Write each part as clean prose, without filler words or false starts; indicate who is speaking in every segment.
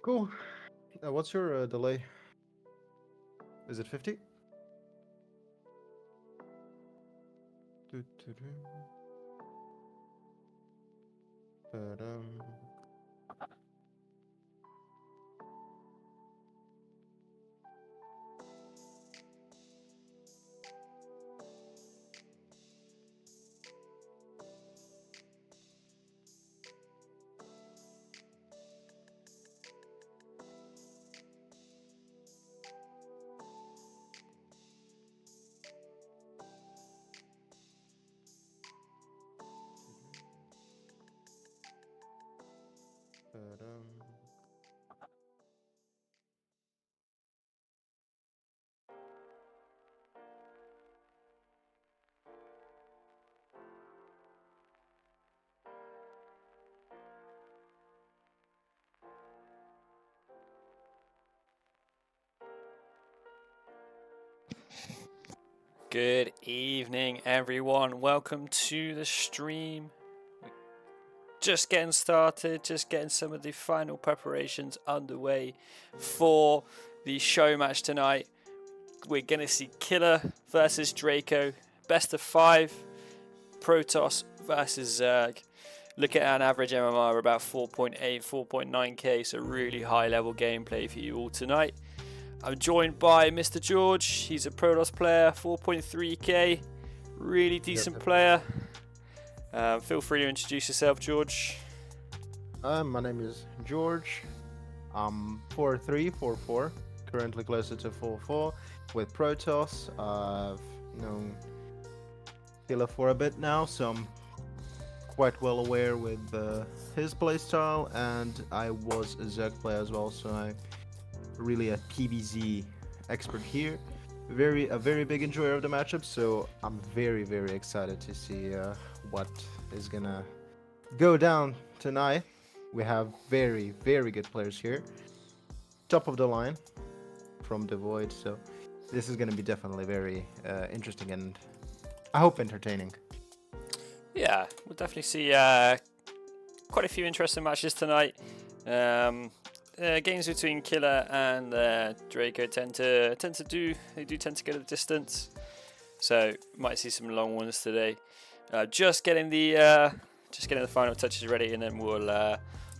Speaker 1: Cool. What's your delay? Is it 50? Doo-doo-doo. Ba-dum. Ba-dum.
Speaker 2: Good evening, everyone. Welcome to the stream. Just getting started, just getting some of the final preparations underway for the show match tonight. We're going to see Killa versus Draco, best of 5, Protoss versus Zerg. Looking at an average MMR of about 4.8, 4.9k, so really high level gameplay for you all tonight. I'm joined by Mr. George. He's a Protoss player, 4.3k, really decent player. Feel free to introduce yourself, George.
Speaker 1: My name is George. I'm 4.3, 4.4, currently closer to 4.4 with Protoss. I've known Killa for a bit now, so I'm quite well aware with his playstyle, and I was a Zerg player as well, so I'm really a PBZ expert here. A very big enjoyer of the matchup, so I'm very excited to see what is gonna go down tonight. We have very good players here, top of the line from DeVoid, so this is gonna be definitely very interesting and I hope entertaining.
Speaker 2: Yeah, we'll definitely see quite a few interesting matches tonight. Games between Killa and Draco tend to get a distance, so might see some long ones today. Just getting the final touches ready, and then we'll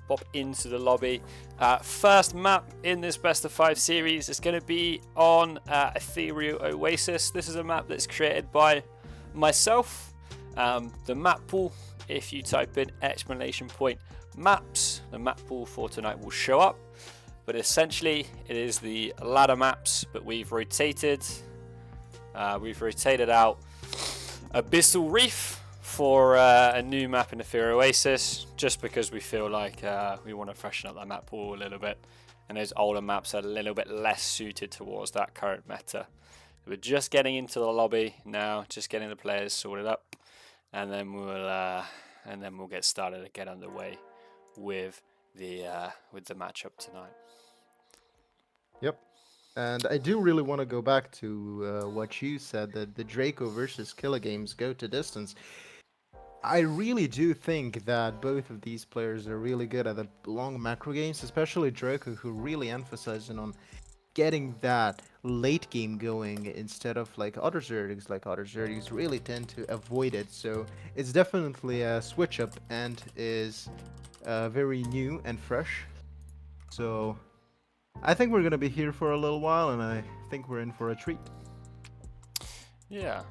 Speaker 2: pop into the lobby. First map in this best of 5 series is going to be on Ethereal Oasis. This is a map that's created by myself. The map pool, if you type in !maps, the map pool for tonight will show up. But essentially, it is the ladder maps, but we've rotated out Abyssal Reef for a new map in the Fear Oasis, just because we feel like we want to freshen up that map pool a little bit, and those older maps are a little bit less suited towards that current meta. We're just getting into the lobby now, just getting the players sorted up, and then we'll get started and get underway with the matchup tonight.
Speaker 1: Yep. And I do really want to go back to what you said, that the Draco versus Killa games go to distance. I really do think that both of these players are really good at the long macro games, especially Draco, who really emphasizing on getting that late game going instead of like other Zergs. Like other Zergs really tend to avoid it, so it's definitely a switch up and is very new and fresh. So I think we're gonna be here for a little while, and I think we're in for a treat.
Speaker 2: Yeah.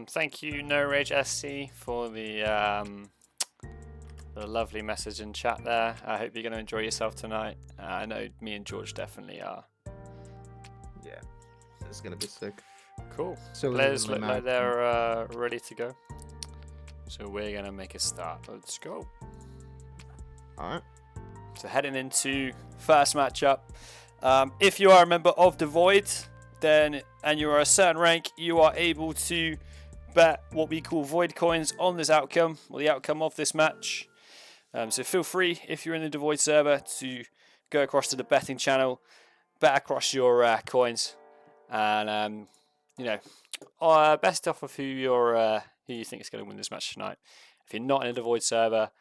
Speaker 2: Thank you, No Rage SC, for the lovely message in chat there. I hope you're going to enjoy yourself tonight. I know me and George definitely are.
Speaker 1: Yeah, it's gonna be sick.
Speaker 2: Cool.
Speaker 1: So
Speaker 2: Players look like they're ready to go. So we're going to make a start. Let's go.
Speaker 1: Alright.
Speaker 2: So heading into first matchup. If you are a member of DeVoid, then and you are a certain rank, you are able to bet what we call void coins on this outcome, or the outcome of this match. So feel free, if you're in the DeVoid server, to go across to the betting channel, bet across your coins, and best off of who you think is going to win this match tonight. If you're not in a DeVoid server,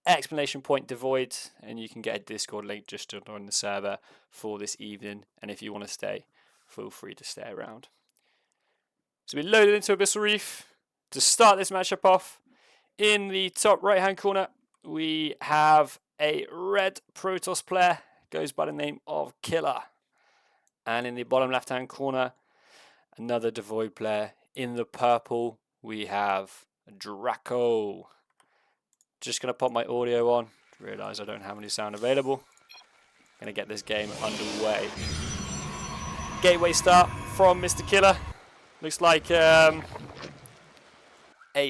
Speaker 2: explanation point DeVoid, and you can get a Discord link just to join the server for this evening. And if you want to stay, feel free to stay around. So we loaded into Abyssal Reef. To start this matchup off, in the top right hand corner, we have a red Protoss player, goes by the name of Killa. And in the bottom left hand corner, another DeVoid player. In the purple, we have Draco. Just going to pop my audio on. Realise I don't have any sound available. Going to get this game underway. Gateway start from Mr. Killa. Looks like a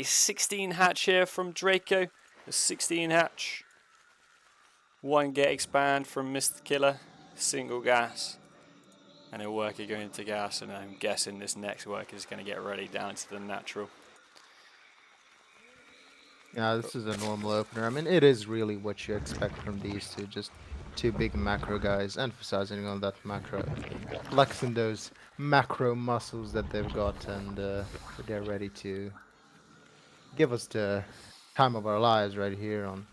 Speaker 2: 16 hatch here from Draco. A 16 hatch. 1 gate expand from Mr. Killa. Single gas. And a worker going to gas. And I'm guessing this next worker is going to get ready down to the natural.
Speaker 1: Yeah, this is a normal opener. I mean, it is really what you expect from these two. Just two big macro guys, emphasizing on that macro, flexing those macro muscles that they've got, and they're ready to give us the time of our lives right here on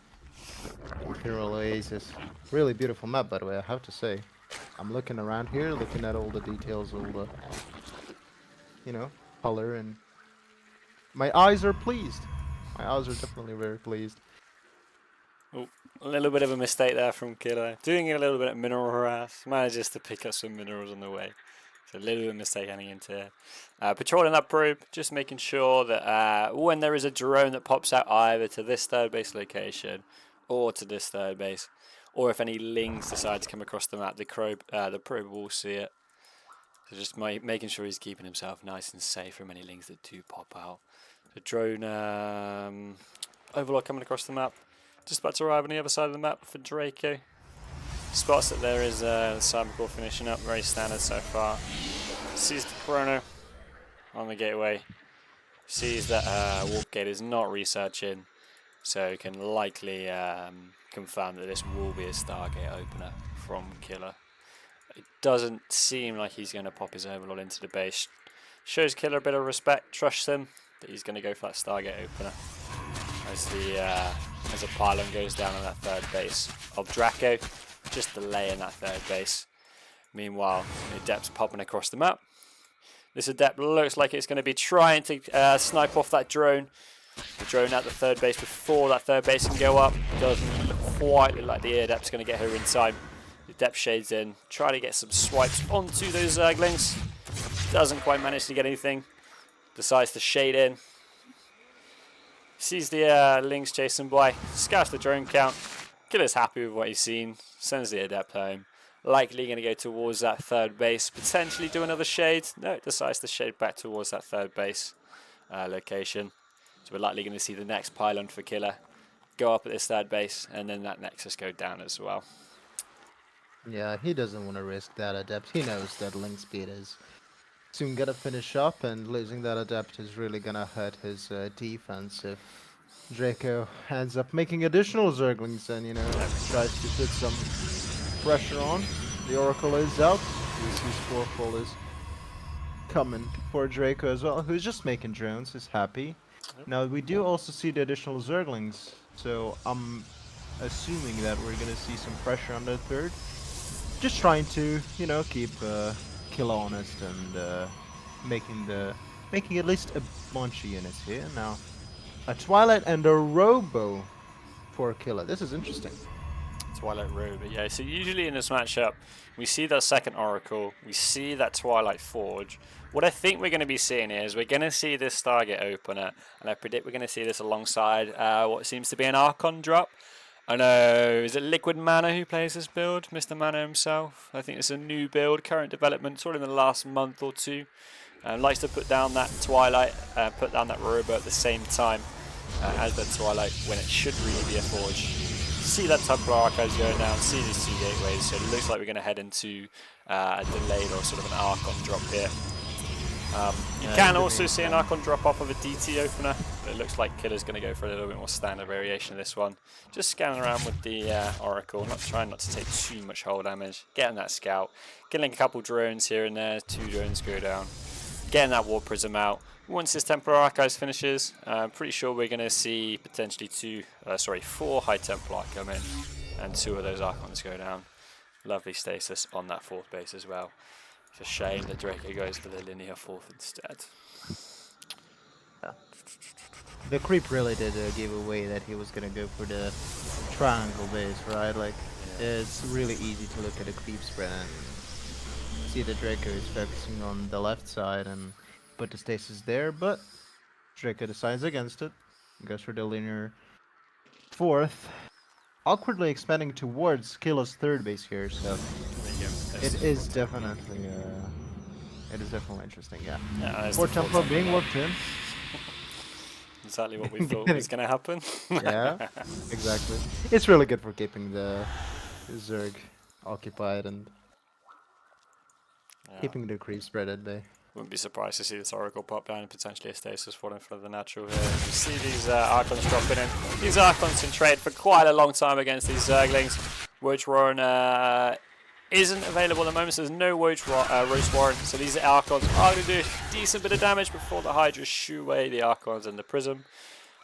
Speaker 1: Imperial Oasis. Really beautiful map, by the way, I have to say. I'm looking around here, looking at all the details, all the, color, and my eyes are pleased. My eyes are definitely very pleased.
Speaker 2: Oh, a little bit of a mistake there from Killa. Doing a little bit of mineral harass. Manages to pick up some minerals on the way. So a little bit of mistake heading into here. Patrolling that probe, just making sure that when there is a drone that pops out either to this third base location or to this third base, or if any lings decide to come across the map, the probe will see it. So just making sure he's keeping himself nice and safe from any lings that do pop out. The drone overlord coming across the map. Just about to arrive on the other side of the map for Draco. Spots that there is Cybercore finishing up, very standard so far. Sees the chrono on the gateway. Sees that warp gate is not researching, so can likely confirm that this will be a Stargate opener from Killa. It doesn't seem like he's going to pop his overlord into the base. Shows Killa a bit of respect, trusts him that he's going to go for that Stargate opener. As a pylon goes down on that third base of Draco, just delaying that third base. Meanwhile, the Adept's popping across the map. This Adept looks like it's going to be trying to snipe off that drone. The drone at the third base before that third base can go up. Doesn't look quite like the Adept's going to get her in time. The Adept shades in, try to get some swipes onto those Zerglings. Doesn't quite manage to get anything. Decides to shade in. Sees the Lings chasing by. Scouts the drone count. Killa's happy with what he's seen. Sends the Adept home. Likely going to go towards that third base. Potentially do another shade. No, it decides to shade back towards that third base location. So we're likely going to see the next pylon for Killa go up at this third base. And then that Nexus go down as well.
Speaker 1: Yeah, he doesn't want to risk that Adept. He knows that Link speed is soon gonna finish up, and losing that Adept is really gonna hurt his defense if Draco ends up making additional Zerglings and, tries to put some pressure on. The Oracle is out. We see Sporefall is coming for Draco as well, who's just making drones, is happy. Now, we do also see the additional Zerglings, so I'm assuming that we're gonna see some pressure on the third. Just trying to, keep Killa honest and making at least a bunch of units here. Now, a Twilight and a Robo for Killa. This is interesting.
Speaker 2: Twilight Robo, yeah. So usually in this matchup, we see that second Oracle, we see that Twilight Forge. What I think we're going to be seeing here is we're going to see this Stargate opener, and I predict we're going to see this alongside what seems to be an Archon drop. I know, is it Liquid Mana who plays this build? Mr. Mana himself. I think it's a new build, current development, sort of in the last month or two. Likes to put down that Twilight, put down that Robo at the same time as the Twilight when it should really be a Forge. See that Templar Archives going down, see these two gateways, so it looks like we're going to head into a delayed or sort of an Archon drop here. You can also see an Archon drop off of a DT opener, but it looks like Killa's going to go for a little bit more standard variation of this one. Just scanning around with the Oracle, trying not to take too much hull damage, getting that scout, killing a couple drones here and there, 2 drones go down, getting that War Prism out, Once this Templar Archives finishes, I'm pretty sure we're going to see potentially 4 High Templar come in, and 2 of those Archons go down. Lovely stasis on that 4th base as well. It's a shame that Draco goes for the linear 4th instead.
Speaker 1: The creep really did give away that he was gonna go for the triangle base, right? Like, it's really easy to look at a creep spread and see that Draco is focusing on the left side and put the stasis there, but Draco decides against it. Goes for the linear 4th, awkwardly expanding towards Killa's 3rd base here, so it is definitely interesting, yeah. 4 Templar being worked in.
Speaker 2: Exactly what we thought was going to happen.
Speaker 1: Yeah, exactly. It's really good for keeping the Zerg occupied and keeping the creep spread at bay.
Speaker 2: Wouldn't be surprised to see this Oracle pop down and potentially a stasis falling for the natural here. You see these Archons dropping in. These Archons can trade for quite a long time against these Zerglings. Woj Warren isn't available at the moment, so there's no Roast Warren. So these Archons are going to do a decent bit of damage before the Hydra shoo away the Archons and the Prism.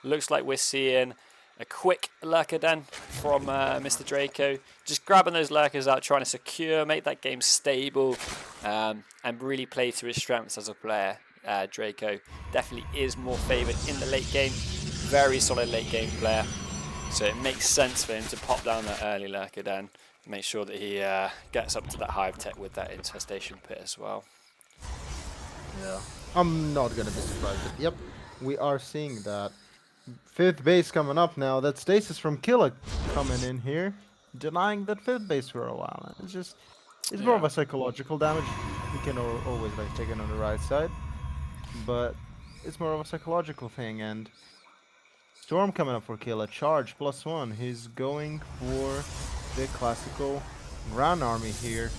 Speaker 2: Looks like we're seeing a quick Lurker Den from Mr. Draco. Just grabbing those Lurkers out, trying to secure, make that game stable, and really play to his strengths as a player. Draco definitely is more favoured in the late game. Very solid late game player. So it makes sense for him to pop down that early Lurker Den. Make sure that he gets up to that hive tech with that infestation pit as well.
Speaker 1: Yeah, I'm not gonna be surprised. But yep, we are seeing that 5th base coming up now. That stasis from Killa coming in here, denying that 5th base for a while. It's more of a psychological damage. You can always like take it on the right side, but it's more of a psychological thing. And Storm coming up for Killa, charge +1. He's going for the classical ground army here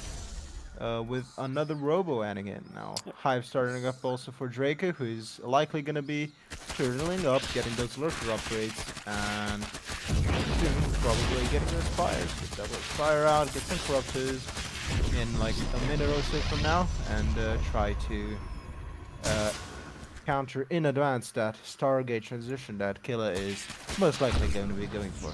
Speaker 1: with another robo adding in now. Hive starting up also for Draco, who is likely going to be turtling up, getting those lurker upgrades, and soon probably getting those fires. Get double fire out, get some corruptors in like a minute or so from now, and try to counter in advance that Stargate transition that Killa is most likely going to be going for.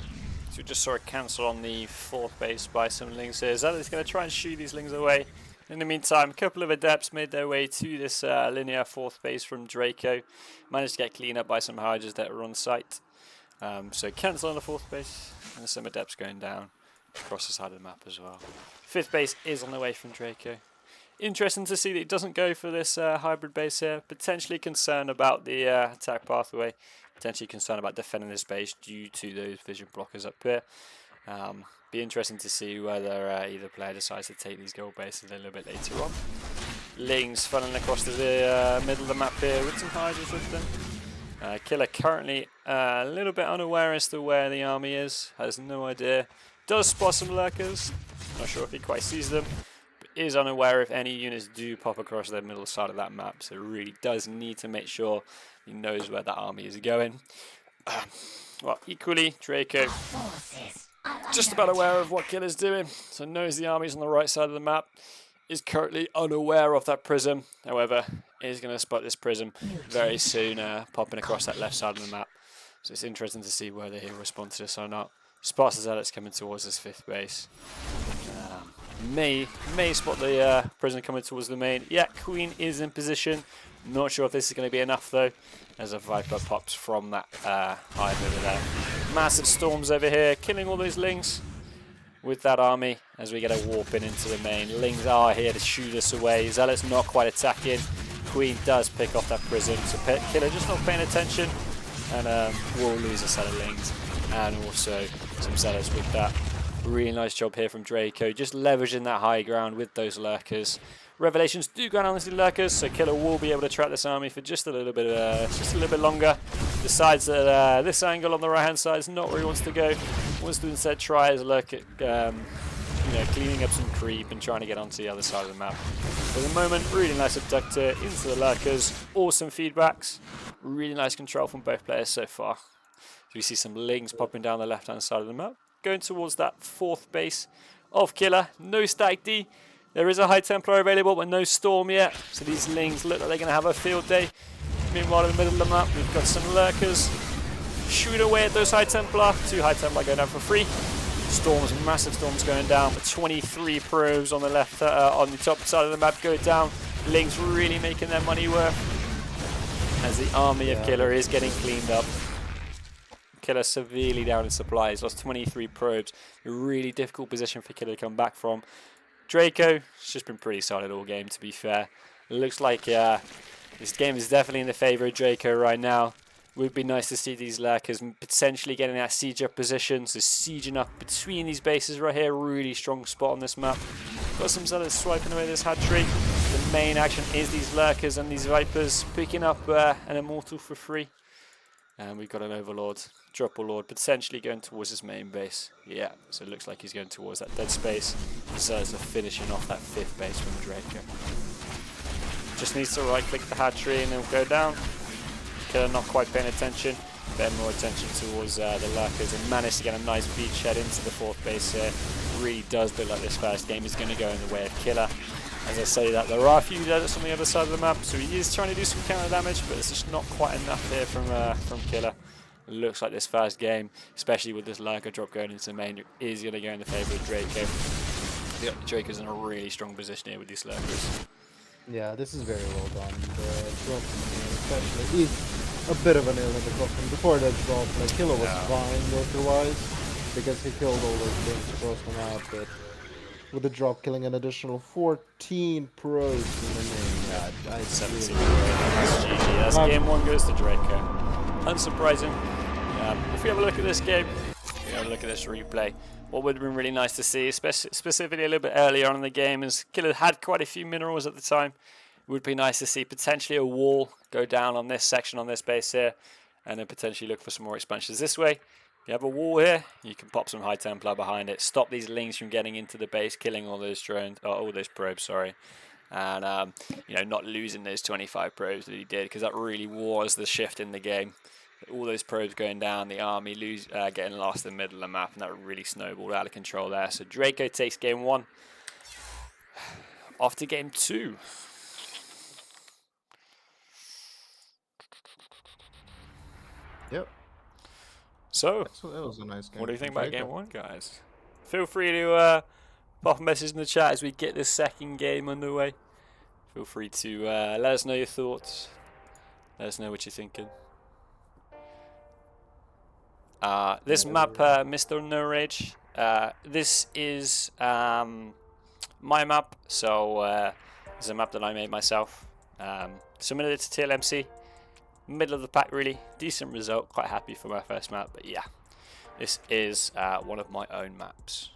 Speaker 2: So we just saw a cancel on the 4th base by some Lings here. Zala's going to try and shoo these Lings away. In the meantime, a couple of Adepts made their way to this linear 4th base from Draco. Managed to get cleaned up by some Hydras that were on site. So cancel on the 4th base, and some Adepts going down across the side of the map as well. 5th base is on the way from Draco. Interesting to see that it doesn't go for this hybrid base here. Potentially concerned about the attack pathway. Potentially concerned about defending this base due to those vision blockers up here. Be interesting to see whether either player decides to take these gold bases a little bit later on. Lings funneling across the middle of the map here with some Hydras with them. Killa currently a little bit unaware as to where the army is. Has no idea. Does spot some Lurkers. Not sure if he quite sees them. Is unaware if any units do pop across the middle side of that map, so really does need to make sure he knows where that army is going. Well, equally, Draco just about aware of what Killa's doing, so knows the army's on the right side of the map, is currently unaware of that prism, however, is going to spot this prism very soon, popping across that left side of the map. So it's interesting to see whether he'll respond to this or not. Spots the Zealots coming towards this 5th base. May spot the prison coming towards the main. Yeah, Queen is in position. Not sure if this is going to be enough though, as a Viper pops from that hive over there. Massive storms over here, killing all those Lings with that army as we get a warp in into the main. Lings are here to shoot us away. Zealots not quite attacking. Queen does pick off that prison, so Killa just not paying attention, and we'll lose a set of Lings and also some Zealots with that. Really nice job here from Draco, just leveraging that high ground with those Lurkers. Revelations do go down with the Lurkers, so Killa will be able to track this army for just a little bit longer. Decides that this angle on the right hand side is not where he wants to go. Wants to instead try his look at cleaning up some creep and trying to get onto the other side of the map. For the moment, really nice abductor into the Lurkers. Awesome feedbacks. Really nice control from both players so far. So we see some Lings popping down the left hand side of the map, going towards that 4th base of Killa. No stack D. There is a High Templar available, but no Storm yet. So these Lings look like they're going to have a field day. Meanwhile, in the middle of the map, we've got some lurkers shooting away at those High Templar. 2 High Templar going down for free. Storms, massive storms going down, but 23 probes on the left, on the top side of the map go down. Lings really making their money worth as the army of Killa is getting cleaned up. Killa severely down in supplies, lost 23 probes. A really difficult position for Killa to come back from. Draco, it's just been pretty solid all game, to be fair. It looks like this game is definitely in the favour of Draco right now. It would be nice to see these lurkers potentially getting that siege up position, so sieging up between these bases right here. Really strong spot on this map. Got some zealots swiping away this hatchery. The main action is these lurkers and these vipers picking up an immortal for free. And we've got an overlord, Dropper Lord, potentially going towards his main base. Yeah, so it looks like he's going towards that dead space. Zealots are finishing off that 5th base from Draco. Just needs to right click the hatchery and then go down. Killa not quite paying attention, paying more attention towards the lurkers and managed to get a nice beachhead into the 4th base here. Really does look like this first game is going to go in the way of Killa. As I say that, there are a few deserts on the other side of the map, so he is trying to do some counter damage, but it's just not quite enough here from Killa. It looks like this first game, especially with this lurker drop going into the main, is going to go in the favour of Draco. Yeah, Draco's in a really strong position here with these lurkers.
Speaker 1: Yeah, this is very well done. The drop, especially, is a bit of an nail in the coffin. Before that drop, like, Killa was fine lurker-wise, because he killed all those things across the map, but with the drop killing an additional 14 pros in the main, yeah,
Speaker 2: 17. That's GG. That's game 1 goes to Draco. Unsurprising. If we have a look at this game, if we have a look at this replay, what would have been really nice to see, specifically a little bit earlier on in the game, is Killa had quite a few minerals at the time. It would be nice to see potentially a wall go down on this section on this base here, and then potentially look for some more expansions this way. If you have a wall here, you can pop some High Templar behind it, stop these Lings from getting into the base, killing all those drones, all those probes, sorry, and you know, not losing those 25 probes that he did, because that really was the shift in the game. All those probes going down, the army getting lost in the middle of the map, and that really snowballed out of control there. So Draco takes game 1. Off to game 2.
Speaker 1: Yep.
Speaker 2: So,
Speaker 1: that was a nice game.
Speaker 2: What do you think about game 1, guys? Feel free to pop a message in the chat as we get this second game underway. Feel free to let us know your thoughts. Let us know what you're thinking. This map, Mr. No Rage, this is my map, so it's a map that I made myself. Submitted it to TLMC, middle of the pack really, decent result, quite happy for my first map, but yeah, this is one of my own maps.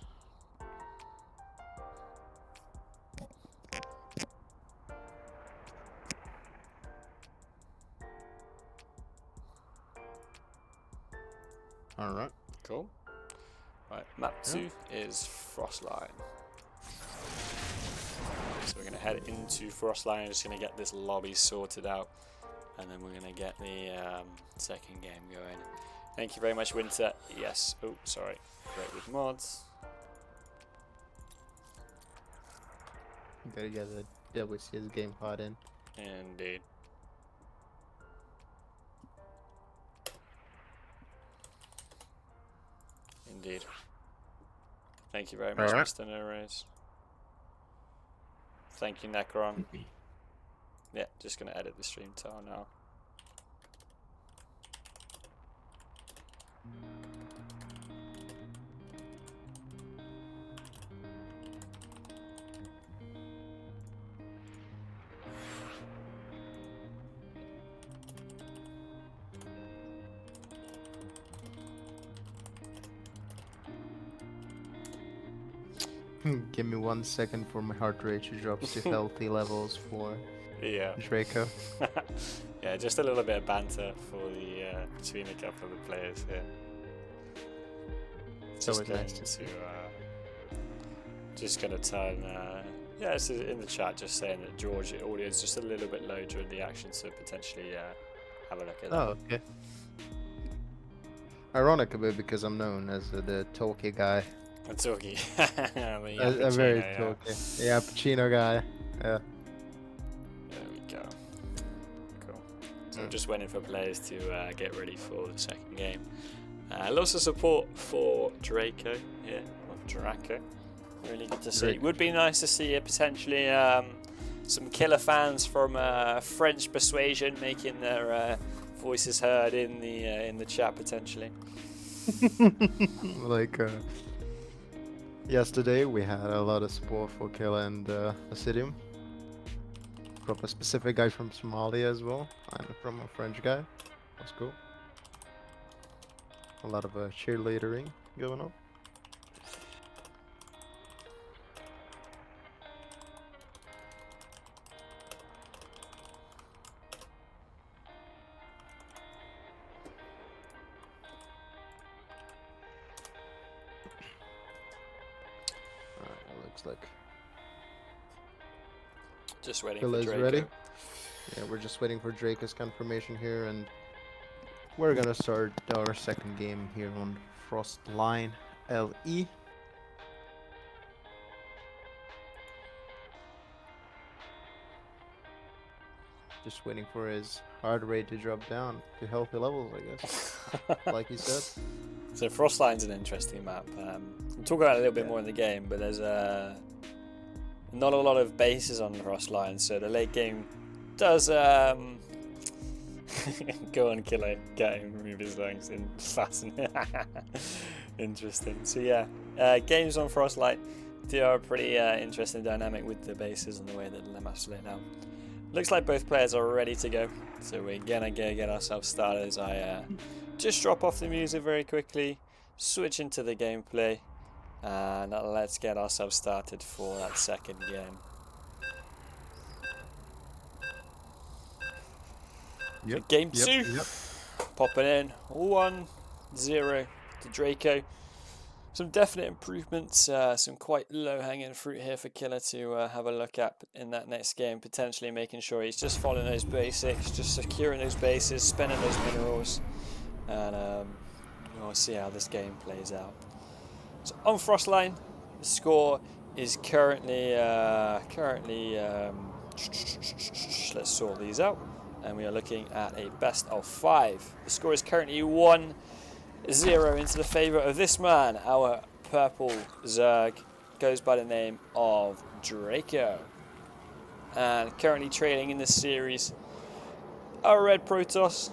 Speaker 1: Alright.
Speaker 2: Cool. Right, map 2 is Frostline. So we're going to head into Frostline, just going to get this lobby sorted out, and then we're going to get the second game going. Thank you very much, Winter. Yes. Oh, sorry. Great with mods.
Speaker 1: Gotta get the WCS game pod in.
Speaker 2: Indeed. Indeed. Thank you very much, Mr. No-Rays. Thank you, Necron. Yeah, just going to edit the stream tile now.
Speaker 1: Give me 1 second for my heart rate to drop to healthy levels for Draco.
Speaker 2: Yeah, just a little bit of banter for the between a couple of the players here.
Speaker 1: So it's nice to see.
Speaker 2: Just gonna turn. Yeah, it's in the chat just saying that George audio is just a little bit low during the action, so potentially have a look at that.
Speaker 1: Oh, okay. Ironic a bit because I'm known as the talky guy.
Speaker 2: A talky.
Speaker 1: A very talky. Yeah, Pacino guy. Yeah.
Speaker 2: There we go. Cool. So we're just waiting for players to get ready for the second game. Lots of support for Draco here, or Draco. Really good to see. It would be nice to see potentially some Killa fans from French persuasion making their voices heard in the chat potentially.
Speaker 1: Like yesterday, we had a lot of support for Killa and Acidium. From a specific guy from Somalia as well, and from a French guy. That's cool. A lot of cheerleadering going on. It looks like
Speaker 2: just waiting
Speaker 1: Killa
Speaker 2: for
Speaker 1: is
Speaker 2: Draco.
Speaker 1: ready. Yeah, we're just waiting for Draco's confirmation here, and we're gonna start our second game here on Frostline LE. Just waiting for his heart rate to drop down to healthy levels, I guess. Like he said.
Speaker 2: So Frostline's an interesting map. We'll talk about it a little bit more in the game, but there's not a lot of bases on Frostline, so the late game does go on Killa, get him, remove his lungs, and fascinating. Interesting. So yeah, games on Frostlight do are a pretty interesting dynamic with the bases and the way that the map's laid out. Looks like both players are ready to go, so we're gonna go get ourselves started as I just drop off the music very quickly, switch into the gameplay, and let's get ourselves started for that second game.
Speaker 1: Yep.
Speaker 2: So game 2, popping in 1-0 to Draco. Some definite improvements, some quite low-hanging fruit here for Killa to have a look at in that next game, potentially making sure he's just following those basics, just securing those bases, spending those minerals, and we'll see how this game plays out. So on Frostline, the score is currently let's sort these out, and we are looking at a best-of-5. The score is currently 1-0 into the favour of this man. Our purple Zerg goes by the name of Draco, and currently trading in this series, our red Protoss,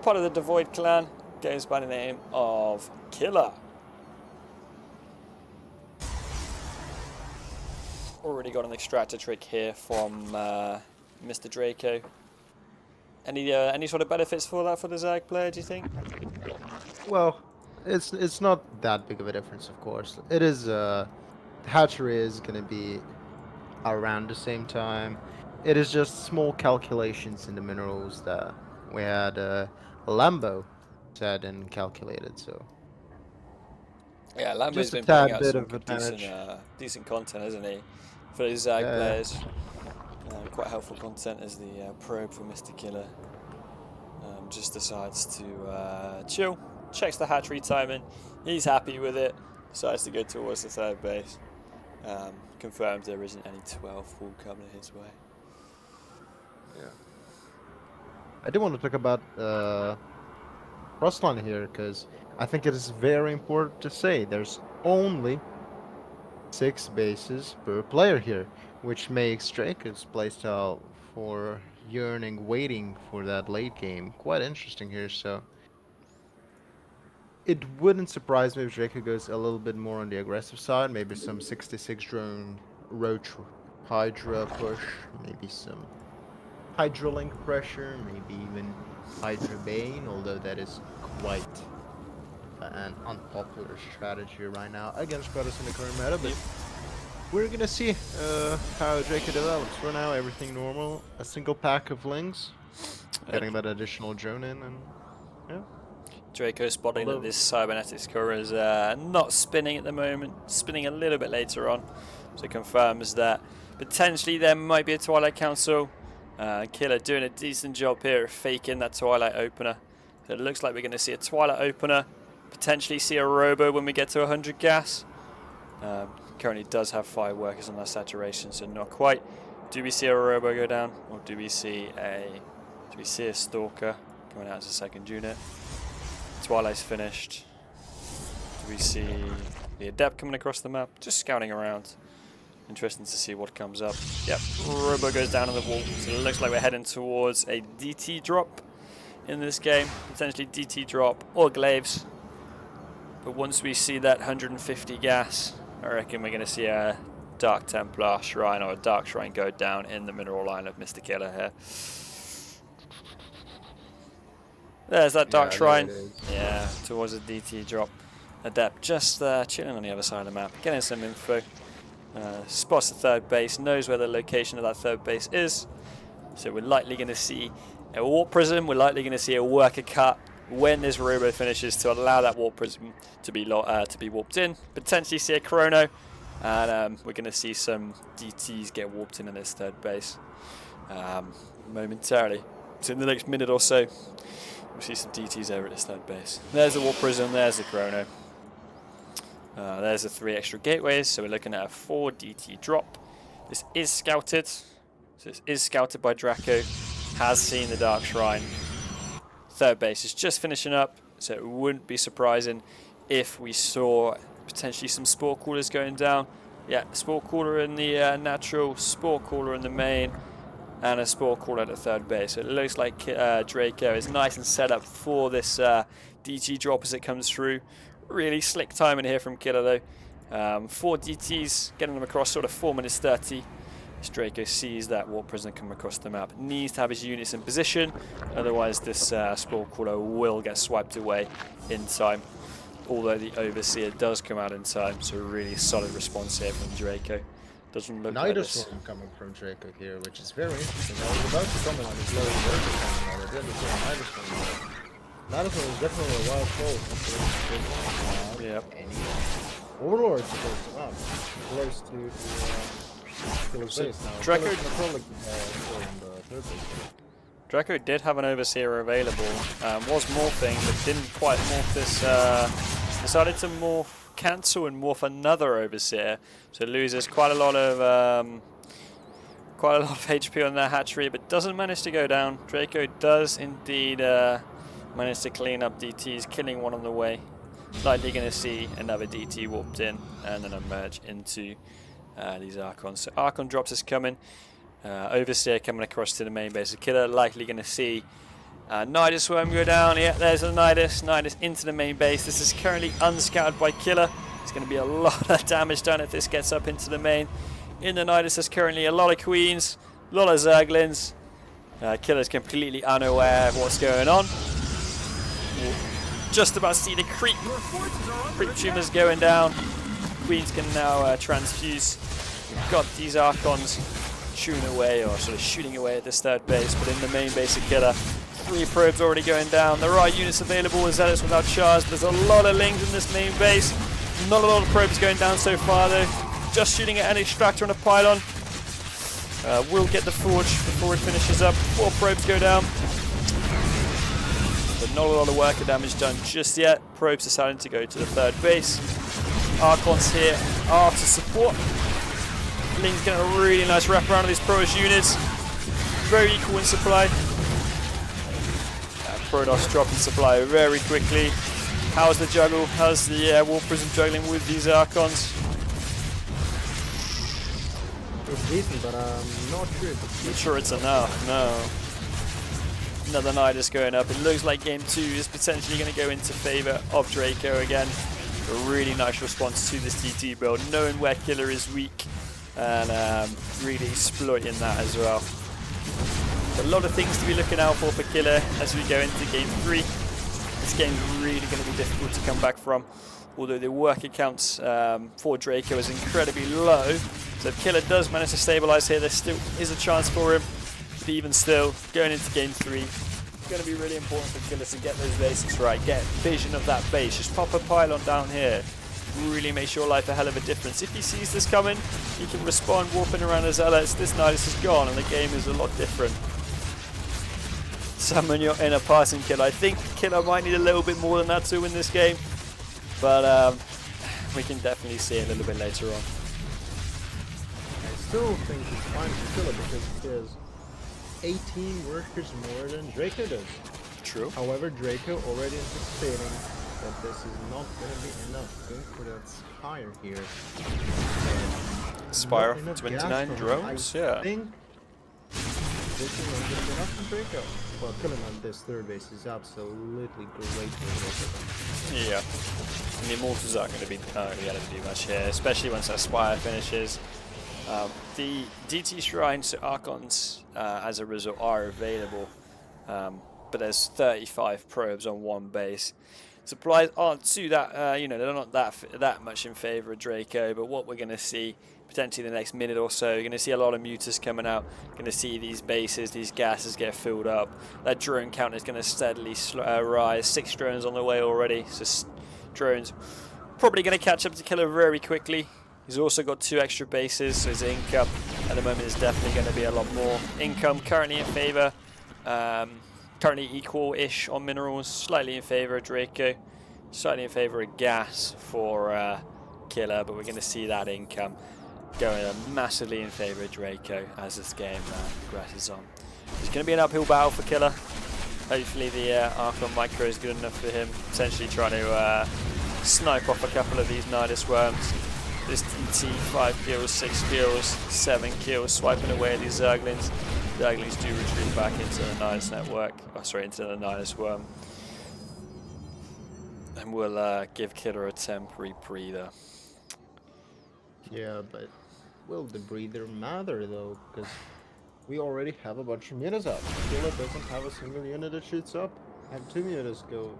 Speaker 2: part of the DeVoid clan, goes by the name of Killa. Already got an extractor trick here from Mr. Draco. Any sort of benefits for that for the Zerg player, do you think?
Speaker 1: Well, it's not that big of a difference, of course. It is the hatchery is gonna be around the same time. It is just small calculations in the minerals that we had Lambo said and calculated. So
Speaker 2: Yeah, Lambo's
Speaker 1: just a
Speaker 2: been putting
Speaker 1: tad
Speaker 2: out
Speaker 1: bit
Speaker 2: some
Speaker 1: of
Speaker 2: good,
Speaker 1: advantage.
Speaker 2: decent content, hasn't he? For those Zag
Speaker 1: Yeah.
Speaker 2: players. Quite helpful content as the probe for Mr. Killa just decides to chill, checks the hatchery timing, he's happy with it, decides to go towards the third base, confirms there isn't any 12 will coming his way.
Speaker 1: Yeah. I do want to talk about Frostline here because I think it is very important to say there's only 6 bases per player here, which makes Draco's playstyle for yearning, waiting for that late game quite interesting here. So it wouldn't surprise me if Draco goes a little bit more on the aggressive side, maybe some 66 drone roach Hydra push, maybe some Hydrolink pressure, maybe even Hydra Bane, although that is quite an unpopular strategy right now against Protoss in the current meta, but we're gonna see how Draco develops. For now, everything normal. A single pack of Lings, getting that additional drone in, and yeah.
Speaker 2: Draco spotting that this cybernetics core is not spinning at the moment, spinning a little bit later on, so confirms that potentially there might be a Twilight Council. Killa doing a decent job here of faking that Twilight opener. So it looks like we're going to see a Twilight opener, potentially see a Robo when we get to 100 gas. Currently does have 5 workers on that saturation, so not quite. Do we see a Robo go down, or do we see a Do we see a Stalker coming out as a second unit? Twilight's finished. Do we see the Adept coming across the map? Just scouting around. Interesting to see what comes up. Yep, Robo goes down on the wall. So it looks like we're heading towards a DT drop in this game. Potentially DT drop or glaives. But once we see that 150 gas, I reckon we're going to see a Dark Templar Shrine or a Dark Shrine go down in the mineral line of Mr. Killa here. There's that Dark Shrine. Yeah, towards a DT drop. Adept just chilling on the other side of the map, getting some info. Spots the third base, knows where the location of that third base is. So we're likely going to see a Warp Prism, we're likely going to see a Worker Cut when this Robo finishes to allow that Warp Prism to be warped in. Potentially see a Chrono, and we're going to see some DTs get warped in this third base momentarily. So in the next minute or so, we'll see some DTs over at this third base. There's the Warp Prism, there's the Chrono. There's the 3 extra gateways, so we're looking at a 4 DT drop. This is scouted, so this is scouted by Draco, has seen the Dark Shrine. Third base is just finishing up, so it wouldn't be surprising if we saw potentially some Spore Coolers going down. Yeah, Spore Cooler in the natural, Spore Cooler in the main, and a Spore Cooler at the third base. So it looks like Draco is nice and set up for this DT drop as it comes through. Really slick timing here from Killa though. 4 DTs, getting them across sort of 4 minutes 30. As Draco sees that Warp Prism come across the map. Needs to have his units in position, otherwise this Spore Cooler will get swiped away in time. Although the Overseer does come out in time, so a really solid response here from Draco. Doesn't look like this.
Speaker 1: Storm coming from Draco here, which is very interesting. I was about to comment on his low worker coming out. I didn't see a Night Storm. Night Storm is definitely a wild fold.
Speaker 2: Yep.
Speaker 1: Overlord's supposed to come out. Close to Killa's base now.
Speaker 2: Draco,
Speaker 1: third base.
Speaker 2: Draco did have an Overseer available, was morphing, but didn't quite morph this, decided to cancel and morph another Overseer, so loses quite a lot of HP on that hatchery, but doesn't manage to go down. Draco does indeed manage to clean up DTs, killing one on the way. Likely going to see another DT warped in and then emerge into these Archons. So Archon drops is coming. Overseer coming across to the main base of Killa. Likely going to see Nidus Worm go down. Yeah, there's a Nidus. Nidus into the main base. This is currently unscouted by Killa. It's going to be a lot of damage done if this gets up into the main. In the Nidus, there's currently a lot of Queens, a lot of Zerglings. Killa's completely unaware of what's going on. Just about to see the creep tumors going down. Queens can now transfuse. We've got these Archons chewing away, or sort of shooting away at this third base, but in the main base of Killa, 3 probes already going down. There are units available with Zealots without charge. There's a lot of Lings in this main base. Not a lot of probes going down so far though. Just shooting at an extractor and a pylon. We'll get the forge before it finishes up. 4 probes go down. But not a lot of worker damage done just yet. Probes are starting to go to the third base. Archons here are to support. Ling's getting a really nice wrap around of these Protoss units. Very equal in supply. Protoss dropping supply very quickly. How's the juggle? How's the Warp Prism juggling with these Archons?
Speaker 1: It's decent, but I'm not sure
Speaker 2: it's enough, no. Another Nidus going up. It looks like game 2 is potentially going to go into favour of Draco again. A really nice response to this TT build, knowing where Killa is weak and really exploiting that as well. A lot of things to be looking out for Killa as we go into game 3. This game's really going to be difficult to come back from, although the worker counts for Draco is incredibly low. So if Killa does manage to stabilise here, there still is a chance for him. But even still, going into game 3, it's going to be really important for Killa to get those basics right, get vision of that base. Just pop a pylon down here, really makes your life a hell of a difference. If he sees this coming, he can respond warping around his Zealots. This Nidus is gone and the game is a lot different. Summon your inner passing Killa. I think Killa might need a little bit more than that to win this game, but we can definitely see it a little bit later on.
Speaker 1: I still think it's fine for Killa because he has 18 workers more than Draco does.
Speaker 2: True.
Speaker 1: However, Draco already anticipating that this is not going to be enough. Going for that Spire here.
Speaker 2: Spire
Speaker 1: Not enough
Speaker 2: 29
Speaker 1: gas from him.
Speaker 2: drones,
Speaker 1: I
Speaker 2: yeah.
Speaker 1: think this is not going to be enough for Draco. Well, killing on this third base is absolutely great for Draco.
Speaker 2: Yeah. And the Immortals aren't going to be able to do much here, especially once that Spire finishes. The DT Shrines, so Archons, as a result, are available. But there's 35 probes on one base. Supplies aren't too that, you know, they're not that much in favour of Draco. But what we're going to see potentially in the next minute or so, you're going to see a lot of mutas coming out. Going to see these bases, these gases get filled up. That drone count is going to steadily rise. 6 drones on the way already. So drones probably going to catch up to Killa very quickly. He's also got 2 extra bases, so his income at the moment is definitely going to be a lot more. Income currently in favour. Currently equal-ish on minerals, slightly in favour of Draco, slightly in favour of gas for Killa, but we're going to see that income going massively in favour of Draco as this game progresses on. It's going to be an uphill battle for Killa. Hopefully the Archon Micro is good enough for him, potentially trying to snipe off a couple of these Nidus Worms. This DT, 5 kills, 6 kills, 7 kills, swiping away these Zerglings. Zerglings do retreat back into the Nidus network, into the Nidus Worm. And we'll give Killa a temporary breather.
Speaker 1: Yeah, but will the breather matter though? Because we already have a bunch of mutas up. Killa doesn't have a single unit that shoots up. I have 2 mutas go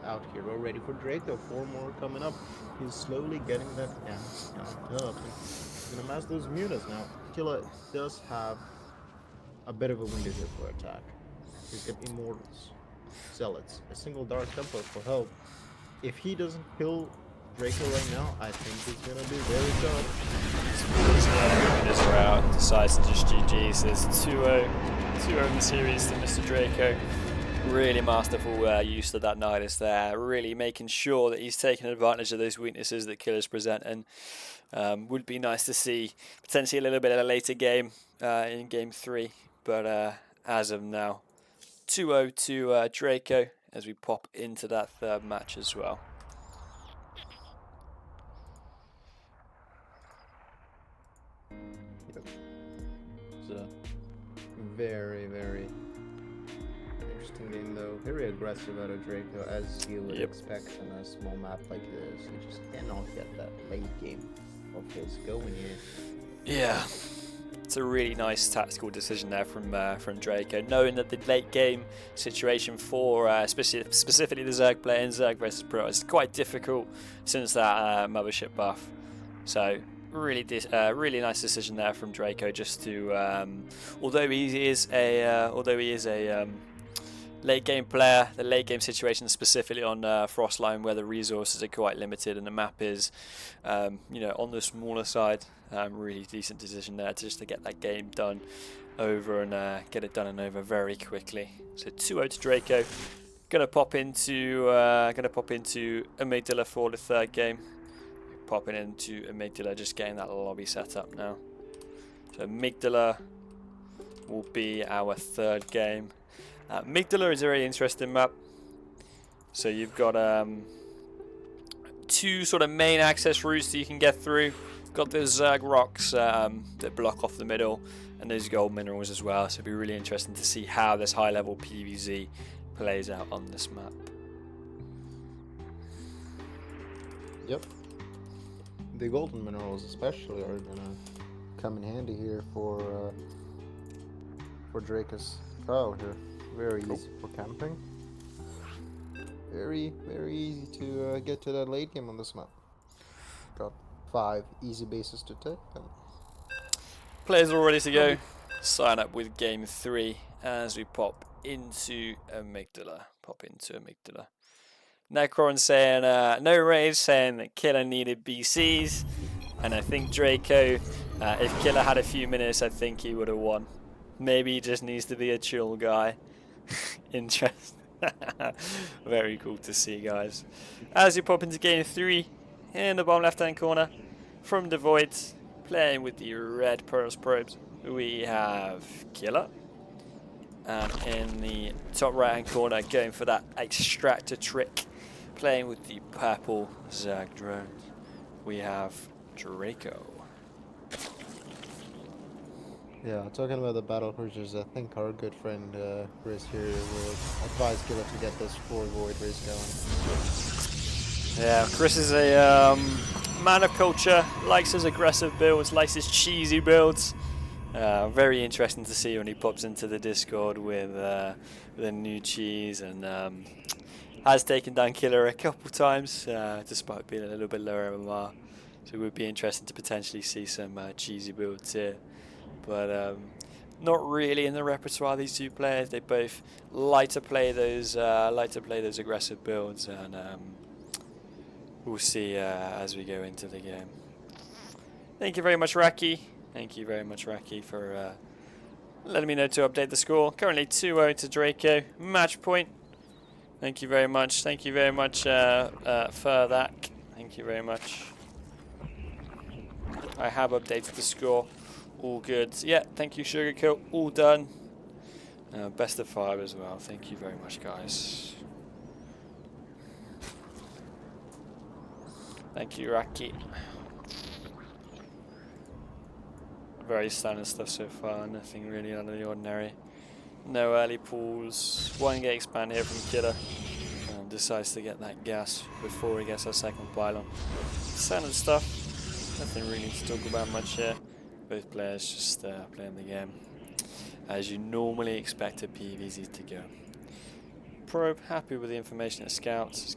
Speaker 1: out here already for Draco. 4 more coming up. He's slowly getting that gas count up. He's gonna mass those mutas now. Killa does have a bit of a window here for attack. He's got Immortals, Zealots, a single Dark Temple for help. If he doesn't kill Draco right now, I think he's gonna be very tough.
Speaker 2: Winners are out, decides to just GG, so there's 2-0 in the series to Mr. Draco. Really masterful use of that Nidus there, really making sure that he's taking advantage of those weaknesses that Killa's present, and would be nice to see potentially a little bit of a later game in game 3, but as of now, 2-0 to Draco as we pop into that third match as well.
Speaker 1: Yep. It's a very, very interesting game though. Very aggressive out of Draco, as you would expect on a small map like this. You just cannot get that late game of his going here.
Speaker 2: Yeah. It's a really nice tactical decision there from Draco, knowing that the late game situation for specifically the Zerg player in Zerg versus Pro is quite difficult since that mothership buff. So really nice decision there from Draco, just to although he is a late game player, the late game situation specifically on Frostline, where the resources are quite limited and the map is you know, on the smaller side. Really decent decision there just to get that game done over and get it done and over very quickly. So 2-0 to Draco. Gonna pop into Amygdala for the third game. Popping into Amygdala, just getting that lobby set up now. So Amygdala will be our third game. Amygdala is a very interesting map. So you've got 2 sort of main access routes that you can get through. Got those Zerg rocks that block off the middle, and those gold minerals as well. So it'll be really interesting to see how this high level PvZ plays out on this map.
Speaker 1: Yep. The golden minerals especially are gonna come in handy here for Draco's trial here. Very easy for camping. Very, very easy to get to that late game on this map. Got 5 easy bases to take. And
Speaker 2: players are all ready to go. Sign up with game 3 as we pop into Amygdala. Necron saying no rage, saying that Killa needed BCs, and I think Draco, if Killa had a few minutes, I think he would have won. Maybe he just needs to be a chill guy. Interesting. Very cool to see, guys. As we pop into game 3, in the bottom left hand corner, from DeVoid, playing with the red Pearls probes. we have Killa. And in the top right hand corner, going for that extractor trick, playing with the purple Zerg drones, we have Draco.
Speaker 1: Yeah, talking about the battle cruisers, I think our good friend Chris here will advise Killa to get this 4 Void race going.
Speaker 2: Yeah, Chris is a man of culture, likes his aggressive builds, likes his cheesy builds. Very interesting to see when he pops into the Discord with a new cheese, and has taken down Killa a couple times, despite being a little bit lower MMR. So it would be interesting to potentially see some cheesy builds here. But not really in the repertoire of these two players. They both like to play those aggressive builds, and we'll see as we go into the game. Thank you very much, Raki. Thank you very much, Raki, for letting me know to update the score. Currently 2-0 to Draco. Match point. Thank you very much. Thank you very much for that. Thank you very much. I have updated the score. All good. Yeah, thank you, Sugarcoat. All done. Best of 5 as well. Thank you very much, guys. Thank you, Raki. Very standard stuff so far. Nothing really out of the ordinary. No early pools. 1 gate expand here from Killa. Decides to get that gas before he gets our second pylon. Standard stuff. Nothing really to talk about much here. Both players just playing the game as you normally expect a PvZ to go. Probe happy with the information at scouts. Is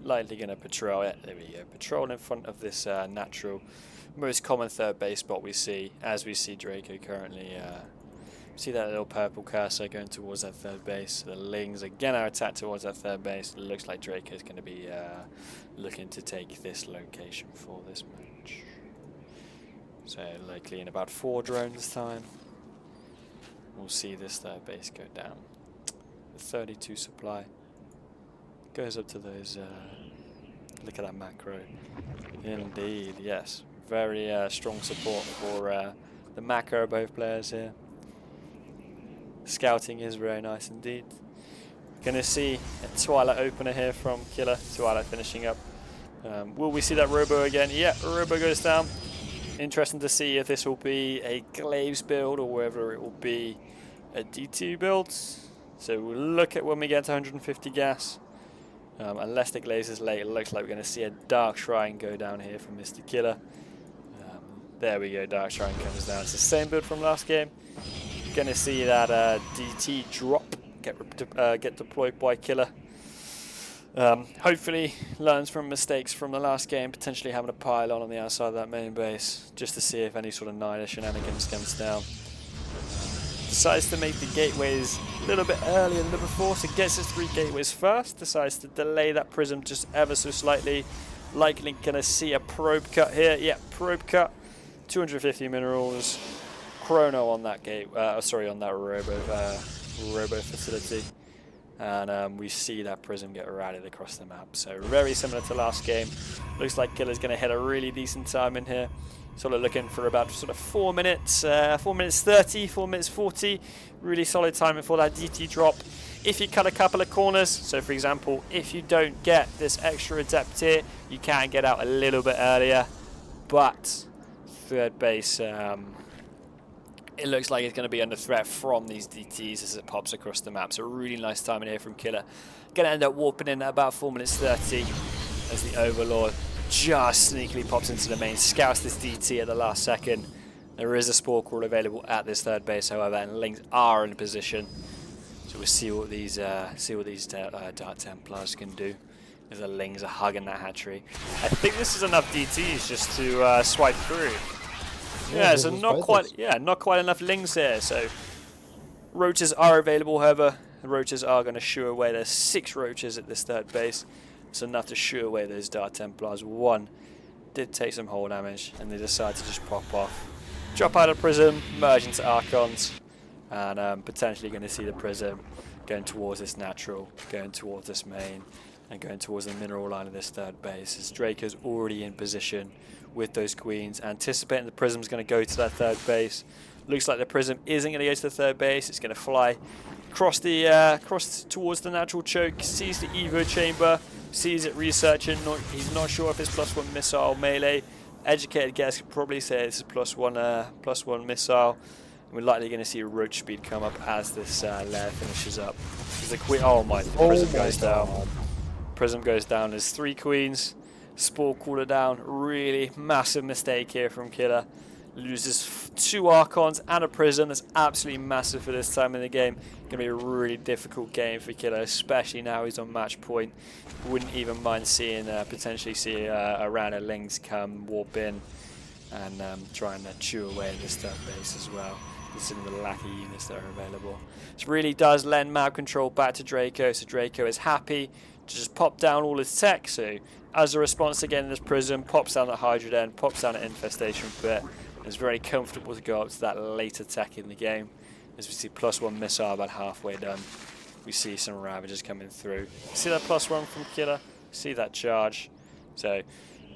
Speaker 2: likely gonna patrol it. There we go. Patrol in front of this natural, most common third base spot we see, as we see Draco currently. See that little purple cursor going towards that third base. The Lings again are attacked towards that third base. It looks like Draco is going to be looking to take this location for this match. So likely in about 4 drones time, we'll see this third base go down. The 32 supply goes up to those. Look at that macro. Indeed, yes, very strong support for the macro of both players here. Scouting is very nice indeed. Gonna see a Twilight opener here from Killa. Twilight finishing up. Will we see that Robo again? Yeah, Robo goes down. Interesting to see if this will be a Glaives build or whether it will be a D2 build. So we'll look at when we get to 150 gas. Unless the Glaives is late, it looks like we're going to see a Dark Shrine go down here from Mr. Killa. There we go, Dark Shrine comes down. It's the same build from last game. Gonna see that DT drop get deployed by Killa. Hopefully learns from mistakes from the last game, potentially having a pylon on the outside of that main base, just to see if any sort of Niner shenanigans comes down. Decides to make the gateways a little bit earlier than before, so gets his 3 gateways first. Decides to delay that prism just ever so slightly. Likely gonna see a probe cut here. Yeah, probe cut. 250 minerals. Chrono on that gate, on that robo facility, and we see that prism get rallied across the map. So very similar to last game. Looks like Killa's going to hit a really decent time in here. Sort of looking for about sort of 4 minutes, 4 minutes 30, 4 minutes 40. Really solid timing for that DT drop. If you cut a couple of corners, so for example, if you don't get this extra adept here, you can get out a little bit earlier, but third base. It looks like it's going to be under threat from these DTs as it pops across the map. So really nice timing here from Killa. Going to end up warping in at about 4 minutes 30 as the Overlord just sneakily pops into the main, scouts this DT at the last second. There is a Spore Crawl available at this third base, however, and Lings are in position. So we'll see what these Dark Templars can do as the Lings are hugging that hatchery. I think this is enough DTs just to swipe through. Yeah, so not quite enough Lings here. So roaches are available, however, the roaches are going to shoo away. There's 6 roaches at this third base. It's enough to shoo away those Dark Templars. 1 did take some hull damage, and they decide to just pop off. Drop out of Prism, merge into Archons, and potentially going to see the Prism going towards this natural, going towards this main, and going towards the mineral line of this third base. As Draco's already in position with those queens, anticipating the Prism's going to go to that third base, Looks like the Prism isn't going to go to the third base. It's going to fly across towards the natural choke. Sees the Evo chamber. Sees it researching. He's not sure if it's +1 missile melee. Educated guess could probably say this is +1 missile. And we're likely going to see roach speed come up as this layer finishes up. Oh my! The Prism goes down. Prism goes down. There's 3 queens. Spore cooler down. Really massive mistake here from Killa. Loses 2 Archons and a Prism. That's absolutely massive for this time in the game. Going to be a really difficult game for Killa, especially now he's on match point. Wouldn't even mind seeing potentially see a round of Lings come, warp in, and try and chew away at this third base as well, considering the lack of units that are available. This really does lend map control back to Draco, so Draco is happy to just pop down all his tech. So as a response to getting this Prism, pops down that Hydra Den, pops down an Infestation Pit. It's very comfortable to go up to that later tech in the game. As we see +1 missile about halfway done. We see some Ravagers coming through. See that +1 from Killa? See that charge? So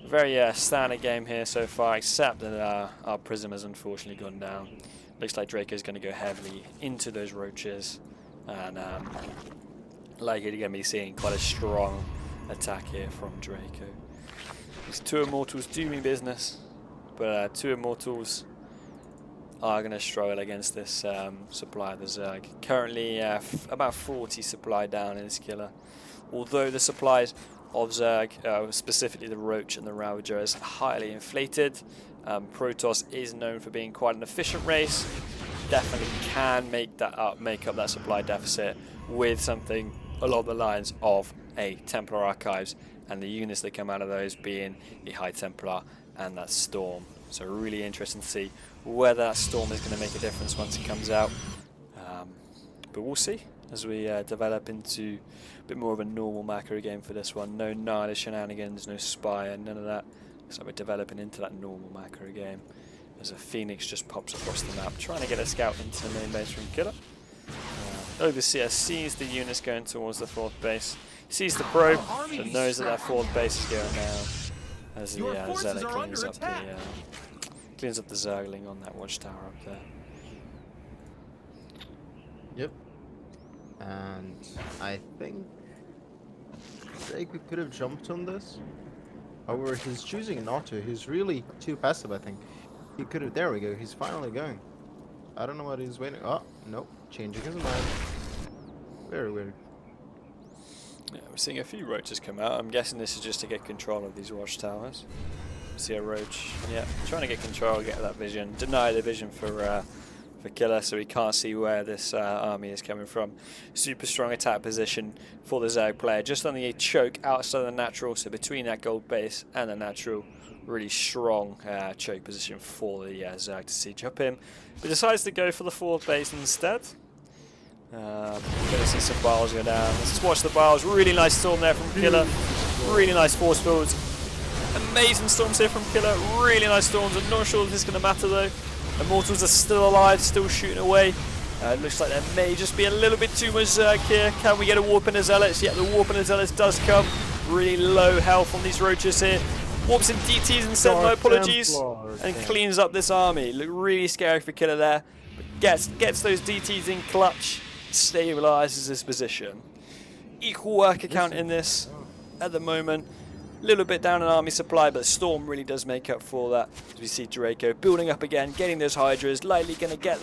Speaker 2: very standard game here so far, except that our Prism has unfortunately gone down. Looks like Draco's going to go heavily into those roaches, and likely going to be seeing quite a strong attack here from Draco. These 2 Immortals do mean business, but 2 Immortals are going to struggle against this supply of the Zerg. Currently about 40 supply down in this Killa. Although the supplies of Zerg, specifically the Roach and the Ravager, is highly inflated. Protoss is known for being quite an efficient race. Definitely can make up that supply deficit with something along the lines of a Templar Archives, and the units that come out of those being the High Templar and that Storm. So really interesting to see whether that Storm is going to make a difference once it comes out. But we'll see as we develop into a bit more of a normal macro game for this one. No Nihilist shenanigans, no Spire, none of that. So we're developing into that normal macro game as a Phoenix just pops across the map, trying to get a scout into the main base from Killa. Overseer sees the units going towards the 4th base, sees the probe, so knows that 4th base is going down as the Zealot cleans up the Zergling on that watchtower up there.
Speaker 1: Yep. And I think Draco could have jumped on this. However, he's choosing not to. He's really too passive, I think. He could have... There we go. He's finally going. I don't know what he's waiting... Oh, nope. Changing his mind. Very weird.
Speaker 2: Yeah, we're seeing a few roaches come out. I'm guessing this is just to get control of these watchtowers. See a roach. Yeah, trying to get control, get that vision. Deny the vision for Killa, so we can't see where this army is coming from. Super strong attack position for the Zerg player, just on the choke outside of the natural, so between that gold base and the natural, really strong choke position for the Zerg to siege up him. But decides to go for the 4th base instead. Gonna see some Biles go down. Let's just watch the Biles. Really nice storm there from Killa. Really nice force fields. Amazing storms here from Killa. Really nice storms. I'm not sure if this is going to matter though. Immortals are still alive, still shooting away. Looks like there may just be a little bit too much Zerg here. Can we get a warp in the Zealots? Yeah, the warp in the Zealots does come. Really low health on these roaches here. Warps in DTs instead, my apologies. And cleans up this army. Look really scary for Killa there. But gets those DTs in clutch. Stabilizes this position. Equal worker count in this at the moment. A little bit down in army supply, but Storm really does make up for that. As we see Draco building up again, getting those Hydras, likely going to get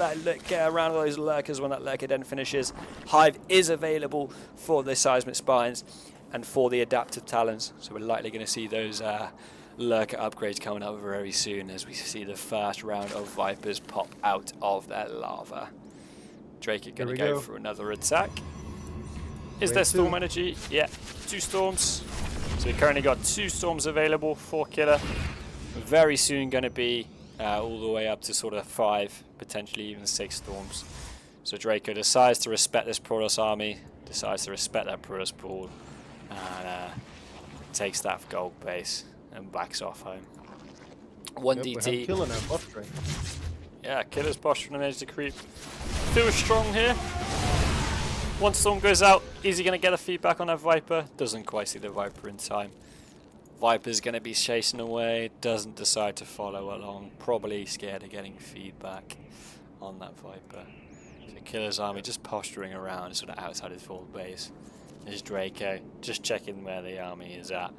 Speaker 2: around those Lurkers when that Lurker Den finishes. Hive is available for the Seismic Spines and for the Adaptive Talons, so we're likely going to see those Lurker upgrades coming up very soon as we see the first round of Vipers pop out of that lava. Draco going to go for another attack. Is there Storm energy? Yeah, 2 Storms. So we currently got 2 Storms available for Killa. Very soon going to be all the way up to sort of 5, potentially even 6 Storms. So Draco decides to respect this Protoss army, decides to respect that Protoss pool, and takes that gold base and backs off home. 1 DT.
Speaker 1: Killa now posturing.
Speaker 2: Yeah, Killa's posturing on the edge of the creep. Feels strong here. One Storm goes out, is he going to get a feedback on that Viper? Doesn't quite see the Viper in time. Viper's going to be chasing away, doesn't decide to follow along, probably scared of getting feedback. on that Viper. So Killa's army just posturing around, sort of outside his forward base. There's Draco, just checking where the army is at.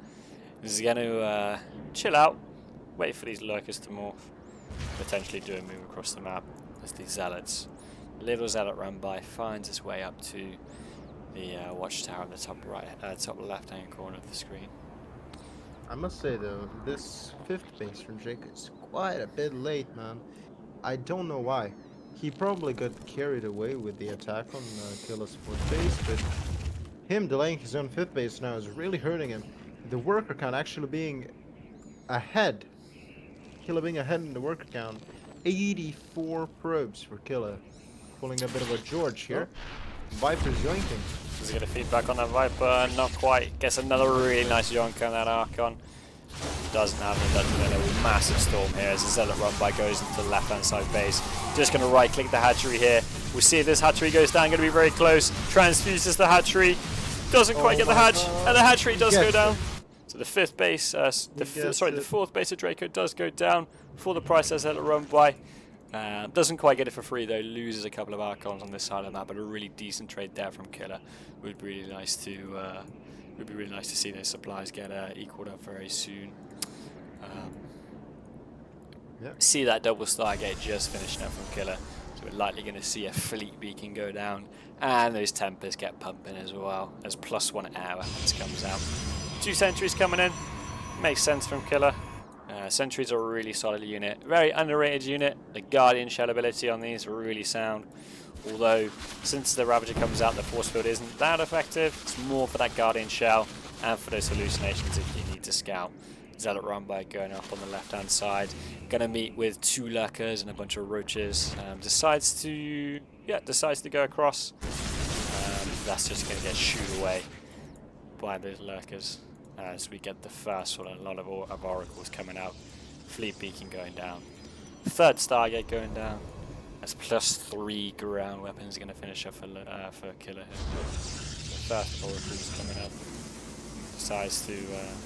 Speaker 2: He's going to chill out, wait for these lurkers to morph, potentially do a move across the map as these zealots. Little zealot run by finds its way up to the watchtower in the top left-hand corner of the screen.
Speaker 1: I must say though, this 5th base from Jake is quite a bit late, man. I don't know why. He probably got carried away with the attack on Killa's 4th base, but him delaying his own 5th base now is really hurting him. The worker count actually being ahead. Killa being ahead in the worker count. 84 probes for Killa. Pulling a bit of a George here. Viper's yoinking.
Speaker 2: Does he get a feedback on that Viper? Not quite. Gets another really nice yoink on that Archon. Doesn't have it. Doesn't have a massive storm here as the Zealot run by goes into the left-hand side base. Just going to right-click the hatchery here. We'll see if this hatchery goes down. Going to be very close. Transfuses the hatchery. Doesn't quite get the hatch, and the hatchery does go down. So the 5th base, the 4th base of Draco does go down for the price as Zealot run by. Doesn't quite get it for free though. Loses a couple of Archons on this side of the map, but a really decent trade there from Killa. Would be really nice to see those supplies get equaled up very soon. See that double Stargate just finishing up from Killa, so we're likely going to see a fleet beacon go down, and those Tempests get pumping as well as +1 air weapons comes out. 2 sentries coming in, makes sense from Killa. Sentries are a really solid unit, very underrated unit. The Guardian Shell ability on these are really sound. Although, since the Ravager comes out, the force field isn't that effective. It's more for that Guardian Shell and for those hallucinations if you need to scout. Zealot run by going up on the left-hand side. Gonna meet with 2 lurkers and a bunch of roaches. Decides to go across. That's just gonna get shooed away by those lurkers as we get the first sort of lot of oracles coming out. Fleet beacon going down. 3rd Stargate going down. That's +3 ground weapons going to finish up for Killa here. The first oracles coming up. Decides to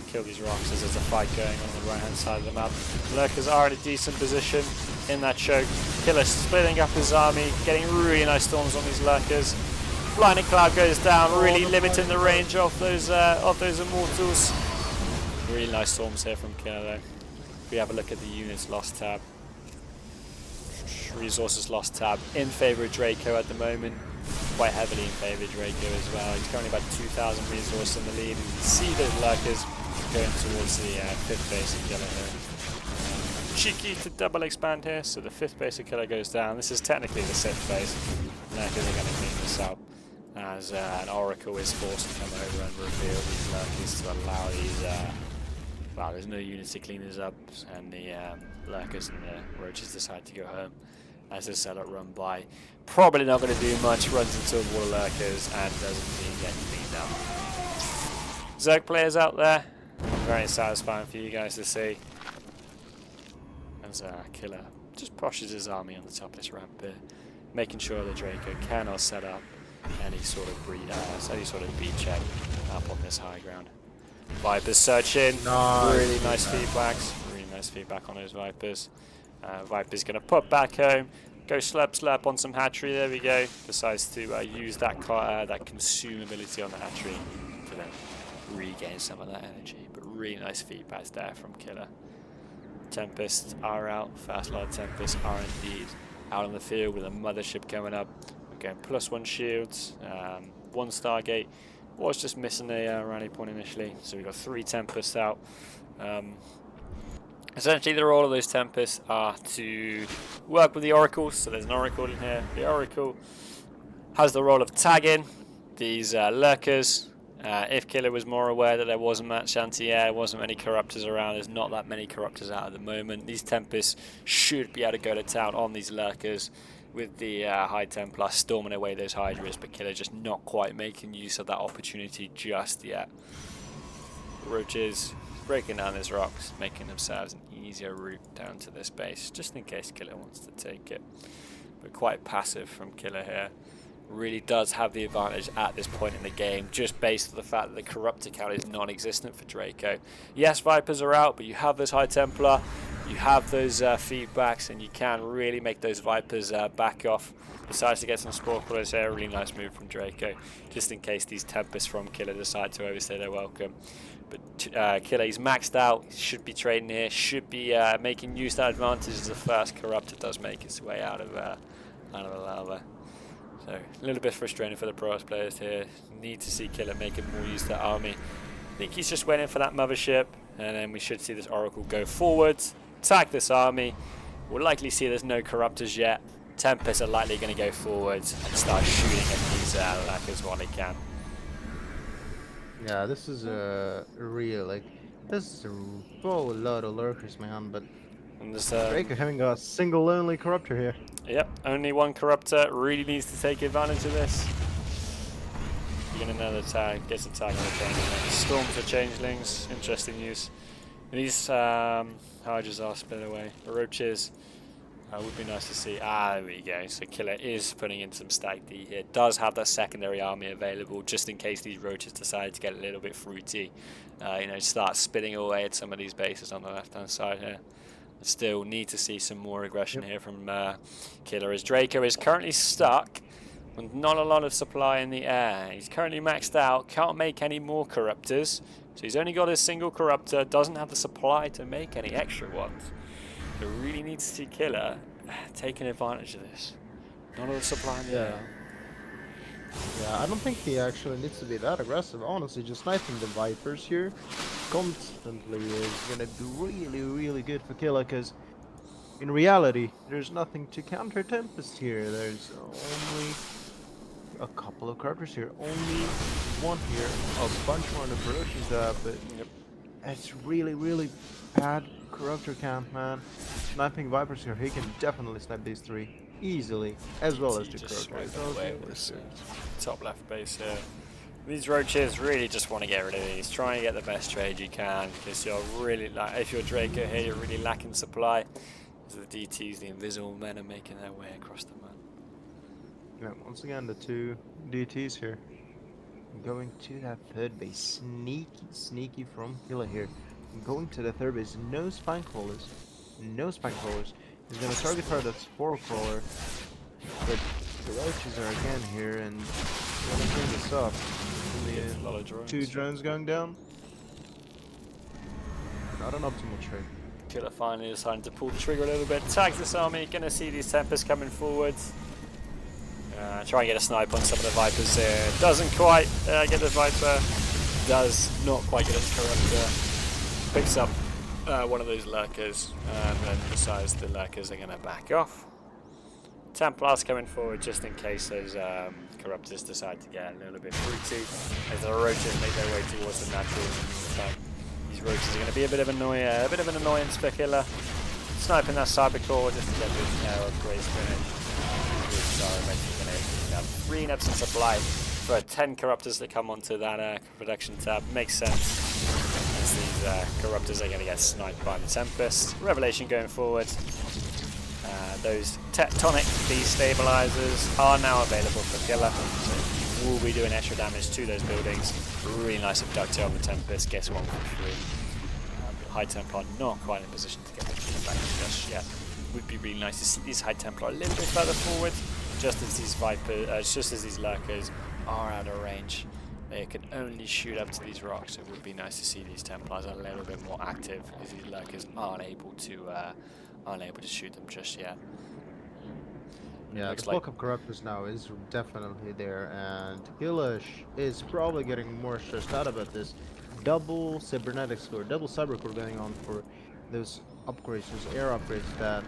Speaker 2: kill these rocks as there's a fight going on the right hand side of the map. Lurkers are in a decent position in that choke. Killa splitting up his army, getting really nice storms on these lurkers. Blinding Cloud goes down, really limiting the range of those immortals. Really nice storms here from Killa though. If we have a look at the units lost tab. Resources lost tab in favour of Draco at the moment. Quite heavily in favour of Draco as well. He's currently about 2,000 resources in the lead. You can see those lurkers going towards the 5th base of Killa here. Cheeky to double expand here, so the 5th base of Killa goes down. This is technically the 6th base. Lurkers are going to clean this up as an Oracle is forced to come over and reveal these lurkers to allow these well, there's no units to clean this up, and the lurkers and the roaches decide to go home as the Zealot run by. Probably not going to do much, runs into a wall of lurkers and doesn't even get cleaned up. Zerg players out there, very satisfying for you guys to see. As Killa just pushes his army on the top of this ramp here, making sure that Draco cannot set up any sort of beachhead up on this high ground. Vipers searching, really nice feedback on those Vipers. Viper's going to put back home, go slurp on some hatchery, there we go. Decides to use that consume ability on the hatchery to then regain some of that energy. But really nice feedback there from Killa. Tempests are out, fast lot of Tempests are indeed out on the field with a mothership coming up. We're going +1 shields, 1 Stargate. Was just missing a rally point initially, so we've got 3 Tempests out. Essentially, the role of those Tempests are to work with the Oracles, so there's an Oracle in here. The Oracle has the role of tagging these lurkers. If Killa was more aware that there wasn't much anti-air, wasn't many corruptors around, there's not that many corruptors out at the moment, these Tempests should be able to go to town on these lurkers with the High Templar storming away those Hydras, but Killa just not quite making use of that opportunity just yet. Roaches breaking down these rocks, making themselves an easier route down to this base, just in case Killa wants to take it. But quite passive from Killa here. Really does have the advantage at this point in the game, just based on the fact that the corruptor count is non-existent for Draco. Yes, Vipers are out, but you have this High Templar. you have those feedbacks, and you can really make those Vipers back off. Decides to get some Spore Crawlers there. Really nice move from Draco, just in case these Tempests from Killa decide to overstay their welcome. But Killa, he's maxed out. He should be trading here. Should be making use of that advantage as the first Corruptor does make its way out of the lava. So a little bit frustrating for the Pros players here. Need to see Killa making more use of that army. I think he's just waiting for that mothership, and then we should see this Oracle go forwards, attack this army. We'll likely see there's no Corruptors yet. Tempests are likely going to go forwards and start shooting at these Lurkers while they can.
Speaker 1: Yeah, this is a real, this is a whole lot of Lurkers, man, but
Speaker 2: And there's,
Speaker 1: Draco having a single lonely Corruptor here.
Speaker 2: Yep, only one Corruptor, really needs to take advantage of this. You're going to another tag, gets a tag on the Changelings. Storms for Changelings, interesting use. These Hydras are split away. The Roaches would be nice to see. There we go. So Killa is putting in some stack D here. Does have that secondary army available just in case these Roaches decide to get a little bit fruity. Start spitting away at some of these bases on the left-hand side here. Still need to see some more aggression here from Killa, as Draco is currently stuck with not a lot of supply in the air. He's currently maxed out, can't make any more Corruptors, so he's only got his single Corruptor, doesn't have the supply to make any extra ones. So really needs to see Killa taking advantage of this. Not a lot of supply in the air.
Speaker 1: Yeah, I don't think he actually needs to be that aggressive. Honestly, just sniping the Vipers here constantly is gonna be really, really good for Killa, because in reality, there's nothing to counter Tempest here. There's only a couple of Corruptors here, only one here, a bunch more on the Ferocious but it's really, really bad Corruptor camp, man. Sniping Vipers here, he can definitely snipe these three easily, as well as the Corruptor.
Speaker 2: Top left base here. These Roaches really just want to get rid of these. Try and get the best trade you can, because you're really, if you're Draco here, you're really lacking supply. So the DTs, the invisible men, are making their way across the map.
Speaker 1: Yeah, once again, the two DTs here. Going to that third base. Sneaky from Killa here. Going to the third base. No spine crawlers. No spine crawlers. He's gonna target hard that Spore Crawler. But the Roaches are again here, and gonna bring this up.
Speaker 2: A lot of drones.
Speaker 1: Two drones going down. Not an optimal trade.
Speaker 2: Killa finally deciding to pull the trigger a little bit. Tag this army. Gonna see these Tempests coming forward. Try and get a snipe on some of the Vipers there. Doesn't quite get the Viper. Does not quite get a Corruptor. Picks up one of those Lurkers, and then decides the Lurkers are going to back off. Templars coming forward just in case those Corruptors decide to get a little bit fruity, as the Roaches make their way towards the natural. These Roaches are going to be a bit of an annoyance for Killa. Sniping that Cybercore just to get those air upgrades finished. Have 3 nets in supply for 10 Corruptors that come onto that production tab. Makes sense, as these Corruptors are going to get sniped by the Tempest. Revelation going forward. Those tectonic destabilizers are now available for Killa, so we'll be doing extra damage to those buildings. Really nice abductor on the Tempest, gets 1 for free. High Templar not quite in position to get the Killa back just yet. Would be really nice to see these High Templar a little bit further forward, just as these Vipers, just as these Lurkers are out of range. They can only shoot up to these rocks. It would be nice to see these Templars a little bit more active, as these Lurkers aren't able to shoot them just yet.
Speaker 1: Yeah, the bulk of Corruptors now is definitely there, and Killa is probably getting more stressed out about this. Double cybernetics core, double cyber core going on for those upgrades, those air upgrades that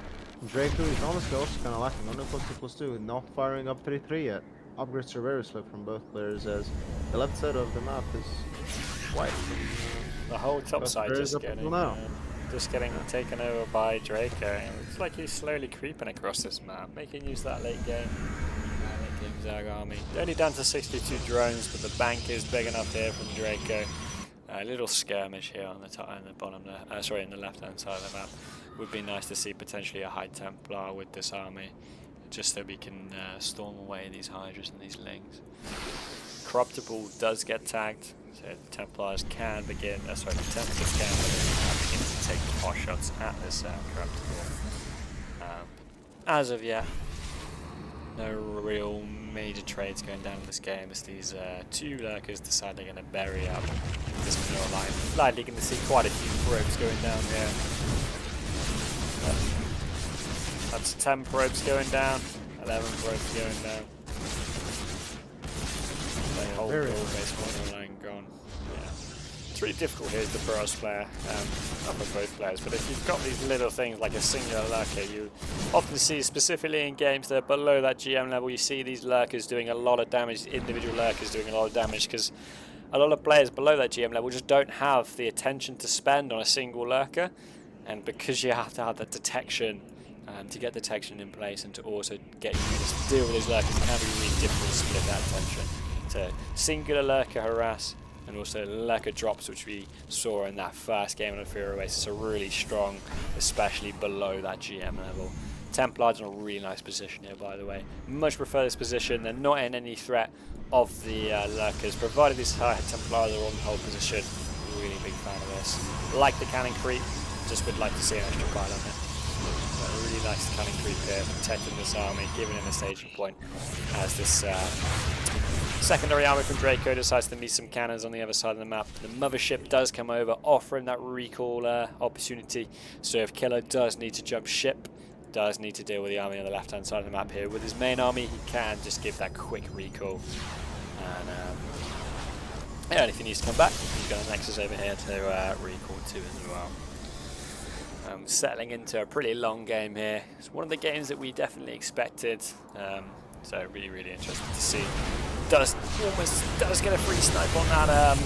Speaker 1: Draco is honestly also kind of lacking. Only +2/+2, not firing up 3/3 yet. Upgrades are very slow from both players, as the left side of the map is white.
Speaker 2: The whole top side just getting taken over by Draco. It looks like he's slowly creeping across this map, making use of that late game Zag army. Only down to 62 drones, but the bank is big enough here from Draco. A little skirmish here on the top and the bottom there. Sorry, in the left-hand side of the map. Would be nice to see potentially a High Templar with this army, just so we can storm away these Hydras and these Lings. Corruptible does get tagged, so the Templars can begin. The Templars can begin to take pot shots at this corruptible. As of yet, no real major trades going down in this game as these two lurkers decide they're going to bury up this mineral line. Likely going to see quite a few probes going down here. That's 10 probes going down, 11 probes going down. The whole base mineral line gone. Yeah. It's really difficult here as the Burrows player, not for both players, but if you've got these little things like a singular lurker, you often see, specifically in games that are below that GM level, you see these lurkers doing a lot of damage, individual lurkers doing a lot of damage, because a lot of players below that GM level just don't have the attention to spend on a single lurker, and because you have to have that detection, to get detection in place and to also get units to deal with these lurkers, it can be really difficult to split that attention. So singular lurker harass, and also lurker drops, which we saw in that first game on the Fear Oasis, are really strong, especially below that GM level. Templars in a really nice position here, by the way. Much prefer this position. They're not in any threat of the lurkers, provided these high Templars are on the whole position. Really big fan of this. Like the cannon creep, just would like to see an extra pile on it. But really nice cannon creep here, protecting this army, giving it a staging point as this secondary army from Draco decides to meet some cannons on the other side of the map. The mothership does come over, offering that recall opportunity. So if Killa does need to jump ship, does need to deal with the army on the left-hand side of the map here, with his main army, he can just give that quick recall. And yeah, and if he needs to come back, he's got a Nexus over here to recall to as well. Settling into a pretty long game here. It's one of the games that we definitely expected. So really, really interesting to see. Almost does get a free snipe on that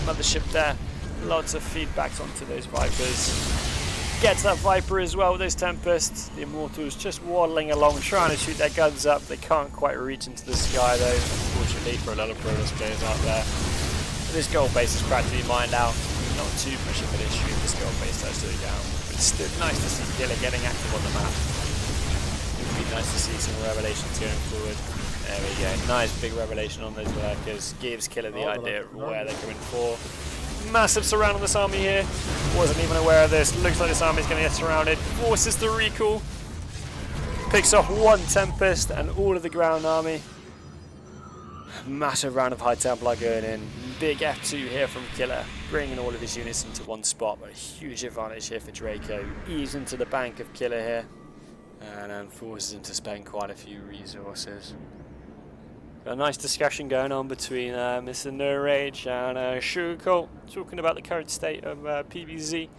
Speaker 2: mothership there. Lots of feedbacks onto those Vipers. Gets that Viper as well with those Tempests. The Immortals just waddling along, trying to shoot their guns up. They can't quite reach into the sky though, unfortunately, for a lot of Protoss players out there. But this gold base is practically mined out. Not too much of an issue if this gold base does go down. But it's still nice to see Killa getting active on the map. It would be nice to see some revelations going forward. There we go, nice big revelation on those lurkers. Gives Killa the idea of where they're coming for. Massive surround on this army here. Wasn't even aware of this. Looks like this army is going to get surrounded. Forces the recall. Picks off one Tempest and all of the ground army. Massive round of High Templar going in. Big F2 here from Killa, bringing all of his units into one spot. But a huge advantage here for Draco. Ease into the bank of Killa here. And forces him to spend quite a few resources. Got a nice discussion going on between Mr. No Rage and Sugarcoat, talking about the current state of PvZ,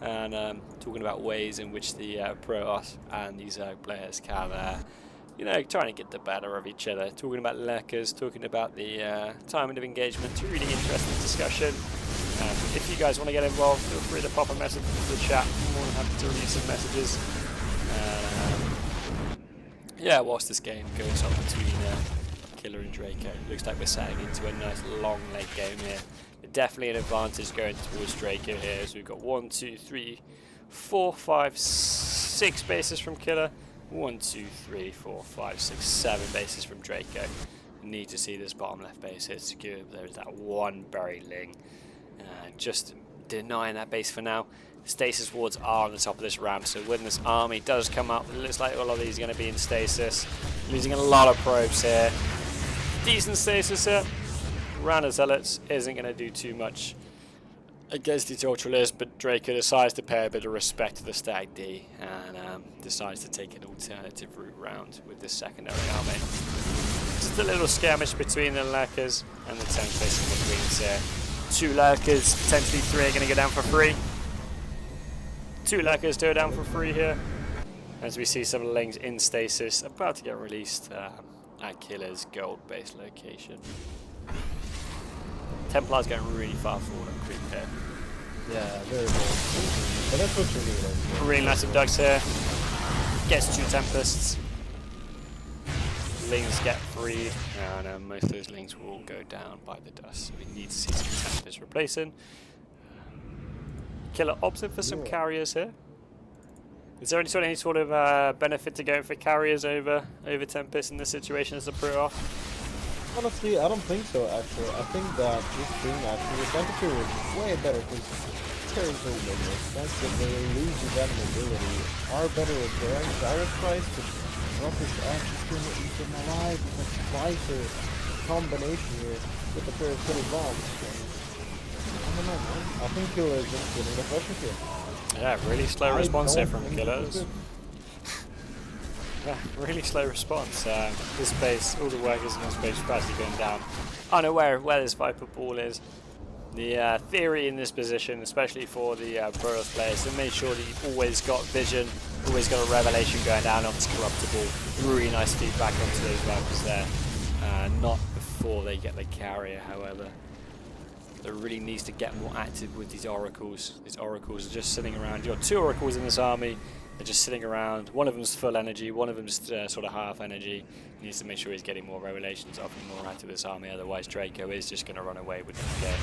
Speaker 2: and talking about ways in which the Protoss and these players can, you know, trying to get the better of each other. Talking about lurkers, talking about the timing of engagement. It's a really interesting discussion. If you guys want to get involved, feel free to pop a message into the chat. I'm more than happy to read some messages. Yeah, whilst this game goes on between Killa and Draco, looks like we're setting into a nice long late game here. Definitely an advantage going towards Draco here, as we've got 1, 2, 3, 4, 5, 6 bases from Killa. 1, 2, 3, 4, 5, 6, 7 bases from Draco. Need to see this bottom left base here secure. There's that one buried Ling. Just denying that base for now. Stasis wards are on the top of this ramp, so when this army does come up, it looks like a lot of these are going to be in stasis. Losing a lot of probes here. Decent stasis here. Round of Zealots isn't going to do too much against these Ultralists, but Draco decides to pay a bit of respect to the Stag D and decides to take an alternative route round with this secondary army. Just a little skirmish between the Lurkers and the 10 facing the Queens here. 2 Lurkers, potentially 3 are going to go down for free. 2 Lurkers go down for free here, as we see some of the Lings in stasis, about to get released at Killa's gold base location. Templar's going really far forward on creep here.
Speaker 1: Yeah, very bold. But that's what you need.
Speaker 2: Really nice abducts here. Gets 2 Tempests. Lings get 3, and most of those Lings will go down by the dust. So we need to see some Tempests replacing. Killa opting for some carriers here. Is there any sort of benefit to going for carriers over Tempest in this situation as a pro-off?
Speaker 1: Honestly, I don't think so, actually. I think that this thing, actually, the temperature was way better, because carries are in the sense that they lose that mobility, are better at daring direct tries to drop his edge, just gonna eat them alive. But Viper combination here with the pair of pretty bombs. I don't know, man. I think Killa is just getting the pressure here.
Speaker 2: Yeah, really slow response here from
Speaker 1: Killa.
Speaker 2: Killers. Yeah, really slow response. This base, all the workers in this base are actually going down, unaware of where this Viper ball is. The theory in this position, especially for the Burrows players, to make sure that you've always got vision, always got a revelation going down onto Corruptible. Really nice feedback onto those Vipers there. Not before they get the carrier, however. That really needs to get more active with these Oracles. These Oracles are just sitting around. You've got 2 Oracles in this army. They're just sitting around. One of them's full energy, one of them's sort of half energy. He needs to make sure he's getting more revelations off and more active with this army, otherwise Draco is just going to run away with the game.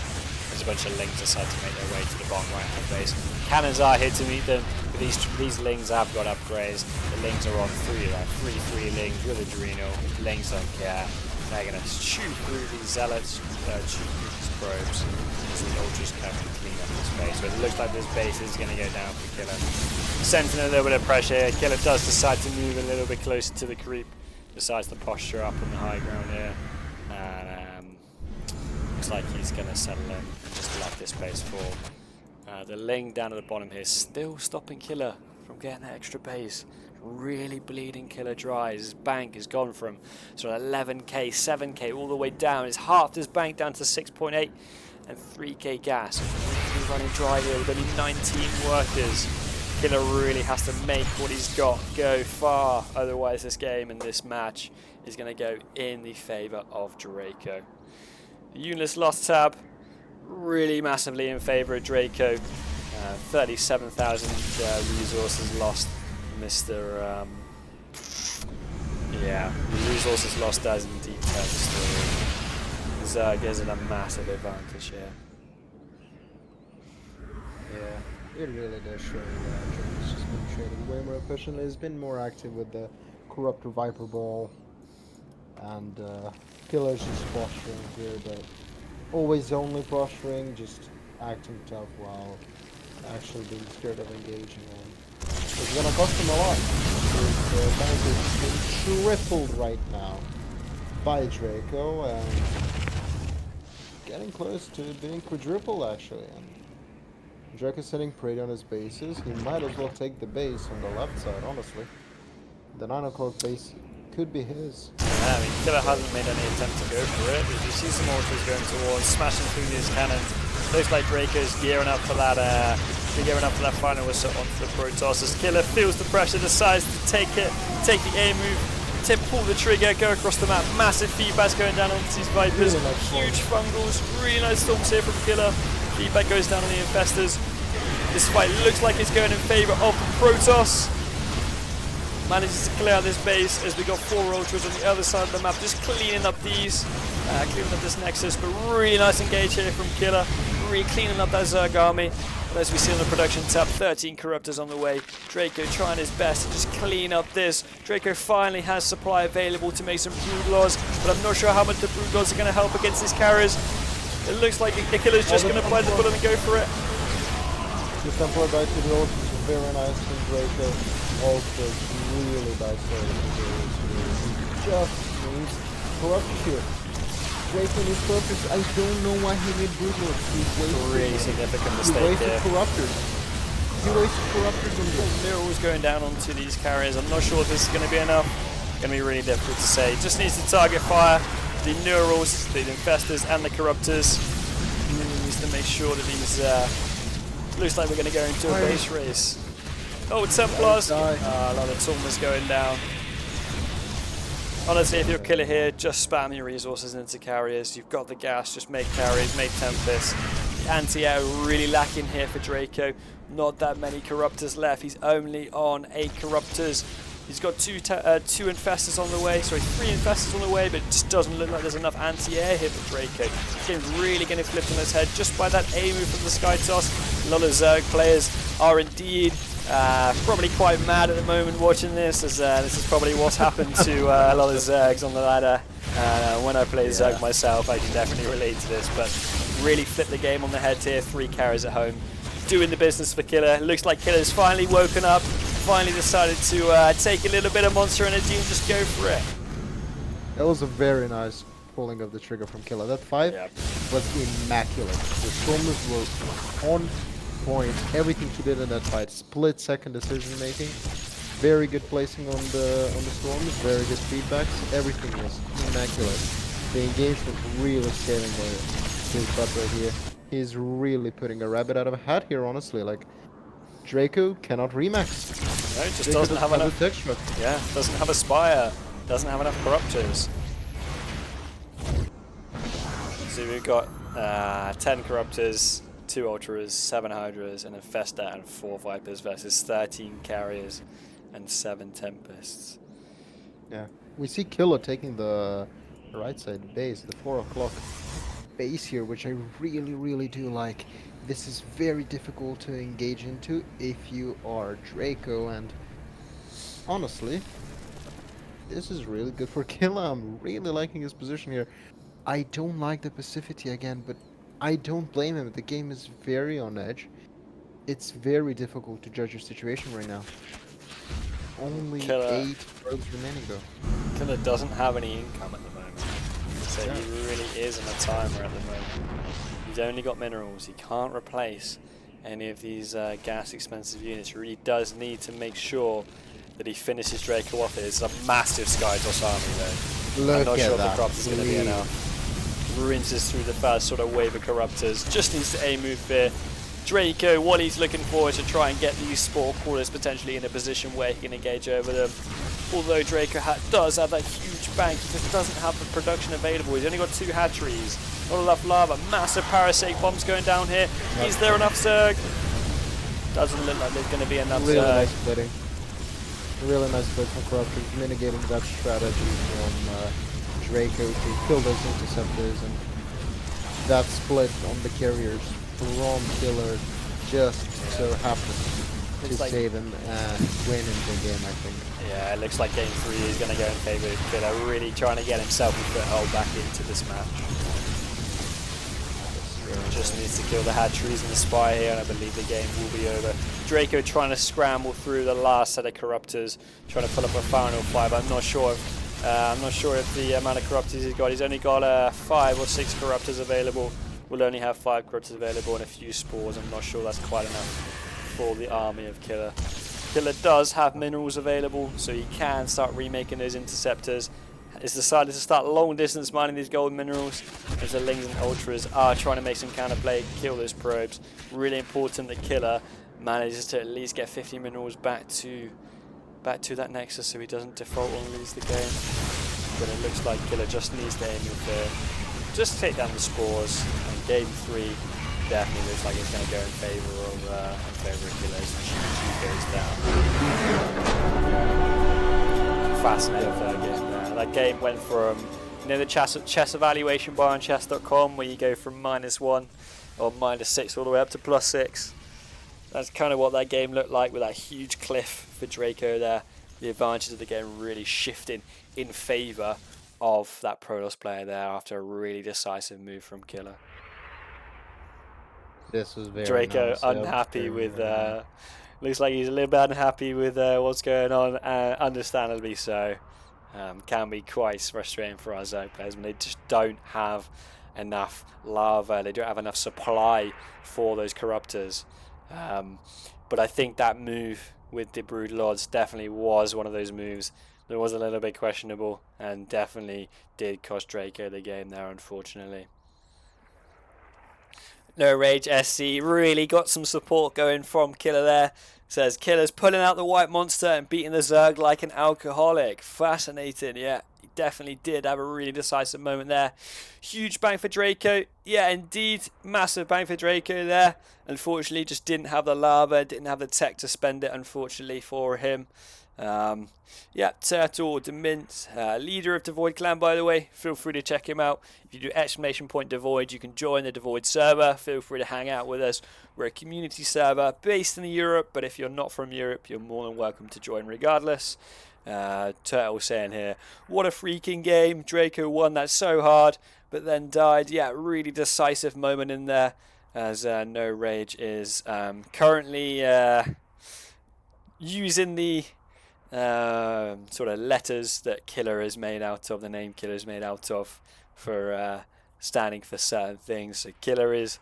Speaker 2: There's a bunch of lings decide to make their way to the bottom right hand base. Cannons are here to meet them, but these lings have got upgrades. The lings are on 3 lings with Adrenal. Lings don't care. They're going to shoot through these zealots, shoot through these probes, as the ultras come and clean up this base. So it looks like this base is going to go down for Killa. Sensing a little bit of pressure here, Killa does decide to move a little bit closer to the creep, decides to posture up on the high ground here, and looks like he's going to settle in and just let this base fall. The ling down at the bottom here still stopping Killa from getting that extra base. Really bleeding Killa dry. His bank has gone from sort of 11k, 7k all the way down. It's halved his bank down to 6.8 and 3k gas. Really running dry here with only 19 workers. Killa really has to make what he's got go far, otherwise this game and this match is going to go in the favour of Draco. The Unitless lost tab, really massively in favour of Draco. 37,000 resources lost. Mr. Yeah, the resources lost does indeed tell the story. Zerg is in a massive advantage here.
Speaker 1: Yeah, it really does show that Drake's just been trading way more efficiently. He's been more active with the Corruptor Viper Ball, and Killer's just posturing here, but always only posturing, just acting tough while actually being scared of engaging on. It's gonna cost him a lot. His bank is being tripled right now by Draco, and getting close to being quadrupled actually. And Draco's sitting pretty on his bases. He might as well take the base on the left side, honestly. The 9 o'clock base could be his.
Speaker 2: Yeah, I mean, Killa hasn't made any attempt to go for it. You see some mortars going towards, smashing through these cannons. Looks like Draco's gearing up for that final assault onto the Protoss. As Killa feels the pressure, decides to take the air move, pull the trigger, go across the map. Massive feedback's going down onto these Vipers.
Speaker 1: Really nice
Speaker 2: Huge fungals, really nice storms here from Killa. Feedback goes down on the infestors. This fight looks like it's going in favour of the Protoss. Manages to clear out this base as we got 4 ultras on the other side of the map, just cleaning up these, cleaning up this nexus. But really nice engage here from Killa, really cleaning up that Zerg army. And as we see on the production tab, 13 corruptors on the way. Draco trying his best to just clean up this. Draco finally has supply available to make some Broodlords, but I'm not sure how much the Broodlords are going to help against these carriers. It looks like Killa's just going to bite the bullet and go for it.
Speaker 1: The Templar died to the ultras is very nice from Draco. Also really nice for the just needs corruption here. Draco needs corruptors. I don't know why he made Broodlords. He's wasted.
Speaker 2: Really significant mistake
Speaker 1: he wasted
Speaker 2: here.
Speaker 1: corruptors. He wasted corruptors on this.
Speaker 2: They're always going down onto these carriers. I'm not sure if this is going to be enough. Going to be really difficult to say. Just needs to target fire the Neurals, the Infestors, and the Corruptors. Really needs to make sure that these. Looks like we're going to go into a base race. Oh, Templars! A lot of Tormers going down. Honestly, if you're a Killa here, just spam your resources into carriers. You've got the gas, just make carriers, make Tempests. The anti-air really lacking here for Draco. Not that many Corruptors left. He's only on 8 Corruptors. He's got 2 Infestors on the way, sorry, 3 Infestors on the way, but it just doesn't look like there's enough anti-air here for Draco. This game's really getting flipped on his head just by that A move from the Sky Toss. A lot of Zerg players are indeed probably quite mad at the moment watching this, as this is probably what's happened to a lot of Zergs on the ladder. When I play Zerg myself, I can definitely relate to this, but really flipped the game on the head here. 3 carries at home. doing the business for Killa. Looks like Killa's finally woken up, finally decided to take a little bit of monster energy and just go for it.
Speaker 1: That was a very nice pulling of the trigger from Killa. That fight was immaculate. The Stormers were on point. Everything he did in that fight, split-second decision making, very good placing on the Stormers, very good feedbacks. Everything was immaculate. The engagement really scaling his butt right here. He's really putting a rabbit out of a hat here, honestly. Like, Draco cannot remax.
Speaker 2: No, just
Speaker 1: Draco
Speaker 2: doesn't have enough.
Speaker 1: Texture.
Speaker 2: Yeah, doesn't have a Spire, doesn't have enough Corruptors. So we've got 10 Corruptors, 2 Ultras, 7 Hydras, an Infestor, and 4 Vipers versus 13 Carriers and 7 Tempests.
Speaker 1: Yeah, we see Killa taking the right side base, the 4 o'clock base here, which I really do like. This is very difficult to engage into if you are Draco, and honestly, this is really good for Killa. I'm really liking his position here. I don't like the passivity again, but I don't blame him. The game is very on edge. It's very difficult to judge your situation right now. Only
Speaker 2: Killa,
Speaker 1: 8 probes remaining though.
Speaker 2: Killa doesn't have any income at the moment, so he really is in a timer at the moment. He's only got minerals. He can't replace any of these gas expensive units. He really does need to make sure that he finishes Draco off. It's a massive Skytoss army though. I'm not sure if the Corruptors is going to be enough. Rinses through the first sort of wave of Corruptors. Just needs to A-move here. Draco, what he's looking for is to try and get these Spore Crawlers potentially in a position where he can engage over them. Although Draco does have that huge bank, he just doesn't have the production available. He's only got 2 hatcheries. Not enough lava. Massive Parasite bombs going down here. Yep. Is there enough Zerg? Doesn't look like there's going to be enough
Speaker 1: really
Speaker 2: Zerg.
Speaker 1: Nice splitting. Really nice split from Corruptors, mitigating that strategy from Draco to kill those interceptors, and that split on the carriers from Killa just so happened to save him and win in the game, I think.
Speaker 2: Yeah, it looks like game 3 is going to go in favour of Killa, really trying to get himself a foothold back into this match. Just needs to kill the hatcheries and the spy here, and I believe the game will be over. Draco trying to scramble through the last set of Corruptors, trying to pull up a final 5. I'm not sure if the amount of Corruptors he's got. He's only got 5 or 6 Corruptors available. We'll only have 5 Corruptors available and a few Spores. I'm not sure that's quite enough for the army of Killa. Killa does have minerals available, so he can start remaking those interceptors. He's decided to start long distance mining these gold minerals, as the Lings and Ultras are trying to make some counterplay, kill those probes. Really important that Killa manages to at least get 50 minerals back to that Nexus so he doesn't default and lose the game. But it looks like Killa just needs to aim for just take down the Spores, and game 3 definitely looks like it's going to go in favour of Killa as he goes down. Fascinating third game there. That game went from, you know, the chess evaluation bar on chess.com where you go from -1 or -6 all the way up to +6. That's kind of what that game looked like, with that huge cliff for Draco there. The advantage of the game really shifting in favour of that Protoss player there after a really decisive move from Killa.
Speaker 1: This was very
Speaker 2: Draco
Speaker 1: nice.
Speaker 2: unhappy with looks like he's a little bit unhappy with what's going on, understandably so. Can be quite frustrating for our Zerg players when they just don't have enough lava, they don't have enough supply for those Corruptors. But I think that move with the Brood Lords definitely was one of those moves that was a little bit questionable and definitely did cost Draco the game there, unfortunately. No Rage SC really got some support going from Killa there. Says Killa's pulling out the white monster and beating the Zerg like an alcoholic. Fascinating, yeah. He definitely did have a really decisive moment there. Huge bang for Draco. Yeah, indeed. Massive bang for Draco there. Unfortunately, just didn't have the lava, didn't have the tech to spend it, unfortunately, for him. Yeah, Turtle, Demint, leader of DeVoid clan, by the way. Feel free to check him out. If you do !DeVoid, you can join the DeVoid server. Feel free to hang out with us. We're a community server based in Europe, but if you're not from Europe, you're more than welcome to join regardless. Turtle saying here, what a freaking game. Draco won that so hard, but then died. Yeah, really decisive moment in there. as No Rage is currently using the sort of letters that Killa is made out of, the name Killa is made out of, for standing for certain things. So Killa is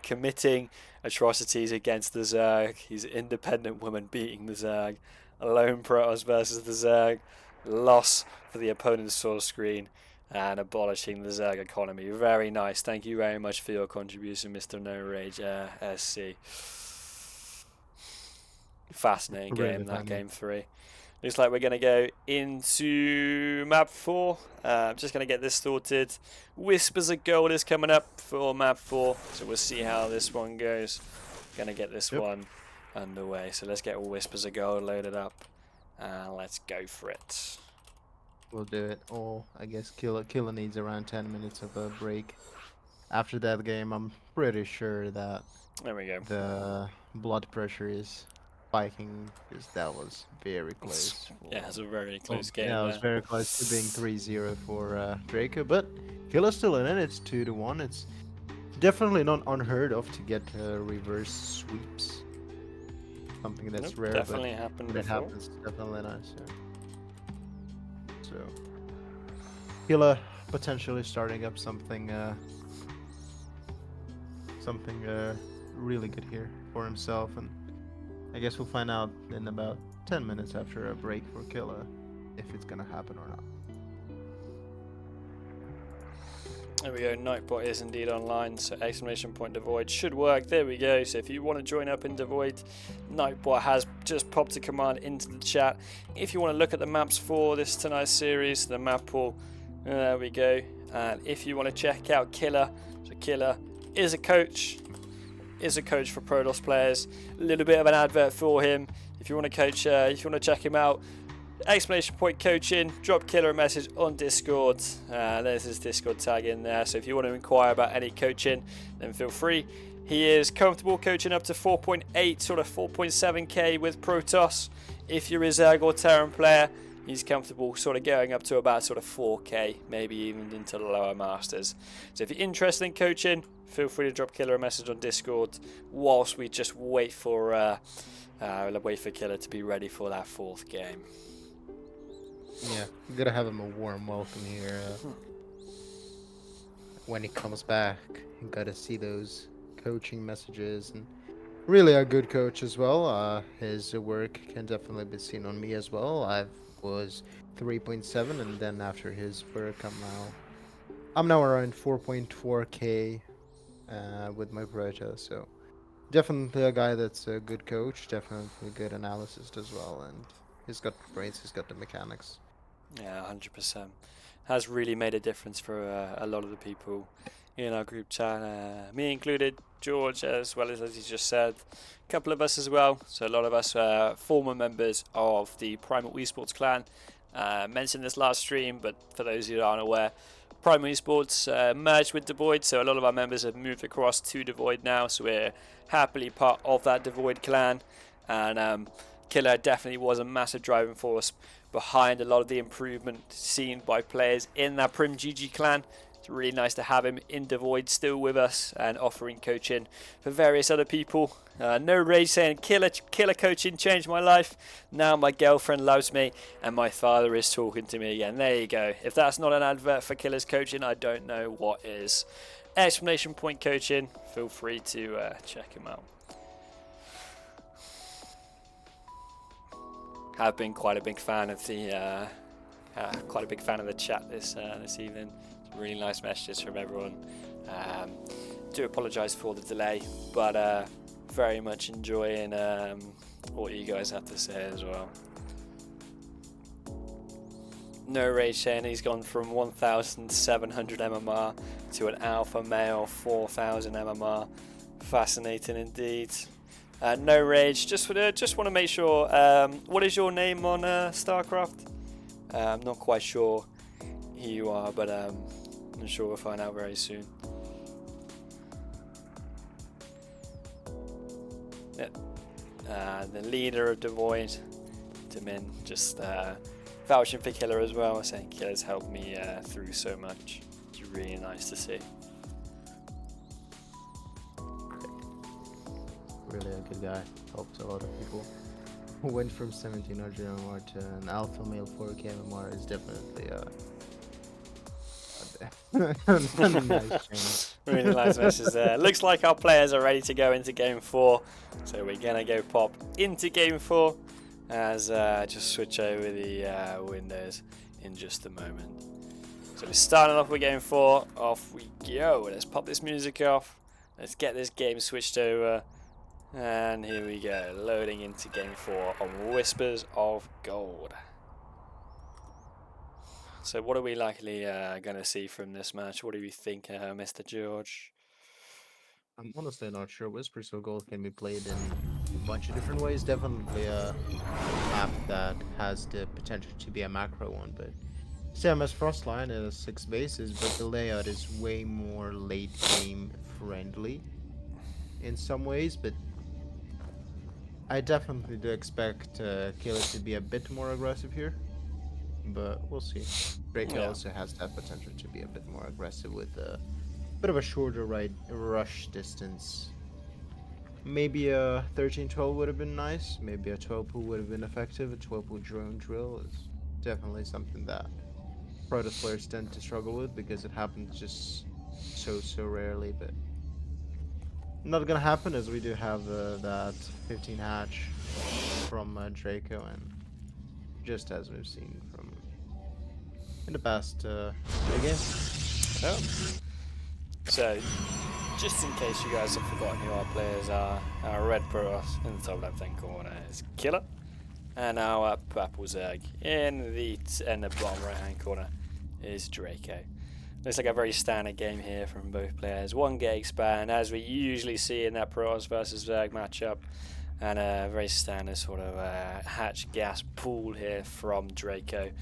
Speaker 2: committing atrocities against the Zerg. He's an independent woman beating the Zerg. A lone Protoss versus the Zerg. Loss for the opponent's source screen. And abolishing the Zerg economy. Very nice. Thank you very much for your contribution, Mr. No Rage SC. Fascinating
Speaker 1: Really
Speaker 2: game, that
Speaker 1: funny.
Speaker 2: game 3. Looks like we're going to go into map 4. I'm just going to get this sorted. Whispers of Gold is coming up for map 4, so we'll see how this one goes. Going to get this one underway. So let's get Whispers of Gold loaded up, and let's go for it.
Speaker 1: We'll do it. Or I guess Killa needs around 10 minutes of a break. After that game, I'm pretty sure that
Speaker 2: There we go.
Speaker 1: the blood pressure is spiking, because that was very close.
Speaker 2: Yeah, it's a very close game.
Speaker 1: Yeah, it was very close to being 3-0 for Draco, but Killa's still in it. It's 2-1. It's definitely not unheard of to get reverse sweeps. Something that's rare,
Speaker 2: definitely happened
Speaker 1: but it
Speaker 2: before.
Speaker 1: happens. Definitely nice. Yeah. So Killa potentially starting up something really good here for himself, and I guess we'll find out in about 10 minutes after a break for Killa if it's gonna happen or not.
Speaker 2: There we go, Nightbot is indeed online, so exclamation point DeVoid should work. There we go. So if you want to join up in DeVoid, Nightbot has just popped a command into the chat. If you want to look at the maps for this tonight's series, the map pool, there we go. And if you want to check out Killa, so Killa is a coach for Protoss players. A little bit of an advert for him. If you want to coach, if you want to check him out, exclamation point coaching, drop Killa a message on Discord. There's his Discord tag in there, so if you want to inquire about any coaching, then feel free. He is comfortable coaching up to 4.8, sort of 4.7k with Protoss. If you're a Zerg or Terran player, he's comfortable sort of going up to about sort of 4k, maybe even into the lower masters. So if you're interested in coaching, feel free to drop Killa a message on Discord whilst we just wait for Killa to be ready for that 4th game.
Speaker 1: Yeah, we gotta have him a warm welcome here. When he comes back, you gotta see those coaching messages, and really a good coach as well. His work can definitely be seen on me as well. I was 3.7, and then after his work, I'm now around 4.4k with my Protoss. So definitely a guy that's a good coach. Definitely good analysis as well, and he's got the brains. He's got the mechanics.
Speaker 2: Yeah, 100%. Has really made a difference for a lot of the people in our group chat, me included, George, as well as he just said, a couple of us as well. So a lot of us former members of the Primal Esports clan. Mentioned this last stream, but for those who aren't aware, Primal Esports merged with DeVoid, so a lot of our members have moved across to DeVoid now, so we're happily part of that DeVoid clan. And Killa definitely was a massive driving force behind a lot of the improvement seen by players in that Prim GG clan. It's really nice to have him in DeVoid still with us and offering coaching for various other people. No Rage saying Killa coaching changed my life. Now my girlfriend loves me and my father is talking to me again. There you go. If that's not an advert for Killa's coaching, I don't know what is. Exclamation point coaching. Feel free to check him out. I've been quite a big fan of the chat this evening. Really nice messages from everyone. Do apologise for the delay, but very much enjoying what you guys have to say as well. No Rage saying he's gone from 1,700 MMR to an alpha male 4,000 MMR. Fascinating indeed. No Rage, just want to make sure, what is your name on StarCraft? I'm not quite sure who you are, but I'm sure we'll find out very soon. Yeah. The leader of DeVoid, Demin, just vouching for Killa as well, saying Killa's helped me through so much. It's really nice to see.
Speaker 1: really a good guy. Helps a lot of people. Who went from 1700 MMR to an alpha male 4K MMR is definitely a nice change.
Speaker 2: Really nice message there. Looks like our players are ready to go into game 4. So we're going to go pop into game 4 as just switch over the windows in just a moment. So we're starting off with game 4. Off we go. Let's pop this music off. Let's get this game switched over. And here we go. Loading into game 4 on Whispers of Gold. So what are we likely going to see from this match? What do you think, Mr. George?
Speaker 1: I'm honestly not sure. Whispers of Gold can be played in a bunch of different ways. Definitely a map that has the potential to be a macro one, but same as Frostline, it has 6 bases, but the layout is way more late game friendly in some ways. But I definitely do expect Killa to be a bit more aggressive here, but we'll see. Draco also has that potential to be a bit more aggressive with a bit of a shorter rush distance. Maybe a 13-12 would have been nice. Maybe a 12 pool would have been effective. A 12 pool drone drill is definitely something that Protoss players tend to struggle with because it happens just so rarely. But not gonna happen as we do have that 15 hatch from Draco, and just as we've seen from in the past game.
Speaker 2: Oh. So, just in case you guys have forgotten who our players are, our red Protoss in the top left-hand corner is Killa, and our purple Zerg in the bottom right-hand corner is Draco. Looks like a very standard game here from both players. 1 gate expand, as we usually see in that Protoss versus Zerg matchup, and a very standard sort of hatch gas pool here from Draco.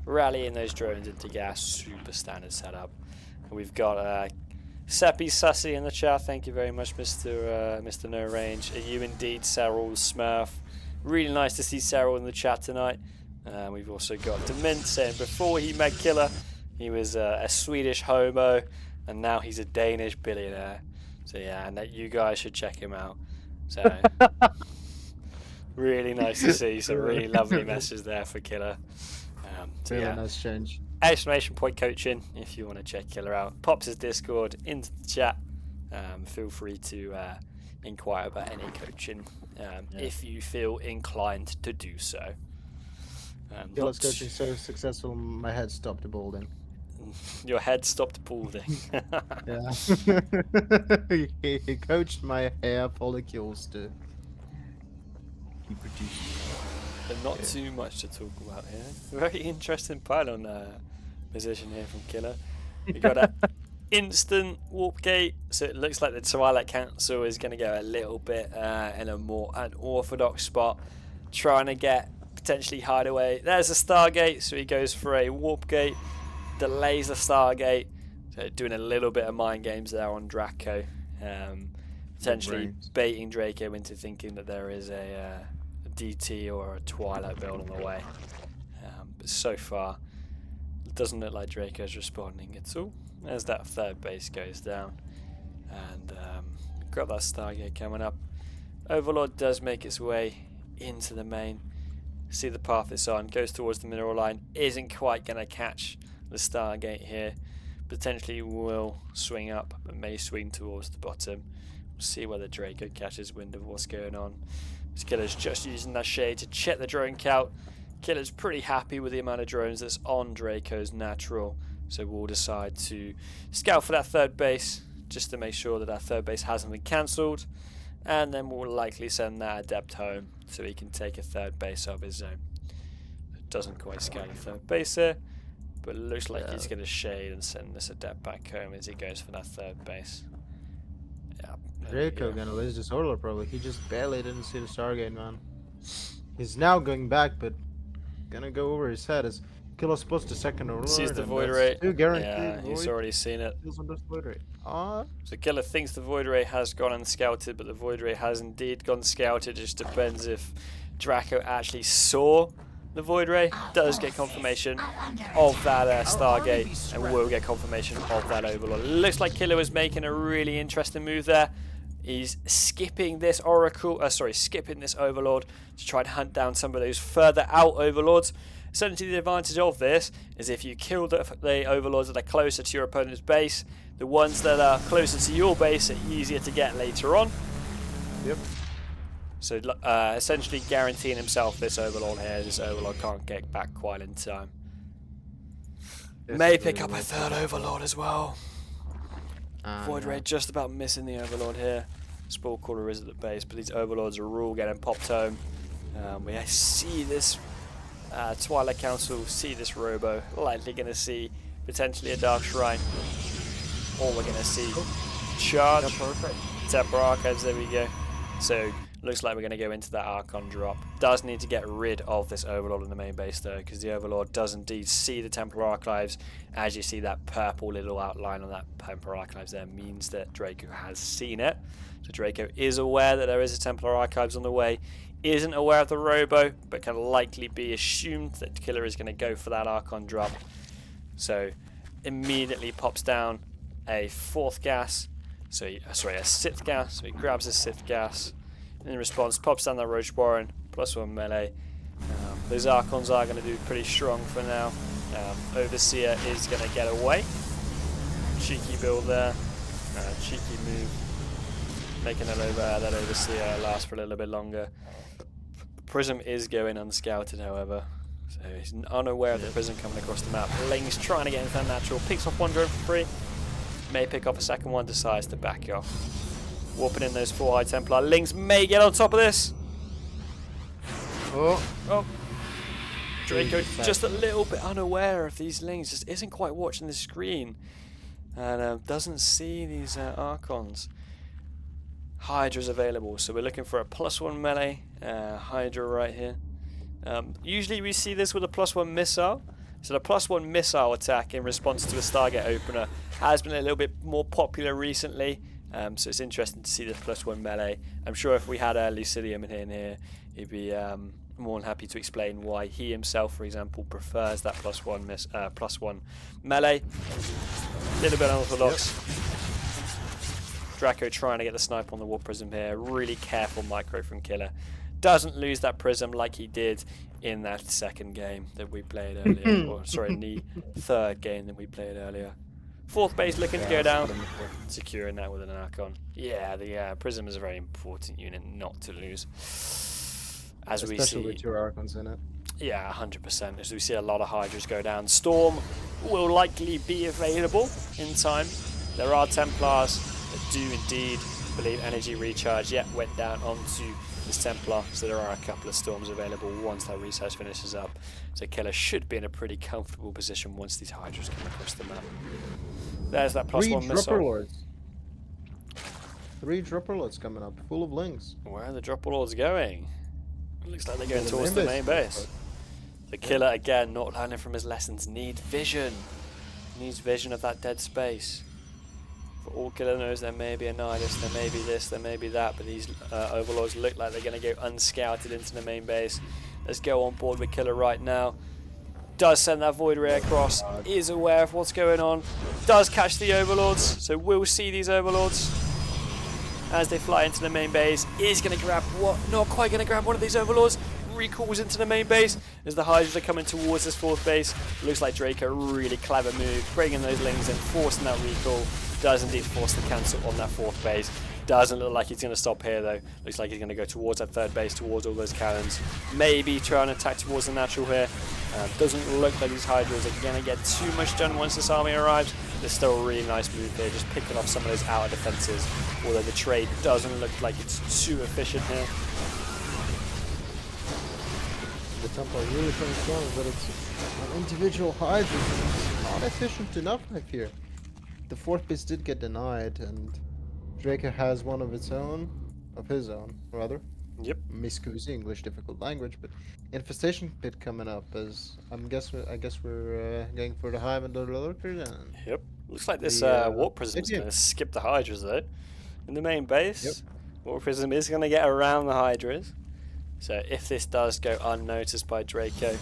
Speaker 2: Rallying those drones into gas, super standard setup. And we've got Seppi Sussy in the chat. Thank you very much, Mr. No Range. Are you indeed Cyril Smurf? Really nice to see Cyril in the chat tonight. We've also got Demint saying before he met Killa, he was a Swedish homo, and now he's a Danish billionaire. So yeah, and that you guys should check him out. So really nice to see some really lovely messages there for Killa. So
Speaker 1: Really
Speaker 2: yeah,
Speaker 1: nice change.
Speaker 2: exclamation point coaching if you want to check Killa out. Pops his Discord into the chat. Feel free to inquire about any coaching if you feel inclined to do so.
Speaker 1: Killa's coaching so successful, my head stopped balding.
Speaker 2: Your head stopped balding.
Speaker 1: Yeah. he coached my hair follicles to keep producing.
Speaker 2: But not too much to talk about here. Very interesting pylon position here from Killa. We got an instant warp gate, so it looks like the Twilight Council is going to go a little bit in a more unorthodox spot, trying to get potentially hideaway. There's a Stargate, so he goes for a warp gate, delays the Stargate, so doing a little bit of mind games there on Draco, potentially baiting Draco into thinking that there is a DT or a Twilight build on the way. But so far, it doesn't look like Draco's responding at all as that 3rd base goes down. And got that Stargate coming up. Overlord does make its way into the main. See the path it's on, goes towards the mineral line, isn't quite going to catch the Stargate here. Potentially will swing up, but may swing towards the bottom. We'll see whether Draco catches wind of what's going on. Killa's just using that shade to check the drone count. Killa's pretty happy with the amount of drones that's on Draco's natural, so we'll decide to scout for that 3rd base just to make sure that 3rd base hasn't been cancelled, and then we'll likely send that Adept home so he can take a 3rd base of his own. It doesn't quite scout the 3rd base here, but it looks like he's going to shade and send this Adept back home as he goes for that 3rd base.
Speaker 1: Draco gonna lose this order probably. He just barely didn't see the Stargate, man. He's now going back, but gonna go over his head as Killa's supposed to 2nd order.
Speaker 2: Sees the void ray.
Speaker 1: Yeah,
Speaker 2: he's already seen it.
Speaker 1: So
Speaker 2: Killa thinks the void ray has gone unscouted, but the void ray has indeed gone scouted. It just depends if Draco actually saw the void ray. Does get confirmation of that Stargate, and will get confirmation of that Overlord. Looks like Killa was making a really interesting move there. He's skipping this skipping this Overlord to try and hunt down some of those further out Overlords. Essentially, the advantage of this is if you kill the Overlords that are closer to your opponent's base, the ones that are closer to your base are easier to get later on.
Speaker 1: Yep.
Speaker 2: So essentially guaranteeing himself this Overlord here. This Overlord can't get back quite in time. May pick up a third Overlord as well. Void Ray just about missing the Overlord here. Spore Caller is at the base, but these Overlords are all getting popped home. We see this Twilight Council, see this Robo, likely going to see potentially a Dark Shrine. Or we're going to see Charge, Temper Archives, there we go. So looks like we're going to go into that Archon drop. Does need to get rid of this Overlord in the main base though, because the Overlord does indeed see the Templar Archives. As you see that purple little outline on that Templar Archives there means that Draco has seen it. So Draco is aware that there is a Templar Archives on the way, isn't aware of the Robo, but can likely be assumed that Killa is going to go for that Archon drop. So immediately pops down a fourth gas, a sixth gas, so he grabs a sixth gas. In response, pops down that Roach Warren, +1 melee. Those Archons are going to do pretty strong for now. Overseer is going to get away. Cheeky build there. Cheeky move. Making that Overseer last for a little bit longer. Prism is going unscouted, however. So he's unaware of the Prism coming across the map. Ling's trying to get into that natural. Picks off one drone for free. May pick off a second one, decides to back off. Warping in those 4 High Templar. Lings may get on top of this. Oh. Draco just a little bit unaware of these Lings. Just isn't quite watching the screen. And doesn't see these Archons. Hydra's available. So we're looking for a +1 melee Hydra right here. Usually we see this with a +1 missile. So the +1 missile attack in response to a Stargate opener has been a little bit more popular recently. So it's interesting to see this +1 melee. I'm sure if we had Lucidium in here, he'd be more than happy to explain why he himself, for example, prefers that +1 melee. A little bit unorthodox. Yep. Draco trying to get the snipe on the Warp Prism here. Really careful micro from Killa. Doesn't lose that Prism like he did in that second game that we played earlier. Or sorry, in the third game that we played earlier. Fourth base looking to go down. Securing that with an Archon. Yeah, the Prism is a very important unit not to lose.
Speaker 1: Especially with 2 Archons in it.
Speaker 2: Yeah, 100%. As we see a lot of Hydras go down. Storm will likely be available in time. There are Templars that do indeed believe energy recharge. Yet went down onto this Templar, so there are a couple of Storms available once that research finishes up. So Killa should be in a pretty comfortable position once these Hydras come across the map. There's that +1 missile.
Speaker 1: 3 Dropper Lords coming up, full of Lings.
Speaker 2: Where are the Dropper Lords going? It looks like they're going towards the main base. The Killa, again, not learning from his lessons, needs vision. Needs vision of that dead space. For all Killa knows, there may be a Nihilist, there may be this, there may be that, but these Overlords look like they're going to go unscouted into the main base. Let's go on board with Killa right now. Does send that Void Ray across, is aware of what's going on, does catch the Overlords, so we'll see these Overlords as they fly into the main base. Is going to grab what? Not quite going to grab one of these Overlords. Recalls into the main base as the Hydras are coming towards this 4th base. Looks like Draco, really clever move, bringing those Lings in, forcing that recall. Does indeed force the cancel on that 4th base. Doesn't look like he's going to stop here though. Looks like he's going to go towards that 3rd base, towards all those cannons. Maybe try and attack towards the natural here. Doesn't look like these Hydras are going to get too much done once this army arrives. There's still a really nice move here, just picking off some of those outer defenses. Although the trade doesn't look like it's too efficient here.
Speaker 1: The Templar are really pretty strong, but it's an individual Hydra. It's not efficient enough, I fear. The 4th base did get denied, and Draco has one of his own, rather.
Speaker 2: Yep.
Speaker 1: Miscusi, English difficult language, but Infestation Pit coming up as I guess we're going for the Hive and the Lurker then.
Speaker 2: Yep. Looks like this Warp Prism is going to skip the Hydras though. In the main base, Warp Prism is going to get around the Hydras. So if this does go unnoticed by Draco,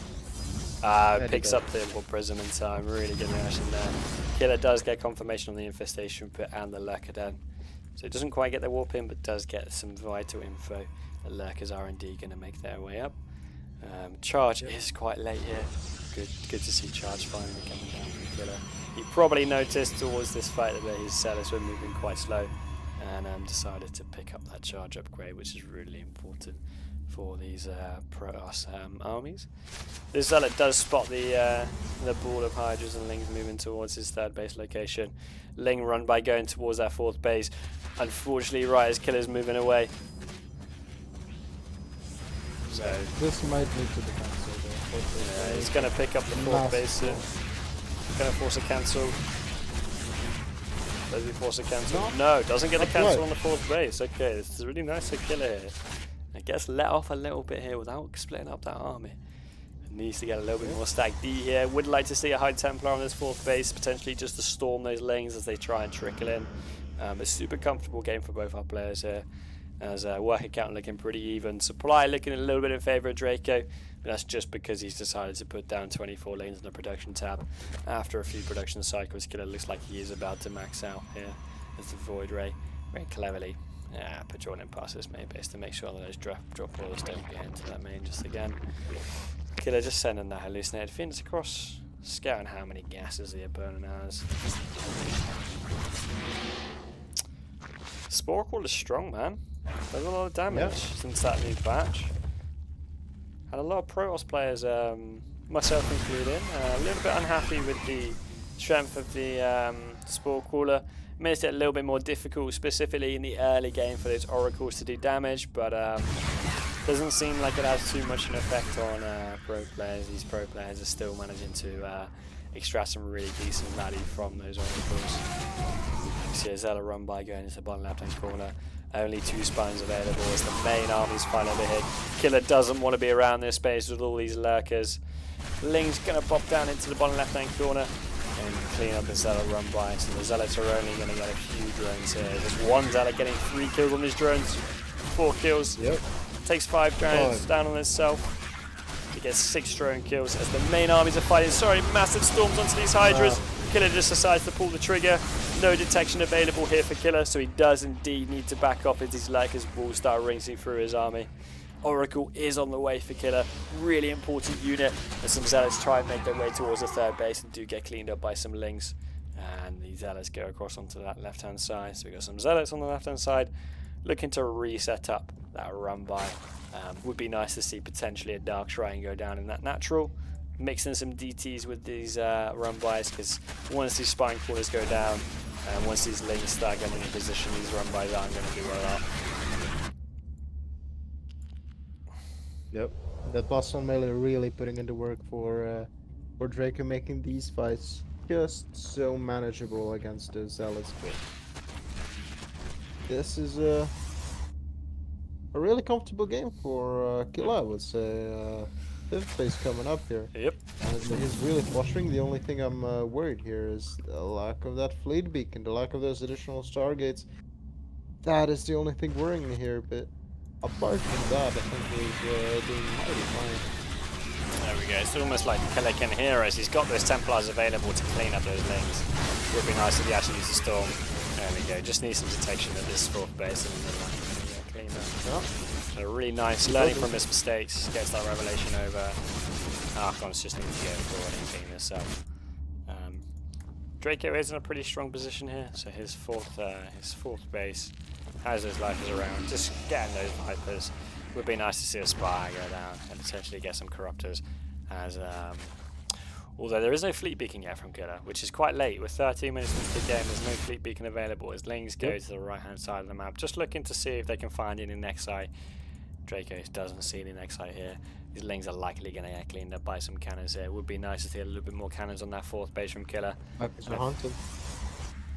Speaker 2: picks up the Warp Prism in time, really good reaction there. Killa does get confirmation on the Infestation Pit and the Lurker Den. So it doesn't quite get the warp in, but does get some vital info. The lurkers are indeed going to make their way up. Charge is quite late here. Good to see Charge finally coming down from Killa. He probably noticed towards this fight that his Zealots were moving quite slow, and decided to pick up that charge upgrade, which is really important for these Protoss armies. This Zealot does spot the ball of Hydras and Lings moving towards his third base location. Ling run by going towards that fourth base. Unfortunately, right as Killa's moving away. So
Speaker 1: this might need to be cancelled.
Speaker 2: Yeah, he's going to pick up the fourth base here. Going to force a cancel. Does he force a cancel? No, doesn't get a cancel on the fourth base. Okay, this is really nice for Killa here. It gets let off a little bit here without splitting up that army. It needs to get a little bit more stack D here. Would like to see a High Templar on this fourth base, potentially just to storm those lanes as they try and trickle in. A super comfortable game for both our players here. As work account looking pretty even. Supply looking a little bit in favour of Draco, but that's just because he's decided to put down 24 lanes in the production tab. After a few production cycles, Killa looks like he is about to max out here as the Void Ray very cleverly patrolling past this main base to make sure that those drop orders don't get into that main just again. Killa just sending that hallucinated Phoenix across, scouting how many gases the opponent has. Spore Call is strong, man. Does a lot of damage since that new patch. Had a lot of Protoss players, myself included, a little bit unhappy with the strength of the Spore Caller. Makes it a little bit more difficult, specifically in the early game, for those Oracles to do damage, but doesn't seem like it has too much an effect on pro players. These pro players are still managing to extract some really decent value from those Oracles. You see a Zealot run by going into the bottom left hand corner. Only 2 spines available as the main army's finally hit. Killa doesn't want to be around this space with all these lurkers. Ling's going to pop down into the bottom left hand corner and clean up the Zealot run by. So the Zealots are only going to get a few drones here. There's one Zealot getting 3 kills on his drones, 4 kills.
Speaker 1: Yep.
Speaker 2: Takes 5 drones down on himself. He gets 6 drone kills as the main armies are fighting. Sorry, massive storms onto these Hydras. Killa just decides to pull the trigger. No detection available here for Killa, so he does indeed need to back off as these lurkers balls start racing through his army. Oracle is on the way for Killa. Really important unit as some Zealots try and make their way towards the third base and do get cleaned up by some Lings. And the Zealots go across onto that left-hand side. So we got some Zealots on the left-hand side looking to reset up that run by. Would be nice to see potentially a Dark Shrine go down in that natural. Mixing some DTs with these run bys, because once these spine corners go down and once these Lings start getting in position, these run bys aren't going to do a lot.
Speaker 1: Yep, that boss on melee really putting in the work for Draco, making these fights just so manageable against the Zealots. But this is a really comfortable game for Killa, I would say. Fifth phase coming up here.
Speaker 2: Yep.
Speaker 1: And he's really flushing. The only thing I'm worried here is the lack of that fleet beacon, the lack of those additional stargates. That is the only thing worrying me here, but apart from that, I think he's doing mighty fine.
Speaker 2: There we go. It's almost like Killa can hear us. He's got those Templars available to clean up those things. It would be nice if he actually used a storm. There we go. Just need some detection at this fourth base and then clean that up. A really nice learning from his mistakes. Gets that revelation over. Archons just need to go forward and clean this up. Draco is in a pretty strong position here, so his fourth base has those lifers around, just getting those Vipers. Would be nice to see a Spire go down and potentially get some Corruptors. As although there is no fleet beacon yet from Killa, which is quite late. With 13 minutes into the game, there's no fleet beacon available. As Lings go to the right hand side of the map, just looking to see if they can find any Nexi. Draco doesn't see any Nexi here. These Lings are likely going to get cleaned up by some cannons here. It would be nice to see a little bit more cannons on that fourth base from Killa.
Speaker 1: Vipers are haunted.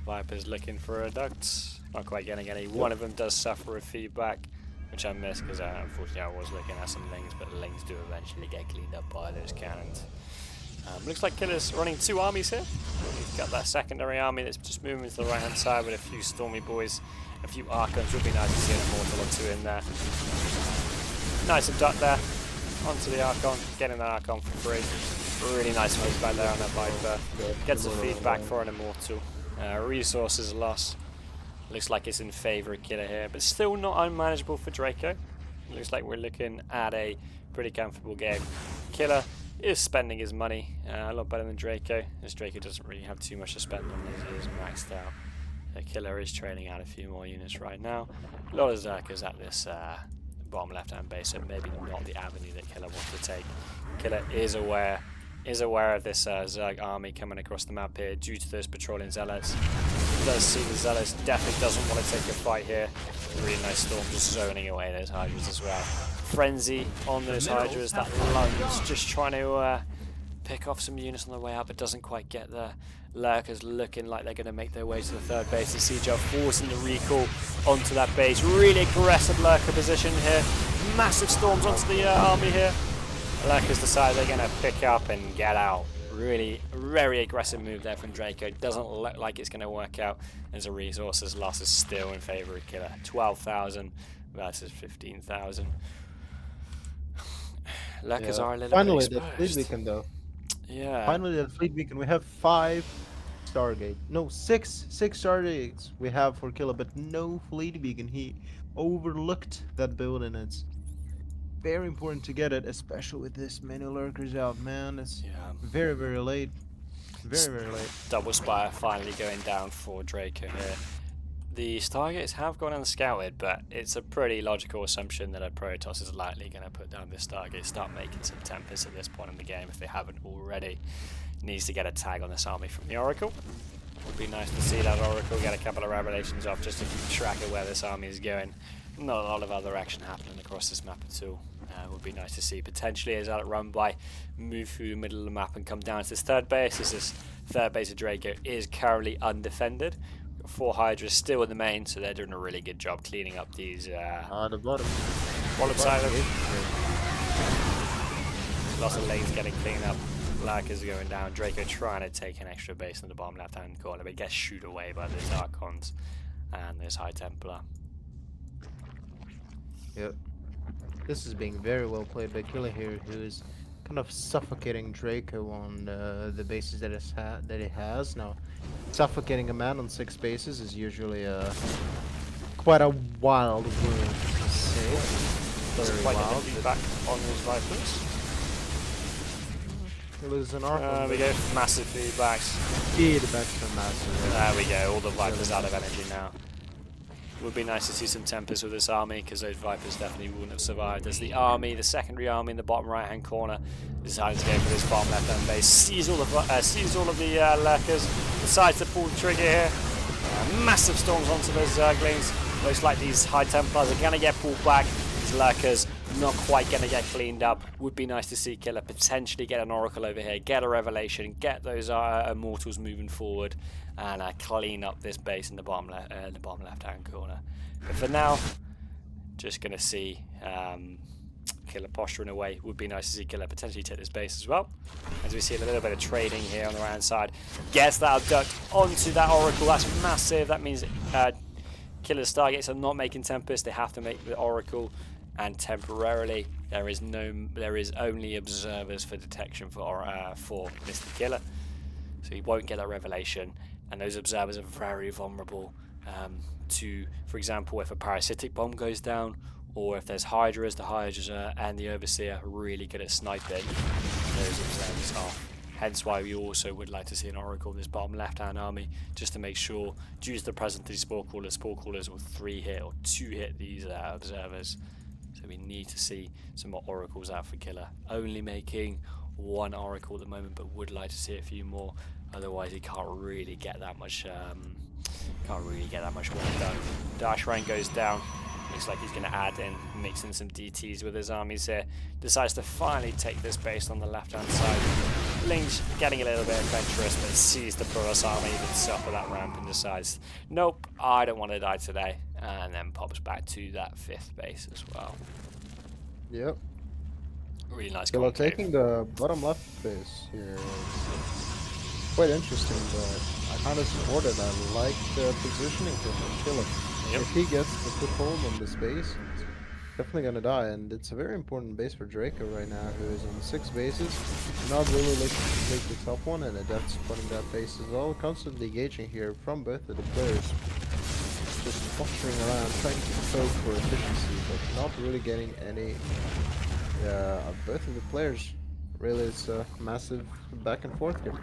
Speaker 2: Vipers looking for a duct. Not quite getting any. One of them does suffer with feedback, which I missed because unfortunately I was looking at some Lings, but the Lings do eventually get cleaned up by those cannons. Looks like Killa's running 2 armies here. He's got that secondary army that's just moving to the right hand side with a few Stormy Boys, a few Archons. Would be nice to see an Immortal or 2 in there. Nice and duck there. Onto the Archon, getting that Archon for free. Really nice move back there on that Viper. Gets the feedback for an Immortal. Resources lost. Looks like it's in favour of Killa here, but still not unmanageable for Draco. Looks like we're looking at a pretty comfortable game. Killa is spending his money a lot better than Draco, as Draco doesn't really have too much to spend on his. He is maxed out. Killa is training out a few more units right now. A lot of Zerkers at this bottom left-hand base, so maybe not the avenue that Killa wants to take. Killa is aware of this Zerg army coming across the map here due to those patrolling zealots. He does see the zealots, definitely doesn't want to take a fight here. Really nice storm just zoning away those hydras as well. Frenzy on those hydras, that lunge just trying to pick off some units on the way out, but doesn't quite get there. Lurkers looking like they're going to make their way to the third base. The siege are forcing the recall onto that base. Really aggressive Lurker position here. Massive storms onto the army here. Lurkers decide they're going to pick up and get out. Really very aggressive move there from Draco. Doesn't look like it's going to work out as a resources loss is still in favour of Killa. 12,000 versus 15,000. Lurkers are a little
Speaker 1: finally
Speaker 2: bit
Speaker 1: the fleet beacon though.
Speaker 2: Yeah.
Speaker 1: Finally the fleet beacon. We have 5 Stargate. No, 6 Stargates we have for Killa, but no fleet beacon. He overlooked that building. It's very important to get it, especially with this many lurkers out, man. It's very, very late. Very late.
Speaker 2: Double Spire finally going down for Draco here. The Stargates have gone unscouted, but it's a pretty logical assumption that a Protoss is likely going to put down this Stargate, start making some Tempests at this point in the game if they haven't already. Needs to get a tag on this army from the Oracle. Would be nice to see that Oracle get a couple of revelations off just to keep track of where this army is going. Not a lot of other action happening across this map at all. Would be nice to see potentially as that run by move through the middle of the map and come down to this third base. This third base of Draco is currently undefended. We've got 4 Hydras still in the main, so they're doing a really good job cleaning up these
Speaker 1: the bottom
Speaker 2: side of lots of lanes getting cleaned up. Lurkers are going down. Draco trying to take an extra base in the bottom left hand corner, but gets shooed away by those Archons and this High Templar.
Speaker 1: Yep. This is being very well played by Killa here, who is kind of suffocating Draco on the bases that he has. Now, suffocating a man on 6 bases is usually quite a wild word to say.
Speaker 2: Doesn't quite get the feedback on his Vipers.
Speaker 1: He loses an Archon.
Speaker 2: We go for massive feedbacks.
Speaker 1: Feedbacks for massive.
Speaker 2: There we go, all the Vipers out of energy now. Would be nice to see some Tempests with this army, because those Vipers definitely wouldn't have survived. As the army, the secondary army in the bottom right hand corner, decides to go for this bottom left hand base, sees all of the Lurkers, decides to pull the trigger here. Massive storms onto those Zerglings. Looks like these High Templars are going to get pulled back. These Lurkers not quite going to get cleaned up. Would be nice to see Killa potentially get an Oracle over here, get a Revelation, get those Immortals moving forward, and clean up this base in the bottom left hand corner. But for now, just going to see Killa posturing away. Would be nice to see Killa potentially take this base as well. As we see a little bit of trading here on the right hand side. Gets that abduct onto that Oracle. That's massive. That means Killa's Stargates are not making Tempest. They have to make the Oracle. And temporarily, there is only observers for detection for Mr. Killa. So he won't get that revelation. And those observers are very vulnerable to, for example, if a parasitic bomb goes down, or if there's Hydras, the Hydras and the Overseer are really good at sniping those observers off. Hence why we also would like to see an Oracle in this bottom left-hand army, just to make sure, due to the presence of these Spore Crawlers will 3-hit or 2-hit these observers. So we need to see some more Oracles out for Killa. Only making 1 Oracle at the moment, but would like to see a few more. Otherwise, he can't really get that much. Work done. Dash rank goes down. Looks like he's going to mix in some DTs with his armies here. Decides to finally take this base on the left-hand side. Ling's getting a little bit adventurous, but sees the Protoss army that's up at that ramp and decides, nope, I don't want to die today. And then pops back to that 5th base as well.
Speaker 1: Yep.
Speaker 2: Really nice.
Speaker 1: Killa taking the bottom left base here. Quite interesting, but I kind of support it. I like the positioning for Killa.
Speaker 2: Yep.
Speaker 1: If he gets the foothold on this base, it's definitely gonna die, and it's a very important base for Draco right now, who is on 6 bases, not really looking to take the top one, and that's putting that base as well, constantly engaging here from both of the players. just pottering around trying to poke for efficiency, but not really getting any of both of the players. Really, it's a massive back and forth here.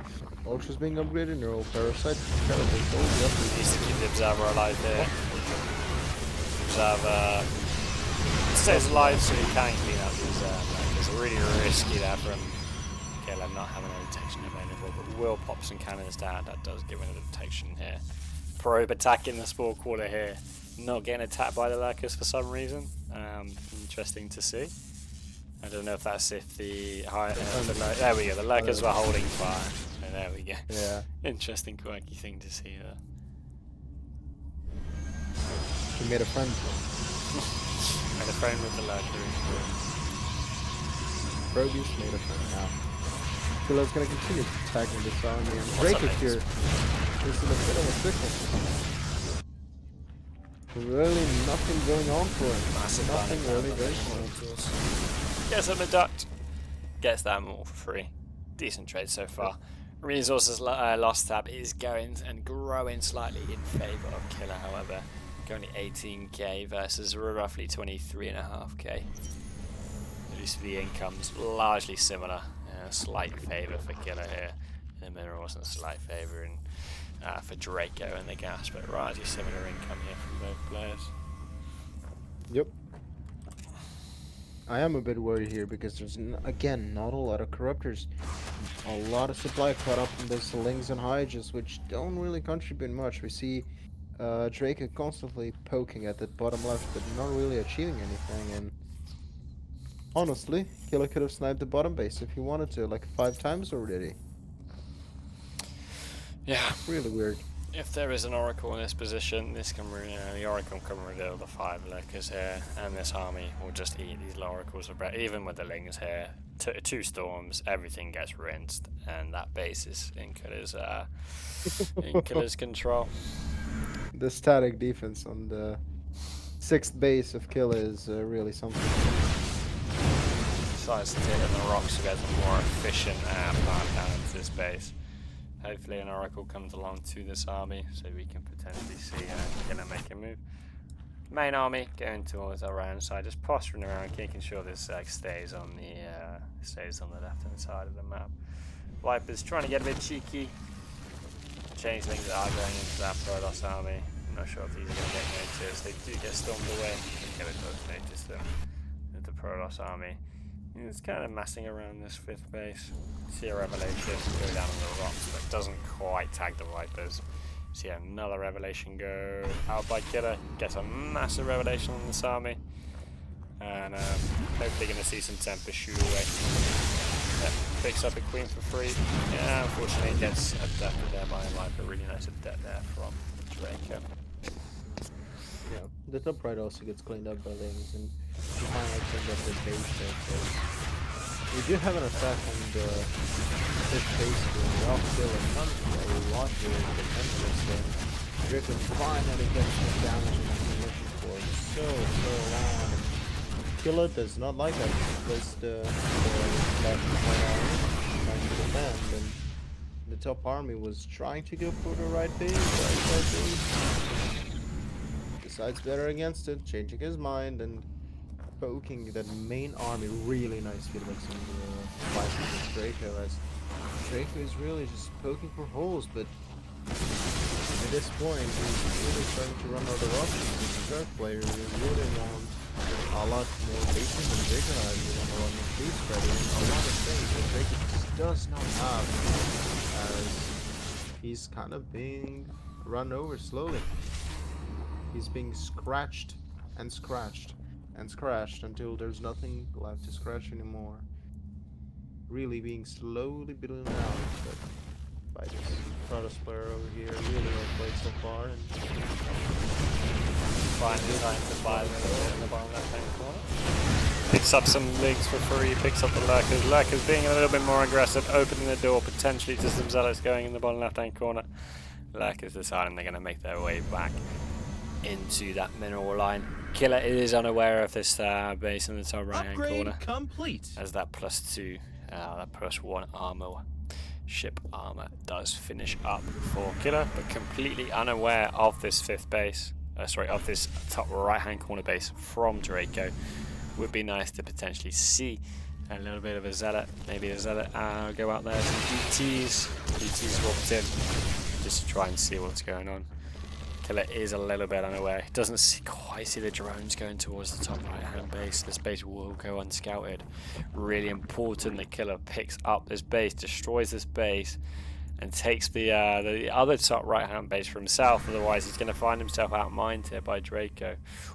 Speaker 1: Ultra's being upgraded, Neural Parasite, terrible gold,
Speaker 2: Needs to keep the Observer alive here. Observer stays alive so he can clean up the Observer. It's really risky there from Killa not having a detection available, but will pop some cannons down. That does give him a detection here. Probe attacking the Spore Quarter here. Not getting attacked by the Lurkers for some reason. Interesting to see. I don't know if that's if the there we go. The Lurkers were holding fire. So there we go.
Speaker 1: Yeah.
Speaker 2: Interesting, quirky thing to see there.
Speaker 1: He made a friend.
Speaker 2: Made a friend with the Lurker.
Speaker 1: Brody's made a friend now. Killa's gonna continue attacking this army, and Draco here is in a bit of a pickle. Really nothing going on for him.
Speaker 2: Massive
Speaker 1: nothing really going on.
Speaker 2: Gets him a duct. Gets that more for free. Decent trade so far. Resources lost tab is going and growing slightly in favour of Killa, however. Currently 18k versus roughly 23.5k. At least the income's largely similar. Slight favour for Killa here. The minerals and slight favour in for Draco and the gas, but largely similar income here from both players.
Speaker 1: Yep. I am a bit worried here because there's again not a lot of corruptors. A lot of supply caught up in those Lings and Hyges, which don't really contribute much. We see Draco constantly poking at the bottom left, but not really achieving anything. And honestly, Killa could have sniped the bottom base if he wanted to, like 5 times already.
Speaker 2: Yeah.
Speaker 1: Really weird.
Speaker 2: If there is an Oracle in this position, this can the Oracle can reveal the 5 Lurkers here, and this army will just eat these Oracles for bread. Even with the Lings here, 2 storms, everything gets rinsed, and that base is in Killa's control.
Speaker 1: The static defense on the 6th base of Killa is really something.
Speaker 2: Decides to take on the rocks to get a more efficient path down into this base. Hopefully an Oracle comes along to this army so we can potentially see Killa make a move. Main army going towards our round side, just posturing around, making sure this stays on the left hand side of the map. Viper's trying to get a bit cheeky. Changelings are going into that Protoss army. I'm not sure if these are going to get noticed. They do get stormed away. Killa does notice them with the Protoss army. It's kind of messing around this 5th base. See a Revelation go down on the rocks, but doesn't quite tag the Vipers. See another Revelation go out by Killa. Gets a massive Revelation on this army. And hopefully going to see some Tempest shoot away. Picks up a Queen for free. Yeah, unfortunately gets abducted there by a Viper. Really nice abduct there from Draco.
Speaker 1: Yeah, the top right also gets cleaned up by Lings, and we finally cleaned up the base there. So we do have an attack on the 5th base here. We are still not a lot here in the 10 minutes there. Draco finally gets the damage and ammunition for so long. Killa does not like that. He placed the left army trying to defend, and the top army was trying to go for the right base, right base. Decides better against it, changing his mind and poking that main army. Really nice feedbacks on the fight with Draco, as Draco is really just poking for holes, but at this point he's really starting to run out of options. As a third player, you really want a lot more bases than Draco has. You want a lot more food spreading, a lot of things that Draco just does not have, as he's kind of being run over slowly. He's being scratched and scratched and scratched until there's nothing left to scratch anymore. Really being slowly ballooned out, but by this Protoss player over here, really well played so far. And
Speaker 2: finally trying to buy them in the bottom left hand corner. Picks up some Lings for free, picks up the Lurkers. Lurkers being a little bit more aggressive, opening the door potentially to some Zealots going in the bottom left hand corner. Lurkers deciding they're going to make their way back into that mineral line. Killa is unaware of this base in the top right hand corner.
Speaker 3: Complete.
Speaker 2: As that +2, that +1 armor, ship armor does finish up for Killa, but completely unaware of this 5th base. of this top right-hand corner base from Draco. Would be nice to potentially see a little bit of a zealot, maybe a zealot go out there, some GTs walked in, just to try and see what's going on. Killa is a little bit unaware. He doesn't quite see the drones going towards the top right-hand base. This base will go unscouted. Really important that Killa picks up this base, destroys this base, and takes the other top right-hand base for himself. Otherwise, he's going to find himself outmined here by Draco.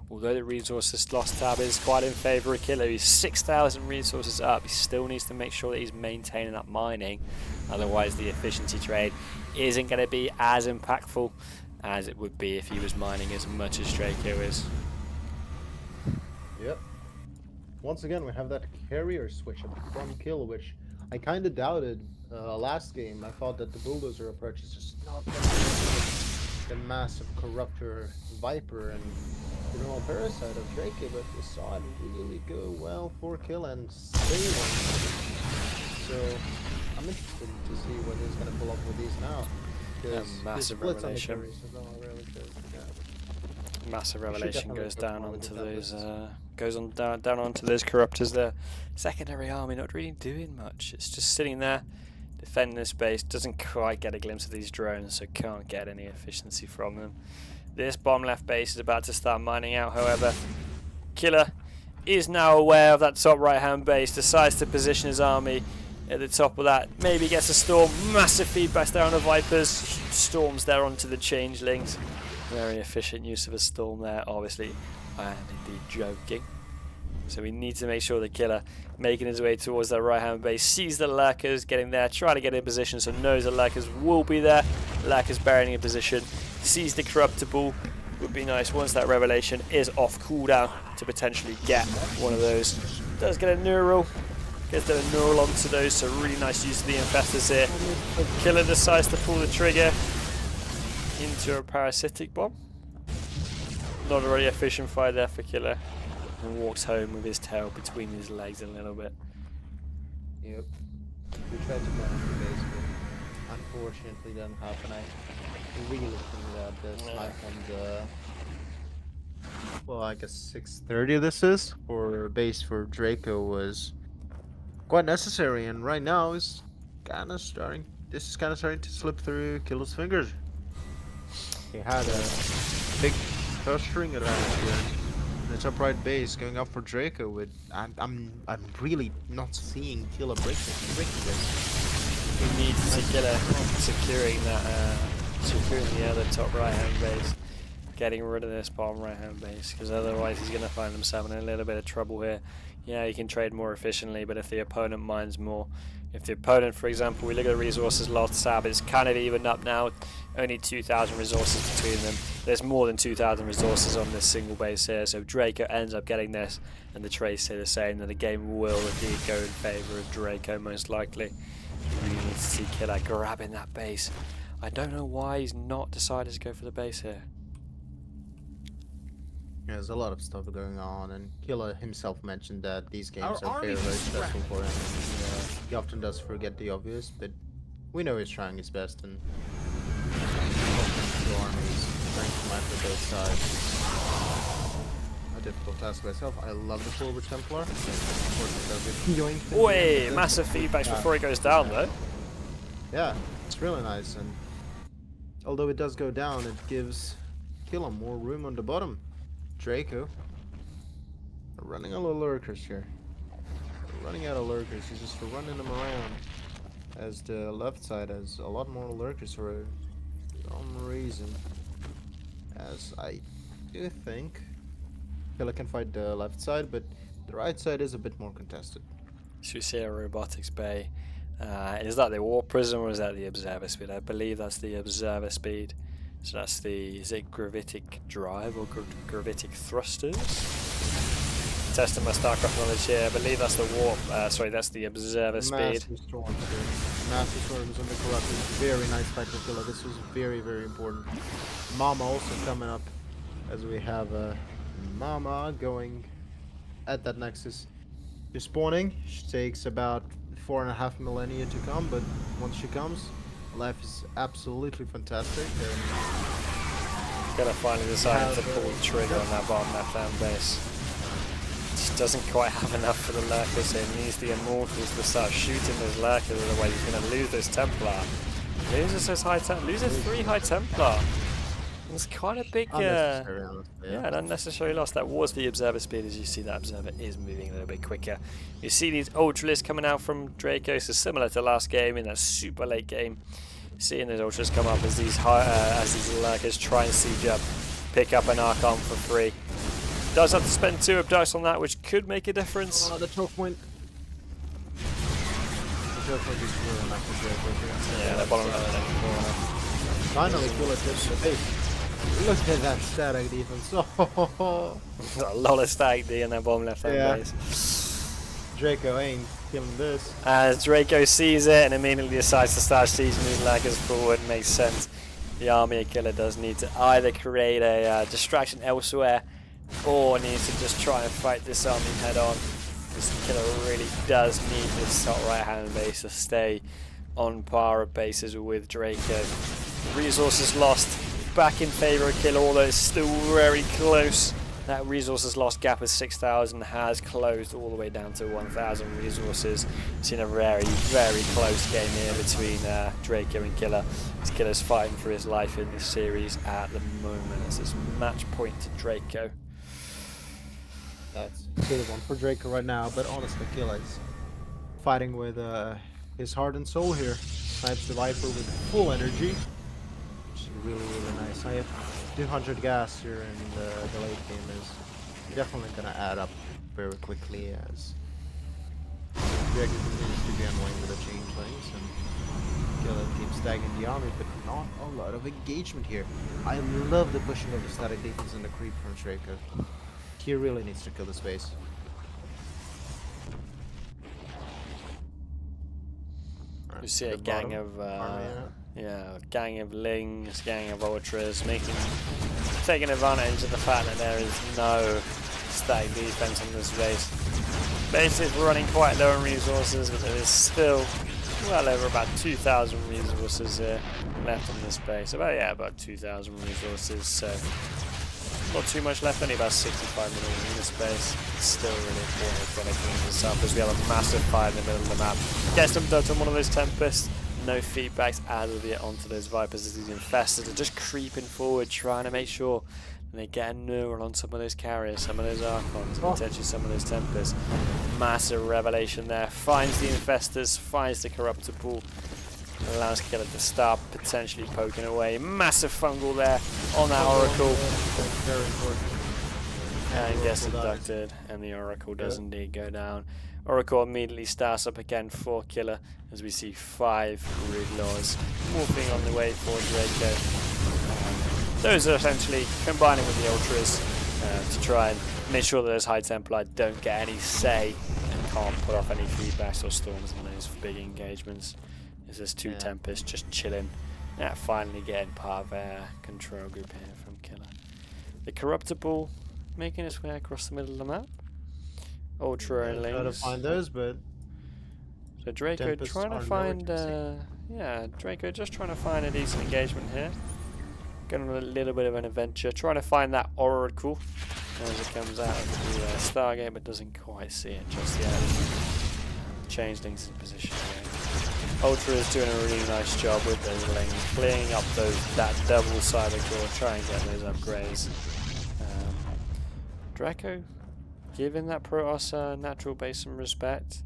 Speaker 2: Although the resources lost tab is quite in favour of Killa. He's 6,000 resources up. He still needs to make sure that he's maintaining that mining. Otherwise, the efficiency trade isn't going to be as impactful as it would be if he was mining as much as Draco is.
Speaker 1: Yep. Once again, we have that carrier switch at the front kill, which I kind of doubted last game. I thought that the bulldozer approach is just not going to the massive corruptor Viper and the normal parasite of Draco, but we saw it really go well for Killa and stay one. So I'm interested to see what he's going to pull up with these now.
Speaker 2: Massive revelation. Massive revelation goes down onto those down onto those corruptors there. Secondary army not really doing much. It's just sitting there defending this base. Doesn't quite get a glimpse of these drones, so can't get any efficiency from them. This bomb left base is about to start mining out, however. Killa is now aware of that top right hand base, decides to position his army at the top of that. Maybe gets a storm. Massive feedback there on the Vipers. Storms there onto the changelings. Very efficient use of a storm there. Obviously, I am indeed joking. So we need to make sure that Killa making his way towards that right hand base, sees the lurkers getting there, trying to get in position, so knows the lurkers will be there. Lurkers burying in position, sees the corruptible. Would be nice once that revelation is off cooldown to potentially get one of those. Does get a neural. Gets a neural onto those, so really nice use of the infestors here. Killa decides to pull the trigger into a parasitic bomb. Not a really efficient fight there for Killa. And walks home with his tail between his legs a little bit.
Speaker 1: Yep. We tried to manage the base, but unfortunately didn't happen. I really think that the snipe on the... Well, I guess 630 this is, for base for Draco was quite necessary, and right now is kind of starting. This is kind of starting to slip through Killa's fingers. He had a big clustering advantage here. The top right base going up for Draco with. I'm really not seeing Killa breaking this.
Speaker 2: We need to see Killa securing that, securing the other top right hand base, getting rid of this bottom right hand base, because otherwise he's going to find himself in a little bit of trouble here. Yeah, he can trade more efficiently, but if the opponent mines more, if the opponent, for example, we look at the resources lost tab, it's kind of evened up now. Only 2,000 resources between them. There's more than 2,000 resources on this single base here, so Draco ends up getting this, and the trades say the same, that the game will indeed go in favour of Draco most likely. We really need to see Killa grabbing that base. I don't know why he's not decided to go for the base here.
Speaker 1: Yeah, there's a lot of stuff going on, and Killa himself mentioned that these games are very, very stressful for him. He often does forget the obvious, but we know he's trying his best, and the army is trying to match for both sides. A difficult task myself. I love the forward Templar. Of course, it does it.
Speaker 2: Oi, massive feedbacks before it goes down, though.
Speaker 1: Yeah, it's really nice, and although it does go down, it gives Killa more room on the bottom. Draco running out of lurkers here. Running out of lurkers. He's just running them around. As the left side has a lot more lurkers for some reason. As I do think Killa can fight the left side, but the right side is a bit more contested.
Speaker 2: Should we see a robotics bay? Is that the war prism or is that the observer speed? I believe that's the observer speed. So that's the, is it gravitic drive or gravitic thrusters? Testing my StarCraft knowledge here. I believe that's the warp. Sorry, that's the observer speed.
Speaker 1: Massive storms here. Massive storms on the corruptors. Very nice fight for Killa. This was very, very important. Mama also coming up, as we have Mama going at that Nexus. She's spawning. She takes about 4.5 millennia to come, but once she comes, life is absolutely fantastic.
Speaker 2: Killa finally decided to pull the trigger on that bottom left-hand base. Just doesn't quite have enough for the lurkers here. Needs the Immortals to start shooting those lurkers, otherwise he's going to lose this Templar. Loses his high Templar. Loses 3 high Templar. It's quite a big,
Speaker 1: Unnecessary, honestly,
Speaker 2: yeah, an unnecessary loss. That was the Observer speed. As you see, that Observer is moving a little bit quicker. You see these Ultralists coming out from Draco, so similar to last game in that super late game. Seeing those Ultras come up as these lurkers try and siege up, pick up an Archon for free. Does have to spend 2 Abducts on that, which could make a difference.
Speaker 1: Oh, the choke point. The choke point is really nice to Draco.
Speaker 2: Yeah, they're bottom left.
Speaker 1: Finally, Killa takes the base. Look at that static defense. Oh.
Speaker 2: A lot of static D in that bottom left hand base.
Speaker 1: Draco ain't killing this.
Speaker 2: As Draco sees it and immediately decides to start sieging these lurkers forward, makes sense. The army of Killa does need to either create a distraction elsewhere or needs to just try and fight this army head on. This Killa really does need this top right hand base to stay on par of bases with Draco. Resources lost. Back in favour of Killa, although it's still very close. That resources lost gap of 6,000 has closed all the way down to 1,000 resources. Seen a very, very close game here between Draco and Killa. As Killa's fighting for his life in this series at the moment. This is match point to Draco.
Speaker 1: That's a good one for Draco right now, but honestly, Killa is fighting with his heart and soul here. Snipes the Viper with full energy. Really, really nice. I have 200 gas here in the late game is definitely gonna add up very quickly as Draco continues to be annoying with the changelings and Killa keeps staggering the army, but not a lot of engagement here. I love the pushing of the static defense and the creep from Draco. He really needs to kill the space.
Speaker 2: You see a gang of gang of Lings, gang of Ultras, taking advantage of the fact that there is no static defense on this base. Base is running quite low on resources, but there is still well over about 2,000 resources here left on this base. About 2,000 resources, so not too much left, only about 65 million in this base. It's still really important to clean this up as we have a massive fight in the middle of the map. Gets them ducked on one of those Tempests. No feedbacks as of yet onto those Vipers as these Infestors are just creeping forward, trying to make sure they get a neural on some of those carriers, some of those Archons, potentially some of those Tempests. Massive revelation there. Finds the Infestors, finds the Corruptible. Allows Killa to start potentially poking away. Massive fungal there on that Oracle.
Speaker 1: Very important.
Speaker 2: And gets abducted, and the Oracle does indeed go down. Oracle immediately starts up again for Killa as we see 5 Root Laws moving on the way for Draco. Those are essentially combining with the Ultras to try and make sure that those High Templar don't get any say and can't put off any feedbacks or storms in those big engagements. There's 2 Tempests just chilling, finally getting part of a control group here from Killa. The Corruptible making its way across the middle of the map. Ultra and
Speaker 1: Try to
Speaker 2: Lings.
Speaker 1: find those, but
Speaker 2: So Draco
Speaker 1: Tempests
Speaker 2: trying to
Speaker 1: are
Speaker 2: find,
Speaker 1: nowhere
Speaker 2: Draco just trying to find a decent engagement here. Going on a little bit of an adventure, trying to find that Oracle as it comes out of the Stargate, but doesn't quite see it just yet. Changelings in position here. Ultra is doing a really nice job with those Lings, clearing up that double cyber core, trying to get those upgrades. Draco, giving that Protoss natural base some respect,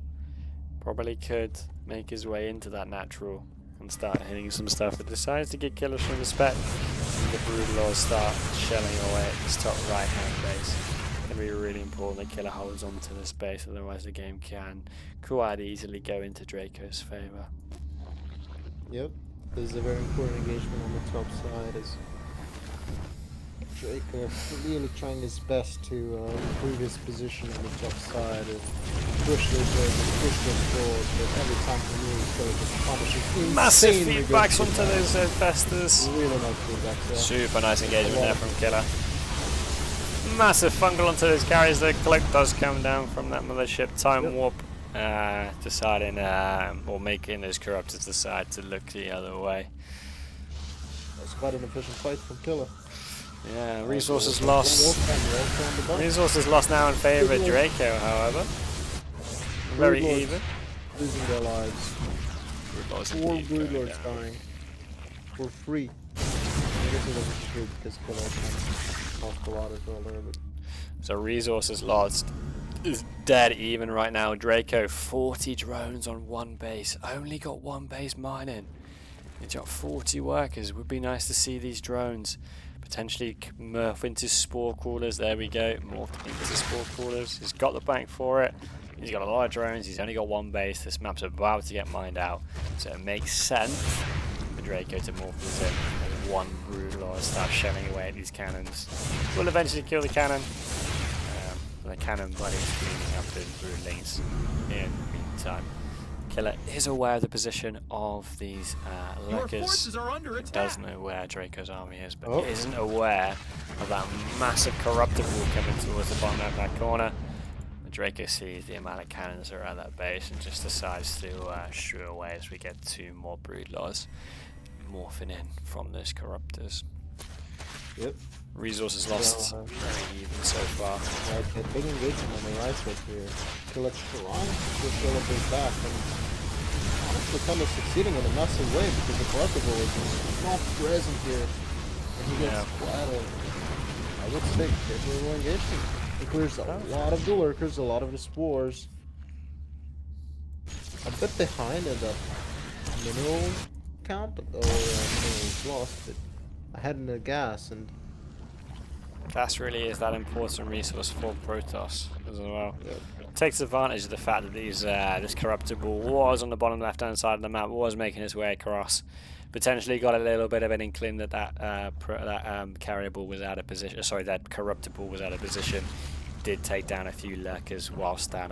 Speaker 2: probably could make his way into that natural and start hitting some stuff, but decides to give Killa some respect. The Brood Lords start shelling away at this top right hand base. It's going to be really important that Killa holds on to this base, otherwise the game can quite easily go into Draco's favour.
Speaker 1: Yep, this is a very important engagement on the top side as Draco really trying his best to improve his position on the top side and push those waves and push those forward, but every time he moves, so it just punishes
Speaker 2: massive feedbacks onto those Infestors.
Speaker 1: Really nice feedback there.
Speaker 2: Super nice engagement there from Killa. Massive fungal onto those carriers. The cloak does come down from that mothership. Time warp deciding or making those Corruptors decide to look the other way.
Speaker 1: That's quite an efficient fight from Killa.
Speaker 2: Yeah, resources
Speaker 1: Wolf
Speaker 2: lost.
Speaker 1: on the bottom.
Speaker 2: Resources lost now in favour of Draco, however. Very
Speaker 1: Broodlords
Speaker 2: even.
Speaker 1: losing their lives.
Speaker 2: Broodlords
Speaker 1: 4
Speaker 2: indeed going
Speaker 1: Broodlords
Speaker 2: down.
Speaker 1: dying. For free. I guess it wasn't for free because Killa kind of lost a lot as well there, but...
Speaker 2: So resources lost is dead even right now. Draco, 40 drones on one base. Only got one base mining. He's got 40 workers. It would be nice to see these drones potentially morph into spore crawlers. There we go. Morph into spore crawlers. He's got the bank for it. He's got a lot of drones. He's only got one base. This map's about to get mined out. So it makes sense for Draco to morph this in. One Broodlord start shelling away at these cannons. Will eventually kill the cannon. The cannon buddies cleaning up those broodlings in the meantime. Killa is aware of the position of these lurkers. He does know where Draco's army is, but isn't aware of that massive corruptible coming towards the bottom of that corner. Draco sees the amount of cannons that are at that base and just decides to shoo away as we get 2 more broodlords morphing in from those corruptors.
Speaker 1: Yep.
Speaker 2: Resources lost. Very even so far.
Speaker 1: Right, a big engagement on the right side here. Killa trying to fill up his back, and honestly kind of succeeding in a massive way because the corruptible is not present here. And he gets quite a, I would say, favorable engagement. It clears a lot of the lurkers, a lot of the spores. A bit behind in the mineral count, or minerals lost, but ahead in the gas, and
Speaker 2: gas really is that important resource for Protoss as well.
Speaker 1: Yep.
Speaker 2: Takes advantage of the fact that these this corruptible was on the bottom left hand side of the map, was making its way across. Potentially got a little bit of an inkling that carryable was out of position. Sorry, that corruptible was out of position. Did take down a few lurkers whilst that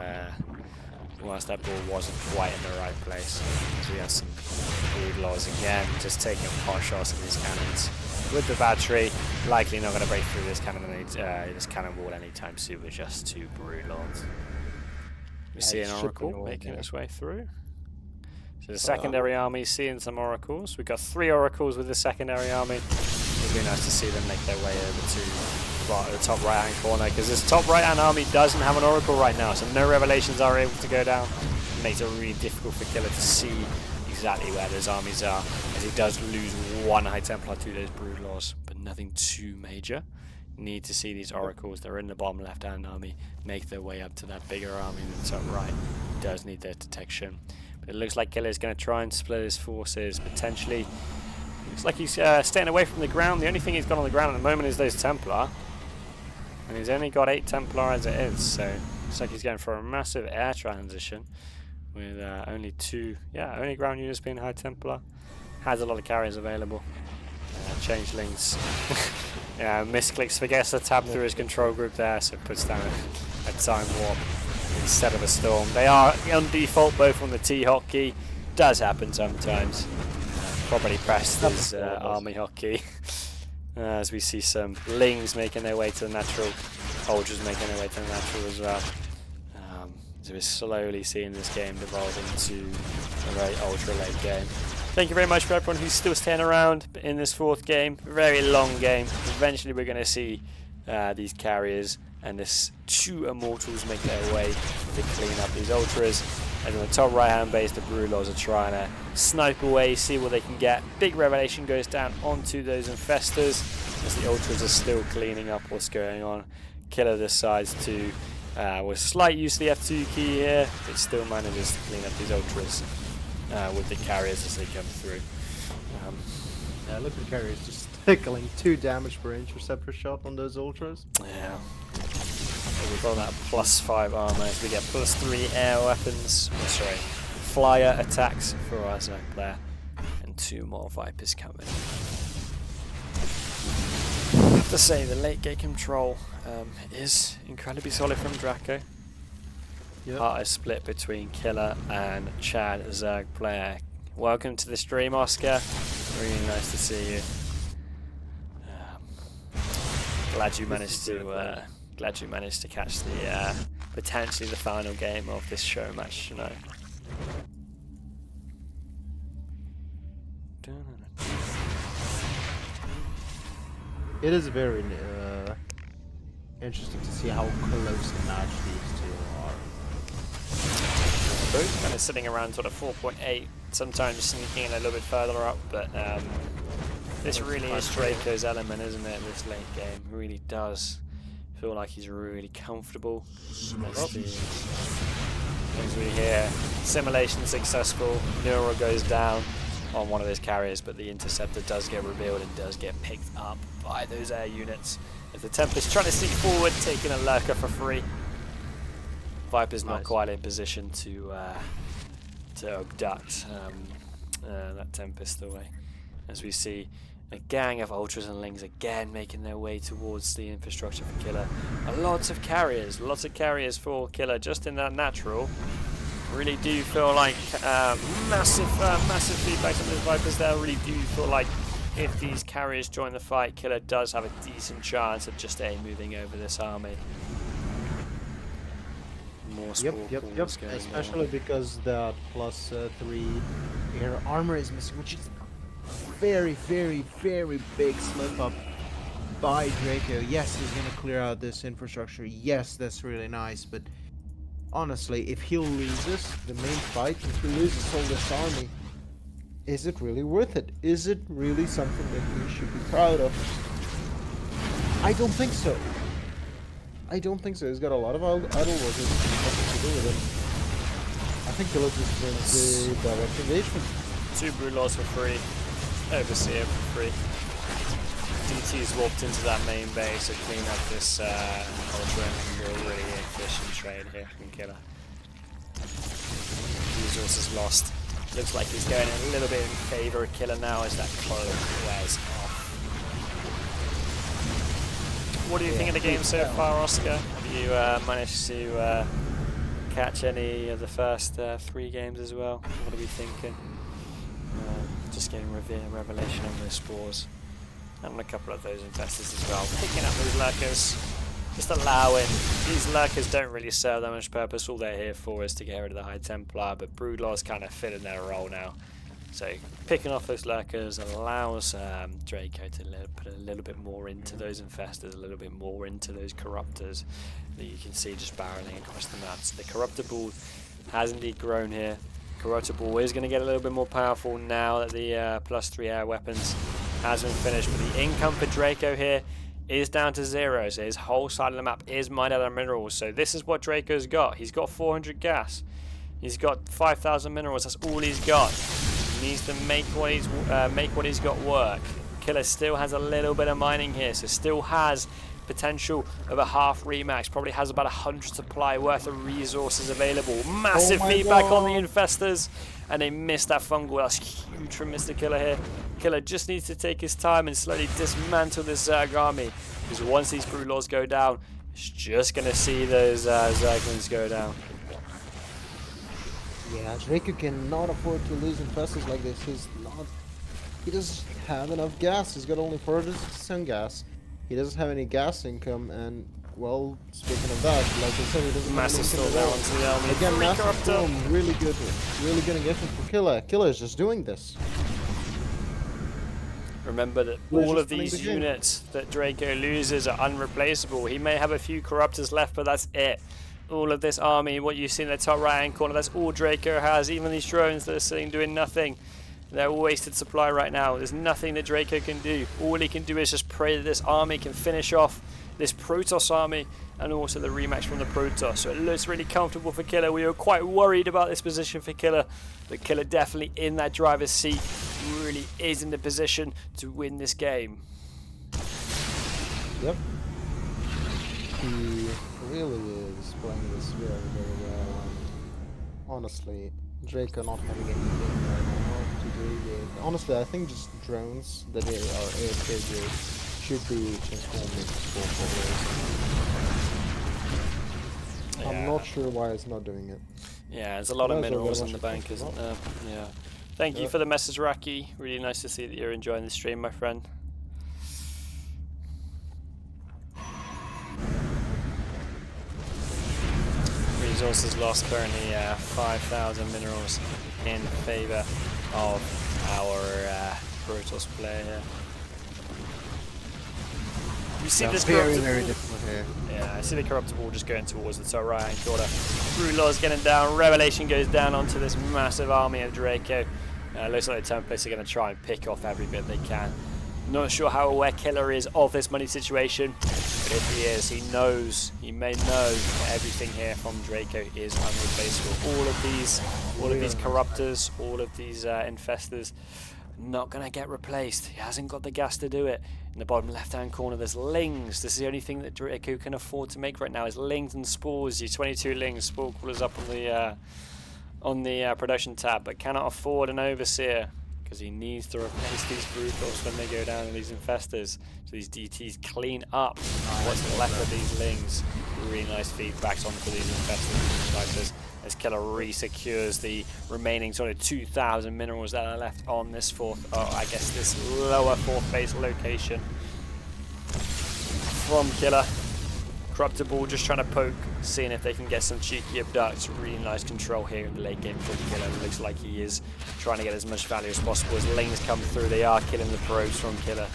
Speaker 2: ball wasn't quite in the right place. So we have some broodlords again, just taking pot shots at these cannons with the battery. Likely not going to break through this cannon wall anytime soon with just 2 broodlords. We see an oracle making its way through. So the secondary army seeing some oracles. We've got 3 oracles with the secondary army. It would be nice to see them make their way over to the top right hand corner, because this top right hand army doesn't have an oracle right now, so no revelations are able to go down. It makes it really difficult for Killa to see exactly where those armies are, as he does lose 1 High Templar to those broodlords, but nothing too major. Need to see these oracles that are in the bottom left hand army make their way up to that bigger army in the top right. He does need their detection. But it looks like Killa is going to try and split his forces, potentially. Looks like he's staying away from the ground. The only thing he's got on the ground at the moment is those Templar. And he's only got 8 Templar as it is, so looks like he's going for a massive air transition with only 2, only ground units being High Templar. Has a lot of carriers available. Changelings. Misclicks, forgets to tab through his control group there, so puts down a time warp instead of a storm. They are on default both on the T hotkey. Does happen sometimes. Probably pressed his army hotkey. As we see some Lings making their way to the natural, Ultras making their way to the natural as well. So we're slowly seeing this game devolve into a very ultra late game. Thank you very much for everyone who's still staying around in this 4th game. Very long game. Eventually we're going to see these carriers and this 2 Immortals make their way to clean up these Ultras. And on the top right hand base, the Broodlords are trying to snipe away, see what they can get. Big revelation goes down onto those Infestors as the Ultras are still cleaning up what's going on. Killa decides to, with slight use of the F2 key here, but still manages to clean up these Ultras with the carriers as they come through.
Speaker 1: look at the carriers just tickling 2 damage per interceptor shot on those Ultras.
Speaker 2: Yeah. We've got that +5 armor as we get +3 air weapons. Flyer attacks for our Zerg player, and 2 more Vipers coming. I have to say, the late game control is incredibly solid from Draco. Part is split between Killa and Chad, Zerg player. Welcome to the stream, Oscar. Really nice to see you. Glad you managed to catch the potentially the final game of this show match tonight.
Speaker 1: it is very interesting to see how close the match these two are.
Speaker 2: Both kind of sitting around sort of 4.8, sometimes sneaking in a little bit further up, but this really is Draco's element, isn't it? This late game really does feel like he's really comfortable. As we hear, simulation successful, Neural goes down on one of his carriers, but the interceptor does get revealed and does get picked up by those air units. As the Tempest trying to sneak forward, taking a lurker for free. Viper's not quite in position to abduct that Tempest away. As we see a gang of Ultras and Lings again making their way towards the infrastructure for Killa. Lots of carriers for Killa just in that natural. Really do feel like massive feedback on those Vipers there. Really do feel like if these carriers join the fight, Killa does have a decent chance of just moving over this army. More
Speaker 1: Yep. Especially because that +3 air armor is missing, which is very big slip up by Draco. Yes, he's gonna clear out this infrastructure. Yes, that's really nice, but honestly, if he loses the main fight, if he loses all this army, is it really worth it? Is it really something that we should be proud of? I don't think so. He's got a lot of idle workers to do with him. I think Killa just wins the direct engagement.
Speaker 2: 2 Brewlaws for free. Overseer for free. DT's warped into that main base to clean up this Ultra and really efficient trade here from Killa. Resources lost. Looks like he's going a little bit in favour of Killa now as that cloak wears off. What do you think of the game so far, Oscar? Have you managed to catch any of the first 3 games as well? What are we thinking? Just getting revelation on those spores. And on a couple of those infestors as well. Picking up those lurkers. Just allowing. These lurkers don't really serve that much purpose. All they're here for is to get rid of the High Templar. But Broodlaw's kind of fit in their role now. So picking off those lurkers allows Draco to put a little bit more into those infestors, a little bit more into those corruptors that you can see just barreling across the map. So the corruptible has indeed grown here. Corruptible is going to get a little bit more powerful now that the +3 air weapons has been finished. But the income for Draco here is down to 0. So his whole side of the map is mined out of minerals. So this is what Draco's got. He's got 400 gas. He's got 5,000 minerals. That's all he's got. He needs to make what he's got work. Killa still has a little bit of mining here, so still has potential of a half remax. Probably has about 100 supply worth of resources available. Massive feedback on the infestors, and they missed that fungal. That's huge from Mr. Killa here. Killa just needs to take his time and slowly dismantle this Zerg army, because once these Brewlaws go down, it's just going to see those Zerglings go down.
Speaker 1: Yeah, Draco cannot afford to lose infestors like this. He doesn't have enough gas. He's got only 400% gas. He doesn't have any gas income, and well, speaking of that, like I said, he doesn't
Speaker 2: massive
Speaker 1: have any
Speaker 2: still down to the army.
Speaker 1: Again, massive storm, really good engagement for Killa. Killa is just doing this.
Speaker 2: Remember that all of these units that Draco loses are unreplaceable. He may have a few corruptors left, but that's it. All of this army, what you see in the top right hand corner, that's all Draco has. Even these drones that are sitting doing nothing, they're wasted supply right now. There's nothing that Draco can do. All he can do is just pray that this army can finish off this Protoss army and also the rematch from the Protoss. So it looks really comfortable for Killa. We were quite worried about this position for Killa, but Killa definitely in that driver's seat, really is in the position to win this game.
Speaker 1: Yep. He really is playing this very well. Honestly, Draco not having anything right now to do with... Honestly, I think just drones that are AFK should be transformed into sport. I'm not sure why it's not doing it.
Speaker 2: Yeah, there's a lot of minerals in the bank, isn't there? Yeah. Thank you for the message, Raki. Really nice to see that you're enjoying the stream, my friend. Resources lost, currently 5,000 minerals in favour of our Protoss player here. You see
Speaker 1: Yeah,
Speaker 2: this
Speaker 1: very,
Speaker 2: corrupted
Speaker 1: very
Speaker 2: ball?
Speaker 1: difficult here.
Speaker 2: Yeah, I see the corrupted ball just going towards the top right hand corner. Brulaw's getting down. Revelation goes down onto this massive army of Draco. Looks like the Templates are going to try and pick off every bit they can. Not sure how aware Killa is of this money situation, but if he is, he knows, he may know that everything here from Draco is unreplaceable. All of these corruptors, all of these infestors, not going to get replaced. He hasn't got the gas to do it. In the bottom left-hand corner, there's lings. This is the only thing that Draco can afford to make right now is lings and spores. You 22 lings, spore crawlers up on the production tab, but cannot afford an overseer because he needs to replace these brutals when they go down and these infestors. So these DTs clean up what's left of these lings. Really nice feedbacks onto these infestors as Killa re-secures the remaining sort of 2,000 minerals that are left on this this lower fourth base location from Killa. Corrupted ball just trying to poke, seeing if they can get some cheeky abducts. Really nice control here in the late game from Killa. It looks like he is trying to get as much value as possible. As lings come through, they are killing the probes from Killa.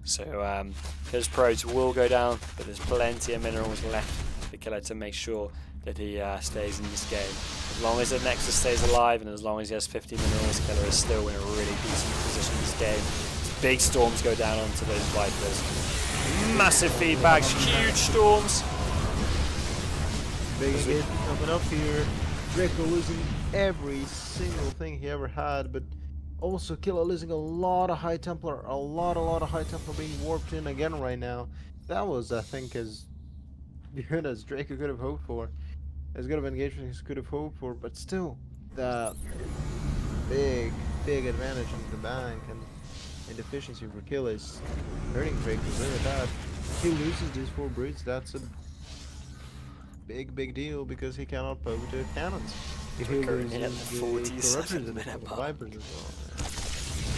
Speaker 2: So those probes will go down, but there's plenty of minerals left for Killa to make sure that he stays in this game. As long as the Nexus stays alive and as long as he has 50 minerals, Killa is still in a really decent position in this game. Big storms go down onto those Vipers. Massive feedbacks, huge storms.
Speaker 1: Big engagement coming up here. Draco losing every single thing he ever had, but also Killa losing a lot of High Templar, a lot of High Templar being warped in again right now. That was, I think, as good as Draco could have hoped for. As good of engagement as he could have hoped for, but still, that big advantage in the bank and efficiency for Killa is hurting Draco really bad. If he loses these 4 brutes, that's a big deal because he cannot poke the cannons. If he loses the corruptors and the Vipers as well.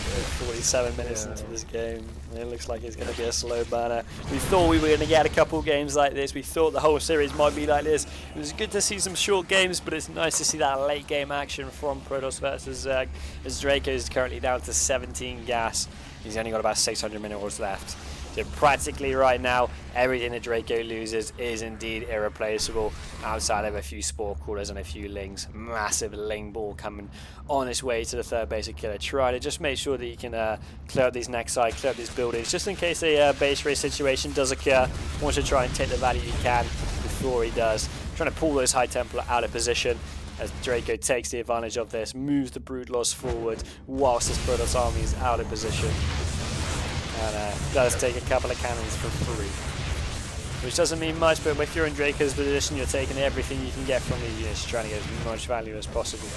Speaker 2: 47 minutes into this game. It looks like it's going to be a slow burner. We thought we were going to get a couple games like this. We thought the whole series might be like this. It was good to see some short games, but it's nice to see that late game action from Protoss versus Zerg, as Draco is currently down to 17 gas. He's only got about 600 minerals left. So practically right now, everything that Draco loses is indeed irreplaceable outside of a few spore crawlers and a few lings. Massive ling ball coming on its way to the third base of Killa. Try to just make sure that you can clear up these nexi, clear up these buildings, just in case a base race situation does occur. Want to try and take the value you can before he does. Trying to pull those High Templar out of position as Draco takes the advantage of this, moves the Brood Loss forward whilst his Protoss army is out of position. And does take a couple of cannons for free, which doesn't mean much, but if you're in Draco's position, you're taking everything you can get from the units, trying to get as much value as possible.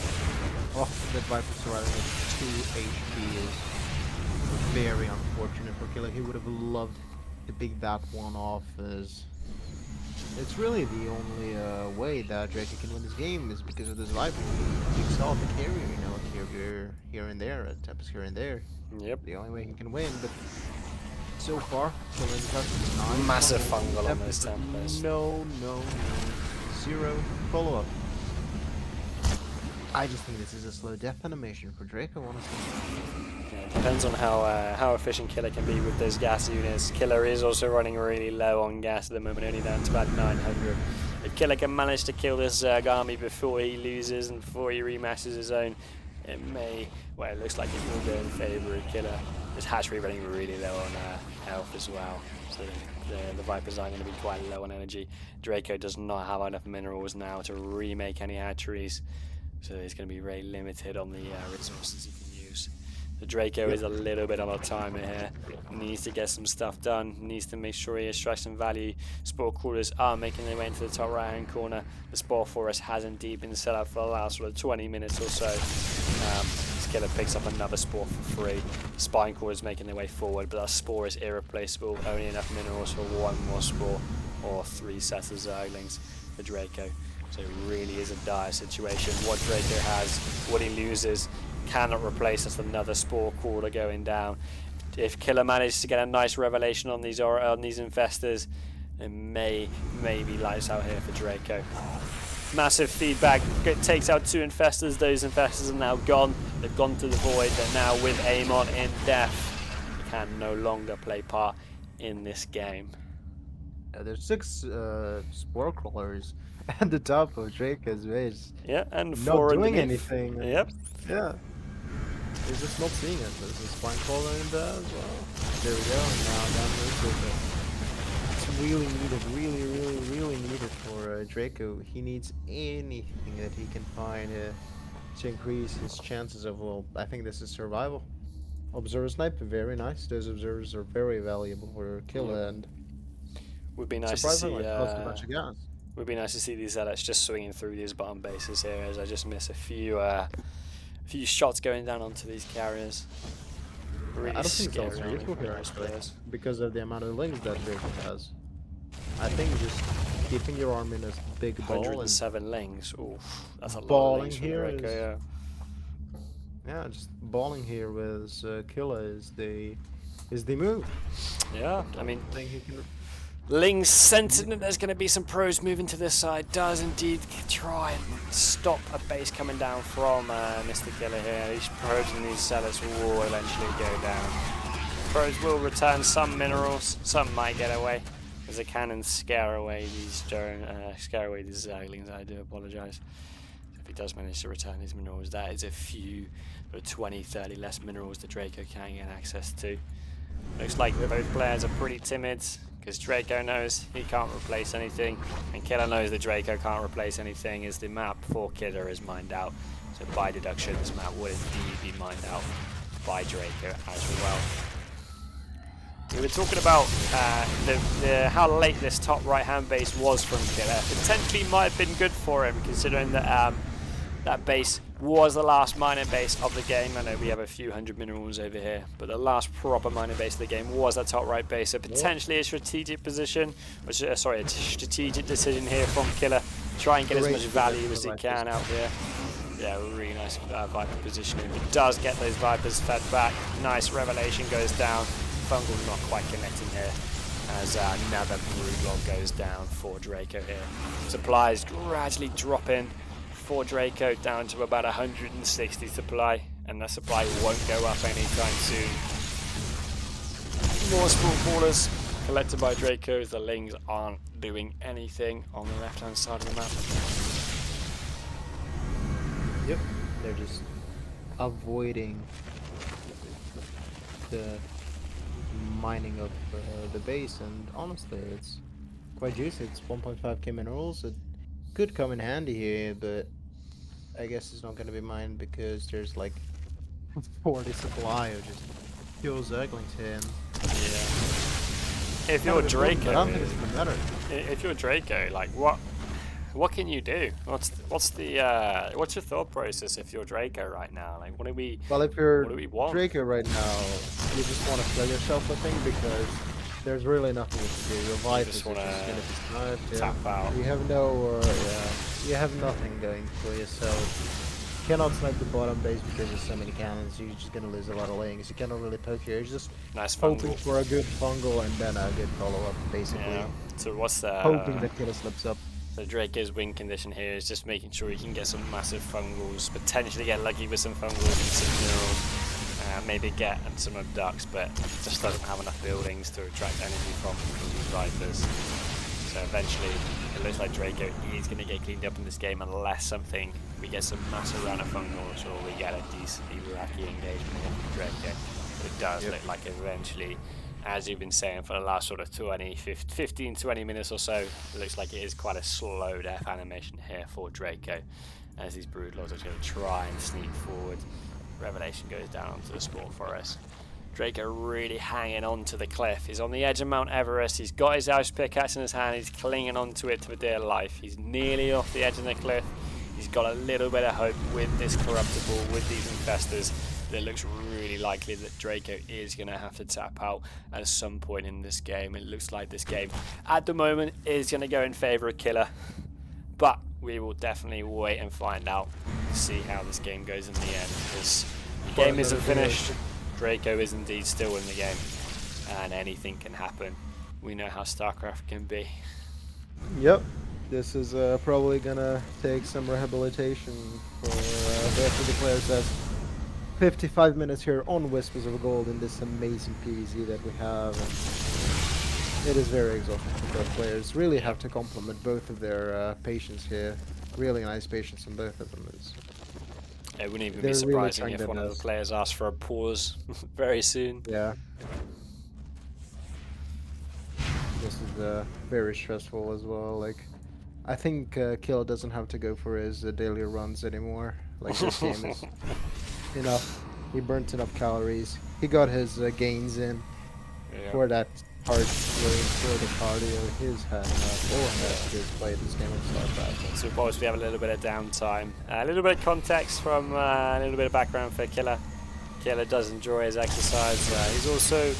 Speaker 1: Oh, that Viper surviving with 2 HP is very unfortunate for Killa. He would have loved to pick that one off, as it's really the only way that Draco can win this game is because of this Viper. He picks off a carrier, you know, a carrier here and there, a Tempest here and there.
Speaker 2: Yep.
Speaker 1: The only way he can win, but so far, Killa is 9.
Speaker 2: Massive fungal on those Templars.
Speaker 1: No. 0 follow-up. I just think this is a slow death animation for Draco, honestly.
Speaker 2: Yeah, it depends on how efficient Killa can be with those gas units. Killa is also running really low on gas at the moment, only down to about 900. If Killa can manage to kill this Zerg army before he loses and before he remasses his own, it may, well, it looks like it will go in favour of Killa. This hatchery running really low on health as well, so the Vipers are going to be quite low on energy. Draco does not have enough minerals now to remake any hatcheries, so he's going to be very limited on the resources he can use. The Draco is a little bit on a timer here. Needs to get some stuff done. Needs to make sure he extracts some value. Spore crawlers are making their way into the top right hand corner. The spore forest has indeed been set up for the last sort of 20 minutes or so. Killa picks up another spore for free. Spine crawlers making their way forward, but that spore is irreplaceable. Only enough minerals for 1 more spore or 3 sets of Zerglings for Draco. So it really is a dire situation. What Draco has, what he loses, cannot replace. That's another spore crawler going down. If Killa manages to get a nice revelation on these infestors, it may be lights out here for Draco. Massive feedback. It takes out 2 infestors. Those infestors are now gone. They've gone to the void. They're now with Amon in death. They can no longer play part in this game.
Speaker 1: There's 6 spore crawlers at the top of Draco's base,
Speaker 2: Yeah, and
Speaker 1: not
Speaker 2: 4
Speaker 1: doing
Speaker 2: underneath.
Speaker 1: anything.
Speaker 2: Yep.
Speaker 1: Yeah, he's just not seeing it. There's a spine crawler in there as well. There we go. Now down moves it. It's really needed, really needed for Draco. He needs anything that he can find to increase his chances of, well, I think this is survival. Observer snipe, very nice. Those observers are very valuable for
Speaker 2: Yep.
Speaker 1: Killa, and
Speaker 2: Would be nice to
Speaker 1: surprisingly,
Speaker 2: see.
Speaker 1: it costs a bunch of gas.
Speaker 2: Would be nice to see these zealots just swinging through these bottom bases here, as I just miss a few shots going down onto these carriers. Really
Speaker 1: I don't think it's
Speaker 2: scary
Speaker 1: also
Speaker 2: only
Speaker 1: useful
Speaker 2: for
Speaker 1: here,
Speaker 2: most
Speaker 1: actually,
Speaker 2: players.
Speaker 1: because of the amount of links that Draco has. I think just keeping your arm in a big ball and
Speaker 2: 107 lings. Oof, that's a lot of
Speaker 1: balling
Speaker 2: lings from
Speaker 1: here
Speaker 2: Draco.
Speaker 1: is,
Speaker 2: Yeah.
Speaker 1: yeah, just balling here with Killa is the move.
Speaker 2: Yeah, I mean,
Speaker 1: I think he can.
Speaker 2: Ling's sensing that there's going to be some pros moving to this side. Does indeed try and stop a base coming down from Mr. Killa here. These pros and these sellers will eventually go down. Pros will return some minerals. Some might get away, as the cannons scare away these Zaglings. I do apologise. If he does manage to return these minerals, that is a few, 20, 30 less minerals that Draco can get access to. Looks like both players are pretty timid, because Draco knows he can't replace anything, and Killa knows that Draco can't replace anything, as the map for Killa is mined out. So by deduction, this map will indeed be mined out by Draco as well. We were talking about how late this top right-hand base was from Killa. Potentially might have been good for him, considering that that base was the last mining base of the game. I know we have a few hundred minerals over here, but the last proper mining base of the game was that top right base. So potentially a strategic position, a strategic decision here from Killa. Try and get as much value as he can out here. Yeah, really nice Viper positioning. He does get those Vipers fed back. Nice revelation goes down. Fungal not quite connecting here, as another Broodlord goes down for Draco here. Supplies gradually dropping for Draco down to about 160 supply, and that supply won't go up anytime soon. More small crawlers collected by Draco, as the Lings aren't doing anything on the left hand side of the map.
Speaker 1: Yep, they're just avoiding the mining of the base, and honestly, it's quite juicy. It's 1.5k minerals. It could come in handy here, but I guess it's not going to be mined because there's like 40 supply of just pure Zerglings here.
Speaker 2: Yeah. If you're Draco,
Speaker 1: I don't think it's gonna matter.
Speaker 2: If you're Draco, like what can you do? What's your thought process if you're Draco right now? Like, what do we?
Speaker 1: Well, if you're
Speaker 2: what do we want?
Speaker 1: Draco right now, you just want to play yourself, I think, because there's really nothing to do. Your Viper is just going to be sniped.
Speaker 2: Tap out.
Speaker 1: You have no, you have nothing going for yourself. You cannot snipe the bottom base because there's so many cannons. You're just going to lose a lot of lanes. You cannot really poke here. You're just
Speaker 2: Nice
Speaker 1: hoping
Speaker 2: fungal.
Speaker 1: for a good fungal and then a good follow-up, basically.
Speaker 2: Yeah. So what's the
Speaker 1: Hoping that Killa slips up.
Speaker 2: So Draco's win condition here is just making sure he can get some massive fungals, potentially get lucky with some fungals and some minerals, maybe get some abducts, but just doesn't have enough buildings to attract energy from these Vipers. So eventually, it looks like Draco is going to get cleaned up in this game unless we get some massive round of fungals or we get a decently lucky engagement here from Draco. But it does look like eventually, as you've been saying for the last sort of 15-20 minutes or so, it looks like it is quite a slow death animation here for Draco, as these Broodlords are going to try and sneak forward. Revelation goes down onto the Spore Forest. Draco really hanging on to the cliff. He's on the edge of Mount Everest. He's got his ice pickaxe in his hand. He's clinging onto it for dear life. He's nearly off the edge of the cliff. He's got a little bit of hope with this corruptible, with these infestors. It looks really likely that Draco is going to have to tap out at some point in this game. It looks like this game, at the moment, is going to go in favour of Killa. But we will definitely wait and find out to see how this game goes in the end. Because the game isn't finished. Draco is indeed still in the game. And anything can happen. We know how StarCraft can be.
Speaker 1: Yep. This is probably going to take some rehabilitation for the rest of the players. As 55 minutes here on Whispers of Gold in this amazing PvZ that we have. And It is very exhausting for both players. Really have to compliment both of their patience here. Really nice patience on both of them.
Speaker 2: It wouldn't even be
Speaker 1: They're really
Speaker 2: surprising
Speaker 1: trying
Speaker 2: if
Speaker 1: their
Speaker 2: one of the
Speaker 1: best.
Speaker 2: players asked for a pause very soon.
Speaker 1: Yeah. This is very stressful as well. Like, I think Killa doesn't have to go for his daily runs anymore. Like, this game is enough. He burnt enough calories. He got his gains in
Speaker 2: Yeah.
Speaker 1: for that hard swing, for the cardio. He's had enough. All he has to do is play this game and start fast.
Speaker 2: So of course we have a little bit of downtime. A little bit of context from a little bit of background for Killa. Killa does enjoy his exercise. He's also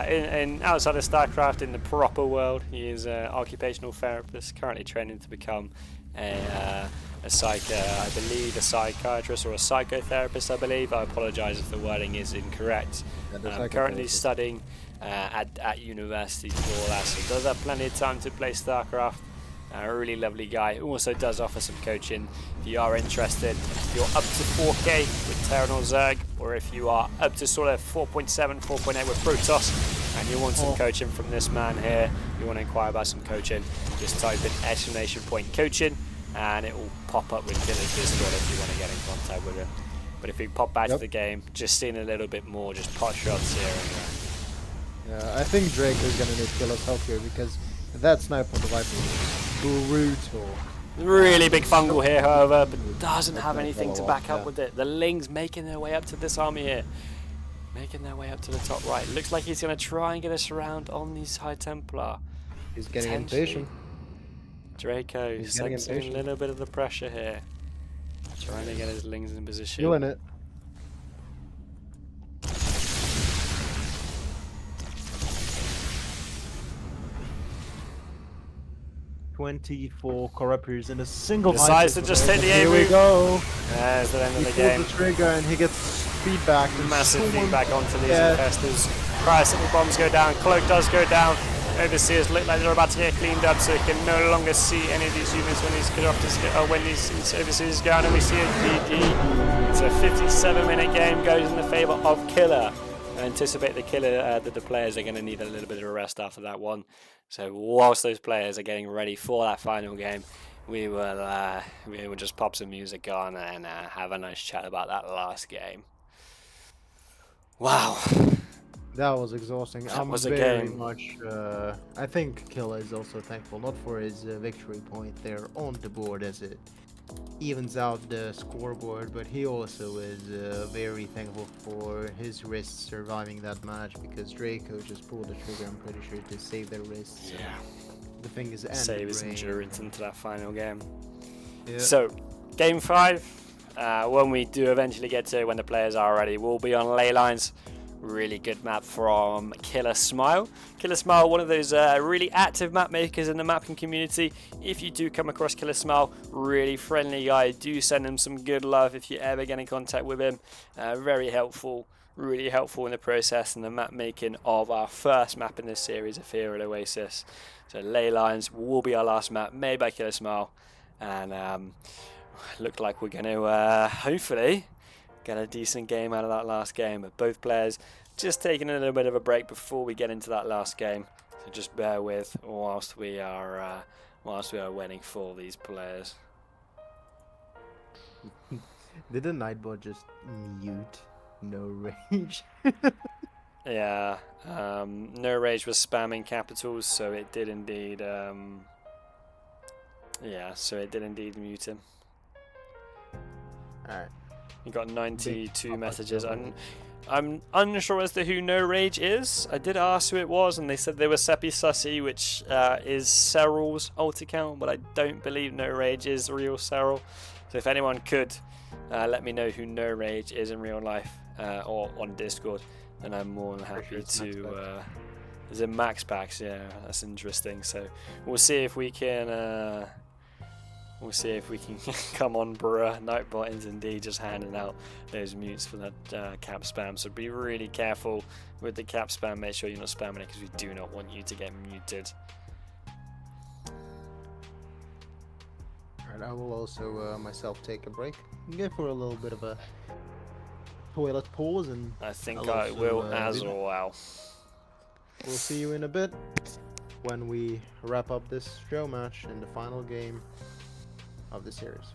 Speaker 2: in outside of StarCraft in the proper world. He is an occupational therapist, currently training to become a I believe a psychiatrist or a psychotherapist. I believe. I apologise if the wording is incorrect. Currently studying at university for that, so does have plenty of time to play StarCraft. A really lovely guy. Also does offer some coaching if you are interested. If you're up to 4K with Terran or Zerg, or if you are up to sort of 4.7, 4.8 with Protoss, and you want some coaching from this man here, you want to inquire about some coaching, just type in !coaching, and it will pop up with Killa's Discord if you want to get in contact with him. But if you pop back to the game, just seeing a little bit more, just pot shots here and there.
Speaker 1: Yeah, I think Draco is gonna need Killa's help here because that sniper on the Viper is brutal.
Speaker 2: Really big fungal here, however, but doesn't have anything to back up with it. The Lings making their way up to this army here. Making their way up to the top right. Looks like he's going to try and get us around on these High Templar.
Speaker 1: He's getting impatient.
Speaker 2: Draco sensing a little bit of the pressure here. Trying to get his Lings in position.
Speaker 1: Feeling it. 24 corruptors in a single
Speaker 2: decides to just hit the A
Speaker 1: Here we go.
Speaker 2: That's the end of the
Speaker 1: He
Speaker 2: game.
Speaker 1: pulls the trigger and he gets feedback.
Speaker 2: Massive feedback onto these infestors. Priority bombs go down. Cloak does go down. Overseers look like they're about to get cleaned up, so he can no longer see any of these units when these corruptors go, when these overseers go down, and we see a GG. It's a 57-minute game, goes in the favour of Killa. I anticipate the Killa that the players are going to need a little bit of a rest after that one. So whilst those players are getting ready for that final game, we will just pop some music on and have a nice chat about that last game. Wow.
Speaker 1: That was exhausting.
Speaker 2: That was a
Speaker 1: very
Speaker 2: game.
Speaker 1: much. I think Killa is also thankful, not for his victory point there on the board as it evens out the scoreboard, but he also is very thankful for his wrists surviving that match because Draco just pulled the trigger, I'm pretty sure, to save their wrists.
Speaker 2: Yeah.
Speaker 1: The thing is,
Speaker 2: save his endurance into that final game.
Speaker 1: Yeah.
Speaker 2: So, game 5, when we do eventually get to it, when the players are ready, we'll be on ley lines. Really good map from Killa Smile. Killa Smile, one of those really active map makers in the mapping community. If you do come across Killa Smile, really friendly guy. Do send him some good love if you ever get in contact with him. Very helpful, really helpful in the process and the map making of our first map in this series, Ethereal Oasis. So ley lines will be our last map made by Killa Smile, and look like we're going to hopefully get a decent game out of that last game, but both players just taking a little bit of a break before we get into that last game. So just bear with whilst we are waiting for these players.
Speaker 1: Did the Nightbot just mute no rage?
Speaker 2: Yeah, no rage was spamming capitals, so it did indeed. So it did indeed mute him.
Speaker 1: Alright.
Speaker 2: You got 92 messages. I'm unsure as to who No Rage is. I did ask who it was, and they said they were Seppi Sussy, which is Cyril's alt account, but I don't believe No Rage is real Cyril. So if anyone could let me know who No Rage is in real life or on Discord, then I'm more than happy to. Is it Max Packs? Yeah, that's interesting. So we'll see if we can. We'll see if we can come on, bruh. Nightbot is indeed just handing out those mutes for that cap spam. So be really careful with the cap spam. Make sure you're not spamming it because we do not want you to get muted.
Speaker 1: Alright, I will also myself take a break. Go for a little bit of a toilet pause, and
Speaker 2: I think I will as well.
Speaker 1: We'll see you in a bit. when we wrap up this show match in the final game of the series.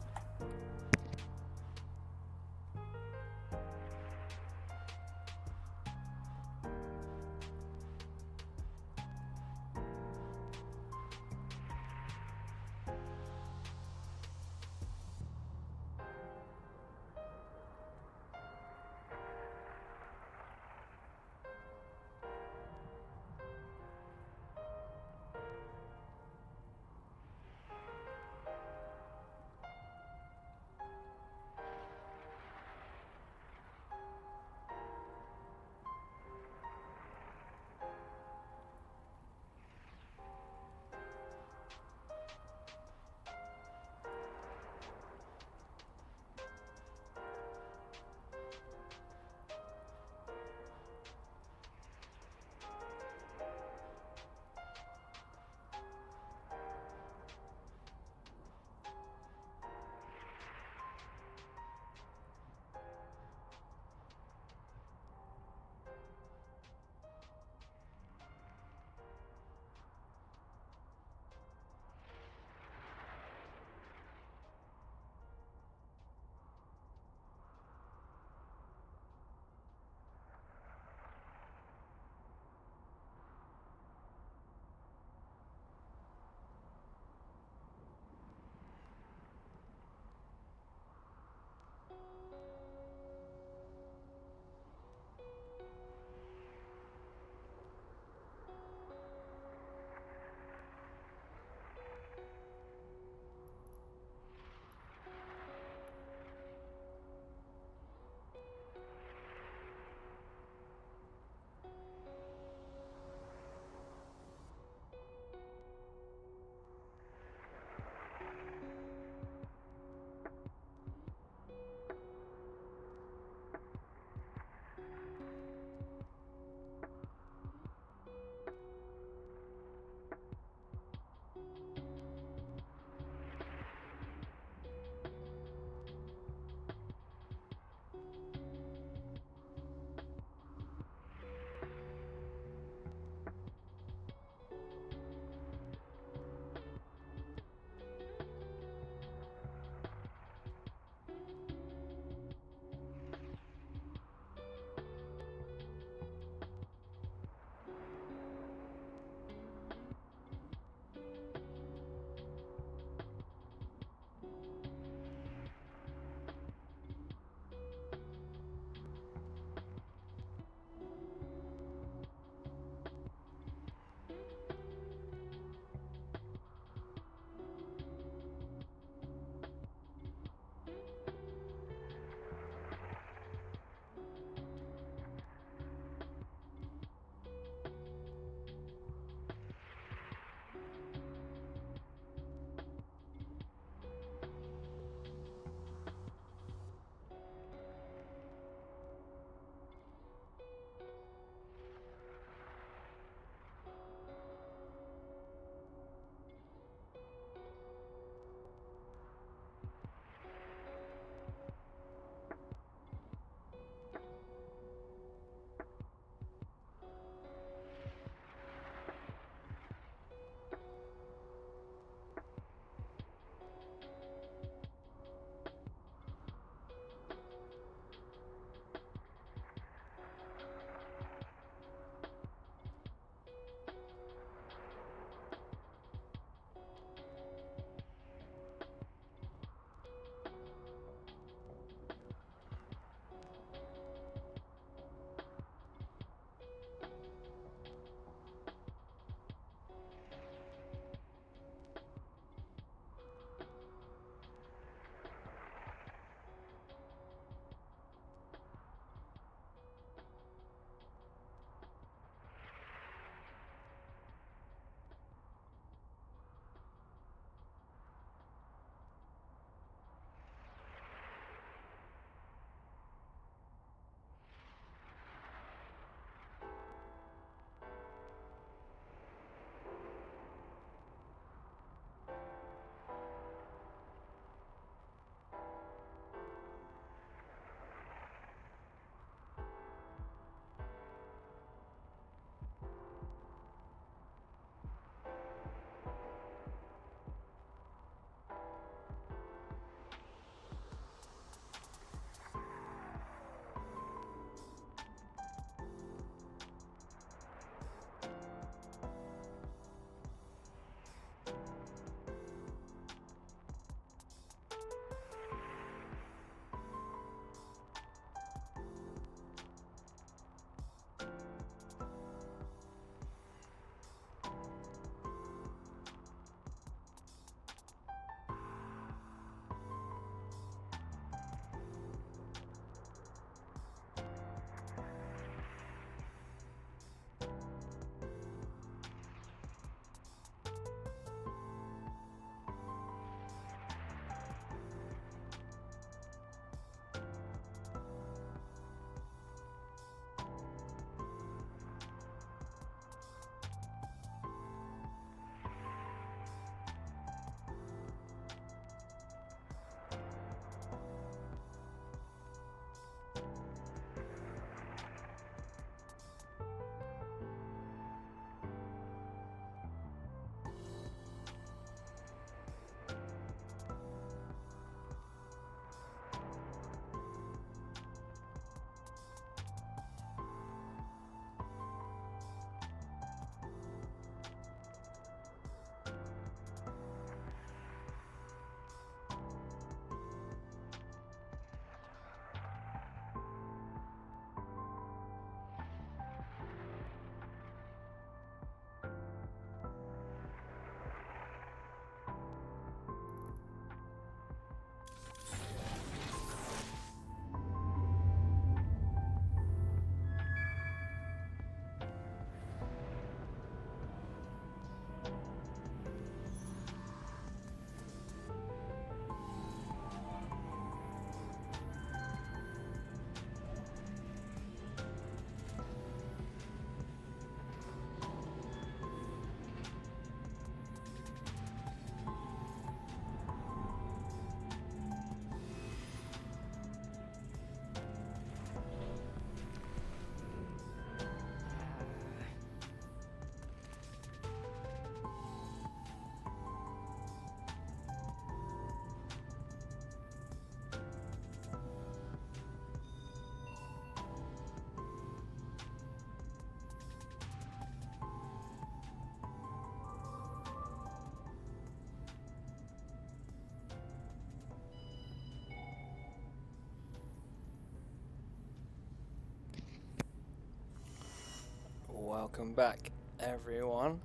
Speaker 2: Welcome back, everyone.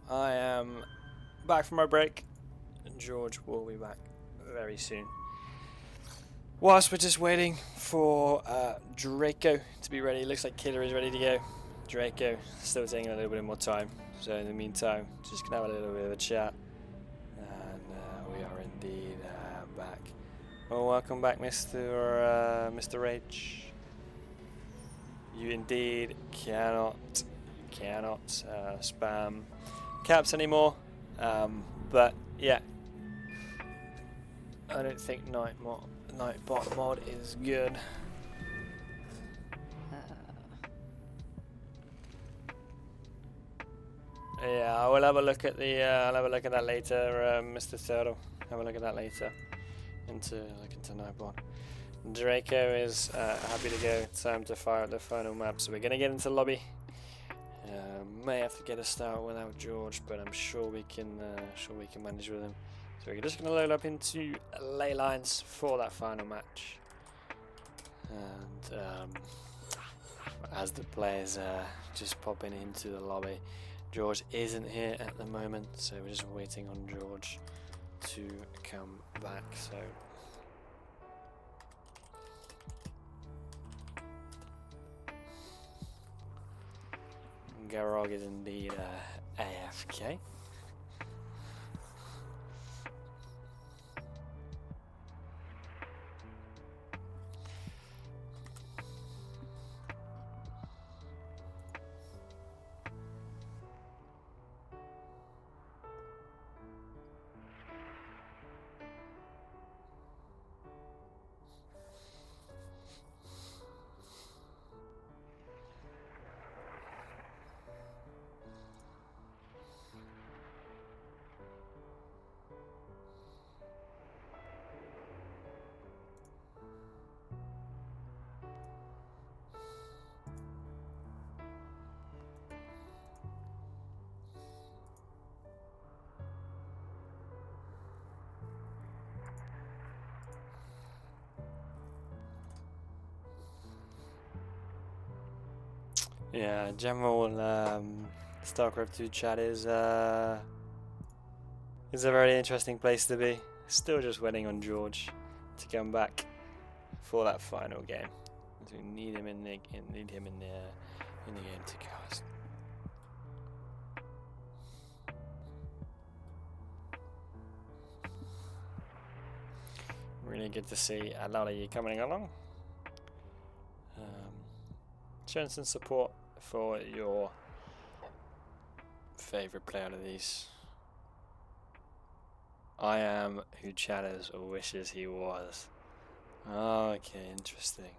Speaker 2: I am back from my break, and George will be back very soon. Whilst we're just waiting for Draco to be ready, looks like Killa is ready to go. Draco still taking a little bit more time, so in the meantime, just gonna have a little bit of a chat, and we are indeed back. Well, welcome back, Mr. Rage. You indeed cannot spam caps anymore, but yeah, I don't think Nightbot mod is good. Yeah, I will have a look at the I'll have a look at that later, Mr. Turtle. Have a look at that later. Look into Nightbot. Draco is happy to go. Time to fire up the final map. So we're gonna get into lobby. May have to get a start without George, but I'm sure we can manage with him. So we're just gonna load up into ley lines for that final match. And as the players just popping into the lobby, George isn't here at the moment, so we're just waiting on George to come back. So. Garog is indeed AFK. Yeah, general StarCraft 2 chat is a very interesting place to be. Still just waiting on George to come back for that final game. So we need him in the game to cast. Really good to see a lot of you coming along. Showing some support for your favourite player out of these. I am who Chatters wishes he was. Okay, interesting.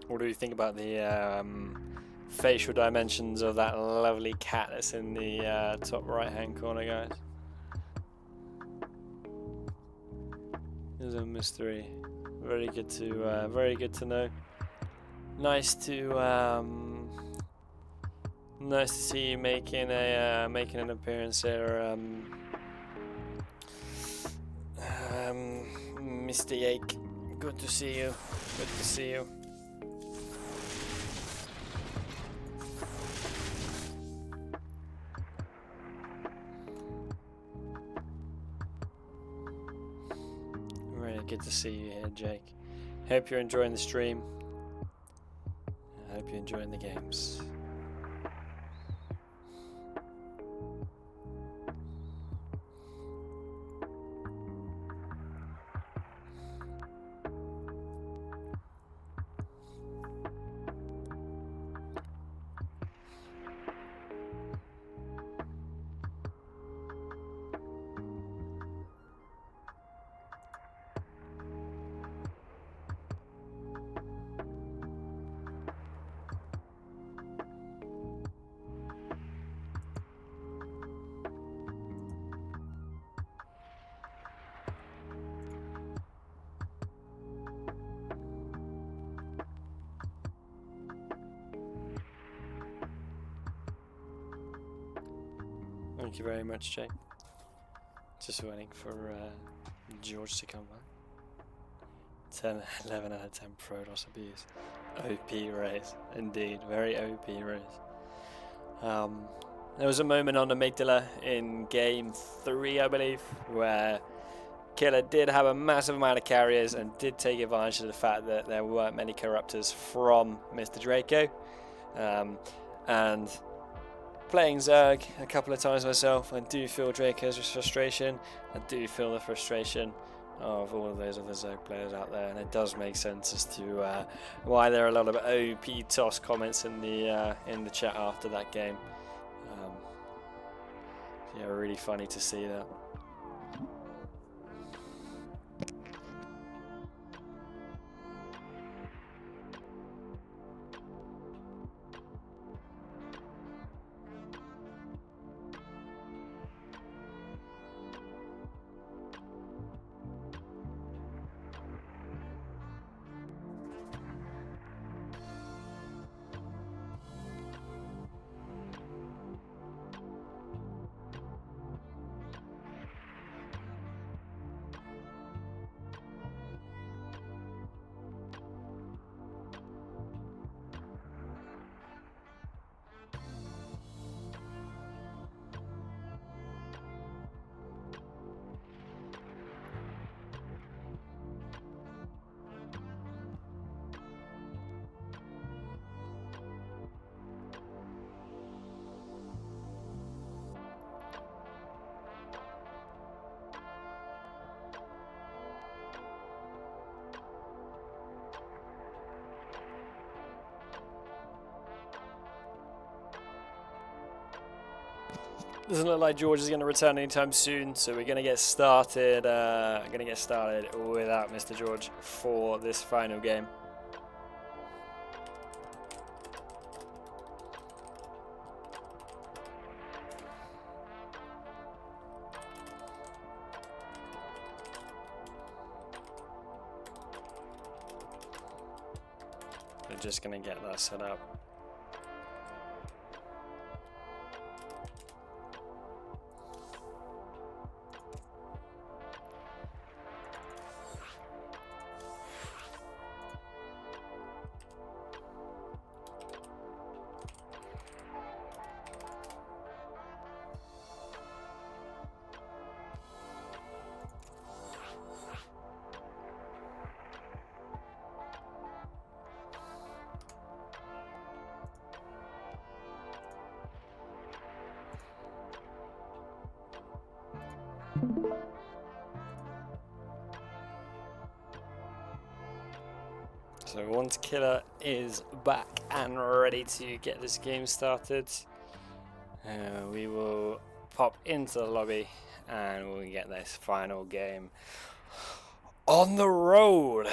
Speaker 2: What do you think about the facial dimensions of that lovely cat that's in the top right hand corner, guys? There's a mystery. Very good to know. Nice to see you making an appearance here, Mr. Yake. Good to see you. Good to see you. Good to see you here, Jake. Hope you're enjoying the stream. I hope you're enjoying the games. Thank you very much, Jake. Just waiting for George to come back. 10, 11 out of 10 Protoss abuse. OP race, indeed, very OP race. There was a moment on the Amygdala in game 3, I believe, where Killa did have a massive amount of carriers and did take advantage of the fact that there weren't many corruptors from Mr. Draco. And playing Zerg a couple of times myself, I do feel Draco's frustration. I do feel the frustration of all of those other Zerg players out there, and it does make sense as to why there are a lot of OP toss comments in the chat after that game. Yeah, really funny to see that. Doesn't look like George is going to return anytime soon, so we're going to get started. Without Mr. George for this final game. We're just going to get that set up. So once Killa is back and ready to get this game started, we will pop into the lobby and we'll get this final game on the road.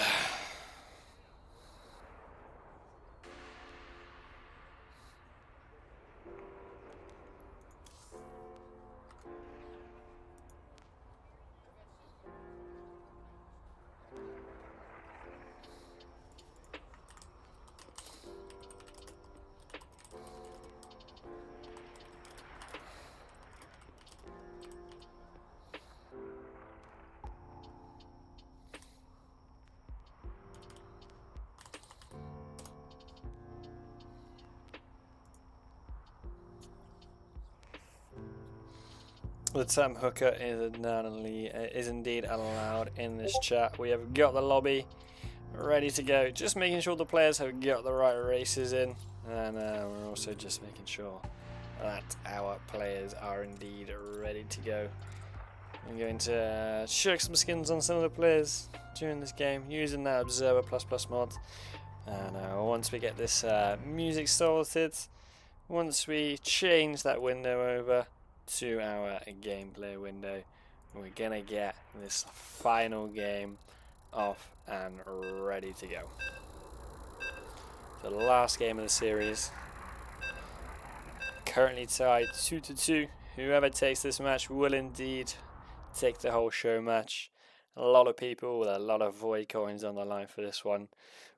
Speaker 2: The term hooker is indeed allowed in this chat. We have got the lobby ready to go. Just making sure the players have got the right races in. And we're also just making sure that our players are indeed ready to go. I'm going to check some skins on some of the players during this game using that Observer++ mod. And once we get this music sorted, once we change that window over to our gameplay window, we're gonna get this final game off and ready to go. The last game of the series, currently tied 2-2. Whoever takes this match will indeed take the whole show match, A lot of people with a lot of Void coins on the line for this one.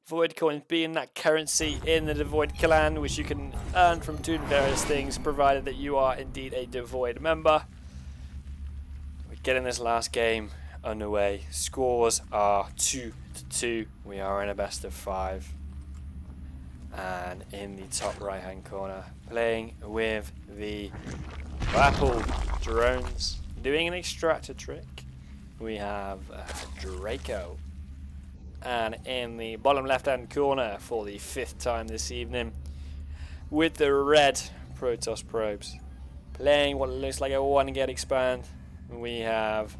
Speaker 2: Void coins being that currency in the DeVoid clan, which you can earn from doing various things, provided that you are indeed a DeVoid member. We're getting this last game underway. Scores are 2-2. We are in a best of 5. And in the top right hand corner, playing with the Apple drones, doing an extractor trick, we have Draco. And in the bottom left hand corner, for the 5th time this evening, with the red Protoss probes, playing what looks like a 1-get expand, we have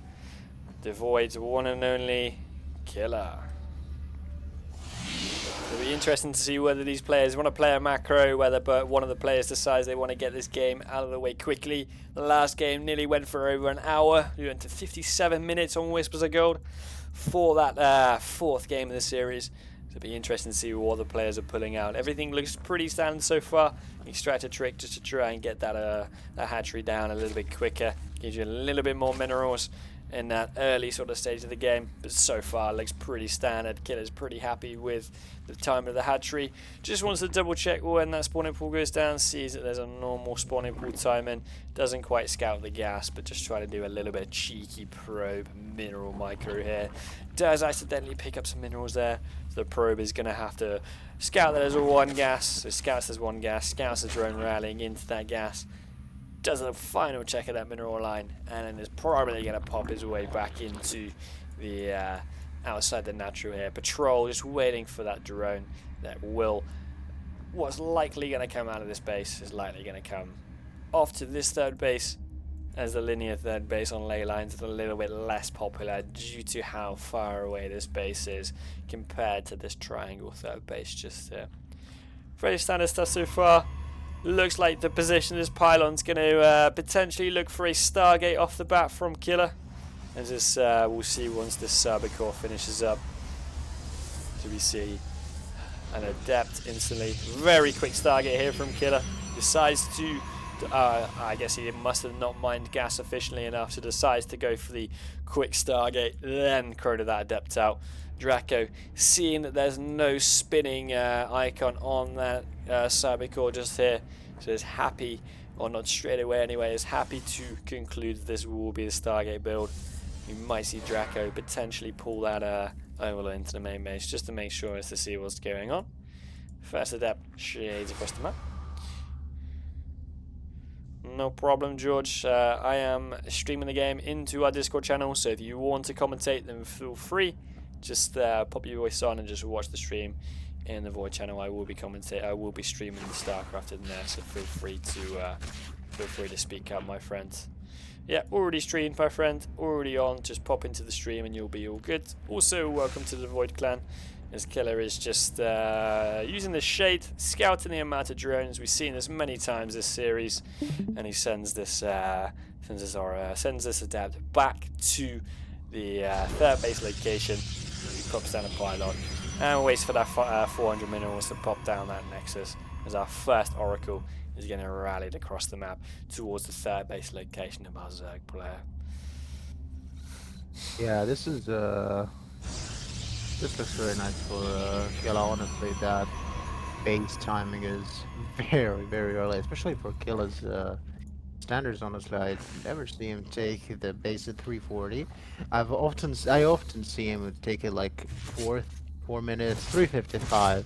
Speaker 2: DeVoid's one and only Killa. It'll be interesting to see whether these players want to play a macro, whether one of the players decides they want to get this game out of the way quickly. The last game nearly went for over an hour. We went to 57 minutes on Whispers of Gold for that 4th game of the series. So it'll be interesting to see what the players are pulling out. Everything looks pretty standard so far. Extract a trick just to try and get that hatchery down a little bit quicker. Gives you a little bit more minerals in that early sort of stage of the game, but so far looks pretty standard. Killa's pretty happy with the time of the hatchery. Just wants to double check when that spawning pool goes down, sees that there's a normal spawning pool timing, doesn't quite scout the gas, but just try to do a little bit of cheeky probe mineral micro here. Does accidentally pick up some minerals there, so the probe is going to have to scout that there's a 1 gas, so scouts there's 1 gas, scouts the drone rallying into that gas, does a final check of that mineral line, and then is probably going to pop his way back into the outside the natural here. Patrol just waiting for that drone that what's likely going to come out of this base is likely going to come off to this 3rd base, as the linear 3rd base on ley lines is a little bit less popular due to how far away this base is compared to this triangle 3rd base just here. Very standard stuff so far. Looks like the position of this pylon's going to potentially look for a Stargate off the bat from Killa. As this, we'll see once this Cybercore finishes up. So we see an Adept instantly. Very quick Stargate here from Killa. Decides to, I guess he must have not mined gas efficiently enough, so decides to go for the quick Stargate, then crowed that Adept out. Draco, seeing that there's no spinning icon on that Cybercore just here, so is happy, or not straight away anyway, is happy to conclude that this will be the Stargate build. You might see Draco potentially pull that Overlord into the main base just to make sure as to see what's going on. First Adept shades across the map. No problem, George. I am streaming the game into our Discord channel, so if you want to commentate, then feel free. Just pop your voice on and just watch the stream in the Void channel. I will be commentating. I will be streaming the StarCraft in there, so feel free to speak up, my friends. Yeah, already streamed, my friend. Already on. Just pop into the stream and you'll be all good. Also, welcome to the Void clan. As Killa is just using the shade, scouting the amount of drones. We've seen this many times this series, and he sends this Adept back to the 3rd base location. He pops down a pylon and waits for that 400 minerals to pop down that nexus, as our first Oracle is getting rallied across the map towards the 3rd base location of our Zerg player.
Speaker 1: Yeah, this looks very nice for Killa. Honestly, that base timing is very, very early, especially for Killa's standards. Honestly, I never see him take the base at 340. I often see him take it like 4 minutes, 355.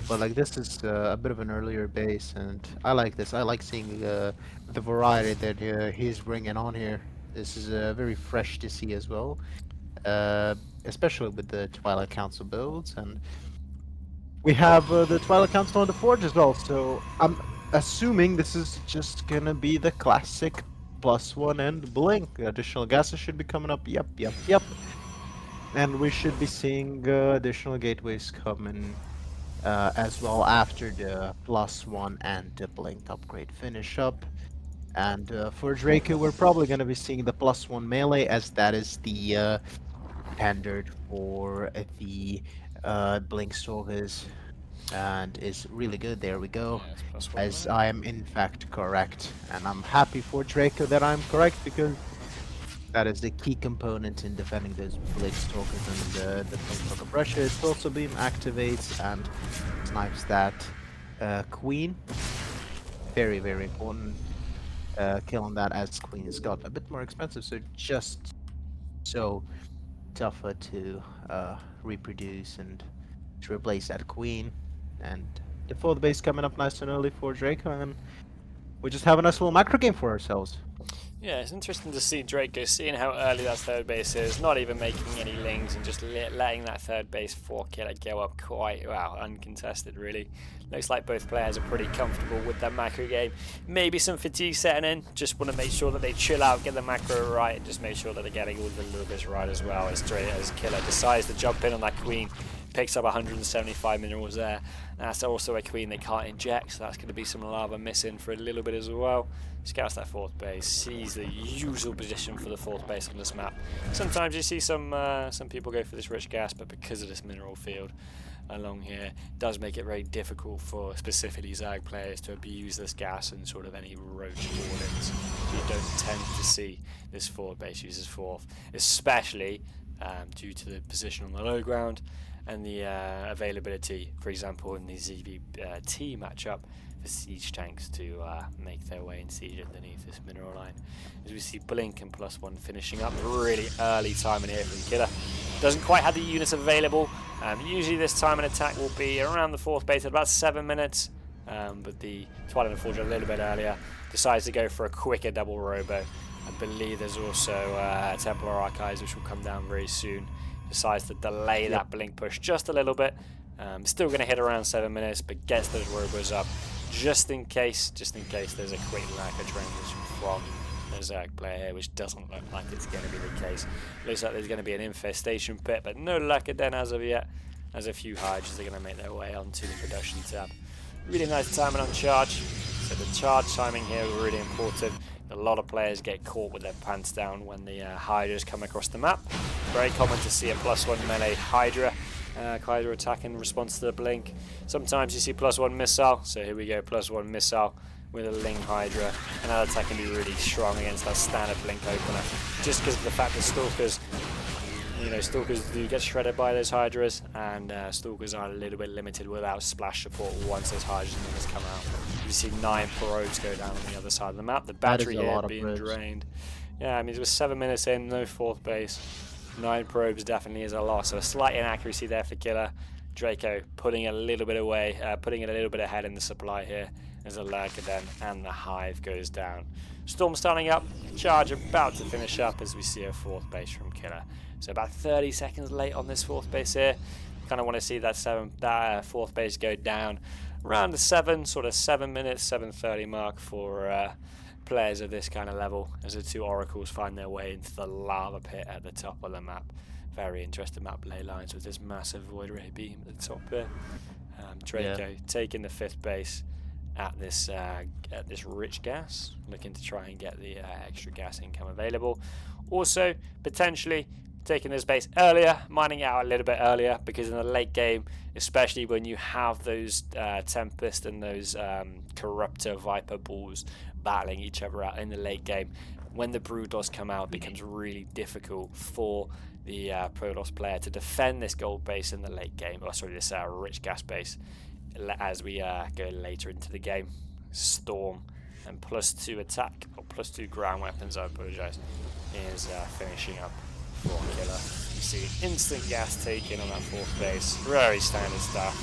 Speaker 1: But like this is a bit of an earlier base, and I like this. I like seeing the variety that he's bringing on here. This is very fresh to see as well, especially with the Twilight Council builds, and we have the Twilight Council on the Forge as well. So I'm assuming this is just gonna be the classic +1 and blink. Additional gases should be coming up. Yep. And we should be seeing additional gateways coming as well after the +1 and the blink upgrade finish up. And for Draco, we're probably going to be seeing the +1 melee, as that is the standard for the blink sagas, and is really good. There we go.
Speaker 2: Yeah, it's +1
Speaker 1: As
Speaker 2: melee.
Speaker 1: I am in fact correct, and I'm happy for Draco that I'm correct, because That is the key component in defending those Blade Stalkers and the Blade Stalker pressure. Pulsar Beam activates and snipes that Queen. Very, very important kill on that, as Queen's got a bit more expensive, so just so tougher to reproduce and to replace that Queen. And the fourth base coming up nice and early for Draco, and we just have a nice little macro game for ourselves.
Speaker 2: Yeah, it's interesting to see Draco, seeing how early that third base is, not even making any lings and just letting that third base for Killa go up quite, well, uncontested really. Looks like both players are pretty comfortable with their macro game. Maybe some fatigue setting in, just want to make sure that they chill out, get the macro right, and just make sure that they're getting all the little bits right as well, as Killa decides to jump in on that Queen. Picks up 175 minerals there. That's also a Queen they can't inject, so that's going to be some lava missing for a little bit as well. Scouts that fourth base, sees the usual position for the fourth base on this map. Sometimes you see some people go for this rich gas, but because of this mineral field along here, it does make it very difficult for specifically Zerg players to abuse this gas and sort of any roach wardens. You don't tend to see this fourth base use as fourth, especially due to the position on the low ground and the availability, for example, in the ZvP matchup, for siege tanks to make their way and siege underneath this mineral line. As we see Blink and +1 finishing up, really early time in here from Killa. Doesn't quite have the units available. Usually this time an attack will be around the fourth base at about 7 minutes, but the Twilight Forger a little bit earlier decides to go for a quicker double robo. I believe there's also Templar Archives, which will come down very soon. Decides to delay that Blink push just a little bit. Still going to hit around 7 minutes, but gets those robos up just in case there's a quick lurker transition from the Zerg player here, which doesn't look like it's going to be the case. Looks like there's going to be an infestation pit, but no lurker den as of yet, as a few Hydras are going to make their way onto the production tab. Really nice timing on charge, so the charge timing here is really important. A lot of players get caught with their pants down when the Hydras come across the map. Very common to see a +1 melee Hydra attack in response to the Blink. Sometimes you see +1 missile, so here we go, +1 missile with a Ling Hydra, and that attack can be really strong against that standard Blink opener, just because of the fact that Stalkers, Stalkers do get shredded by those Hydras, and Stalkers are a little bit limited without splash support once those Hydras and Lingers come out. You see 9 probes go down on the other side of the map, the battery here being drained. Yeah, I mean, it was 7 minutes in, no fourth base. 9 probes definitely is a loss, so a slight inaccuracy there for Killa. Draco putting a little bit away, putting it a little bit ahead in the supply here as the lurker den and the hive goes down. Storm starting up, charge about to finish up as we see a fourth base from Killa. So about 30 seconds late on this fourth base here. Kind of want to see that fourth base go down around the 7 minutes, 7:30 mark for players of this kind of level, as the two oracles find their way into the lava pit at the top of the map. Very interesting map ley lines with this massive void ray beam at the top here. Draco taking the 5th base at this rich gas, looking to try and get the extra gas income available. Also potentially taking this base earlier, mining it out a little bit earlier, because in the late game, especially when you have those Tempest and those Corruptor Viper balls battling each other out in the late game, when the Brewdos come out, it becomes really difficult for the Protoss player to defend this gold base in the late game, this rich gas base, as we go later into the game. Storm and +2 attack, or +2 ground weapons, I apologise, is finishing up for Killa. You see instant gas taken on that fourth base, very standard stuff.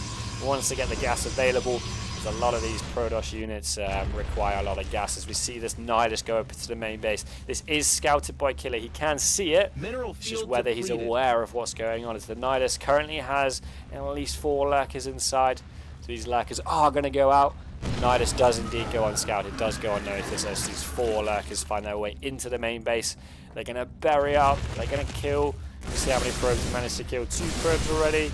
Speaker 2: Once they get the gas available, a lot of these Protoss units require a lot of gas, as we see this Nidus go up to the main base. This is scouted by Killa, he can see it, it's just whether he's aware of what's going on. As the Nidus currently has at least 4 lurkers inside, so these lurkers are going to go out. Nidus does indeed go unscouted, does go unnoticed, as these 4 lurkers find their way into the main base. They're going to bury up, they're going to kill. You see how many probes they managed to kill, 2 probes already.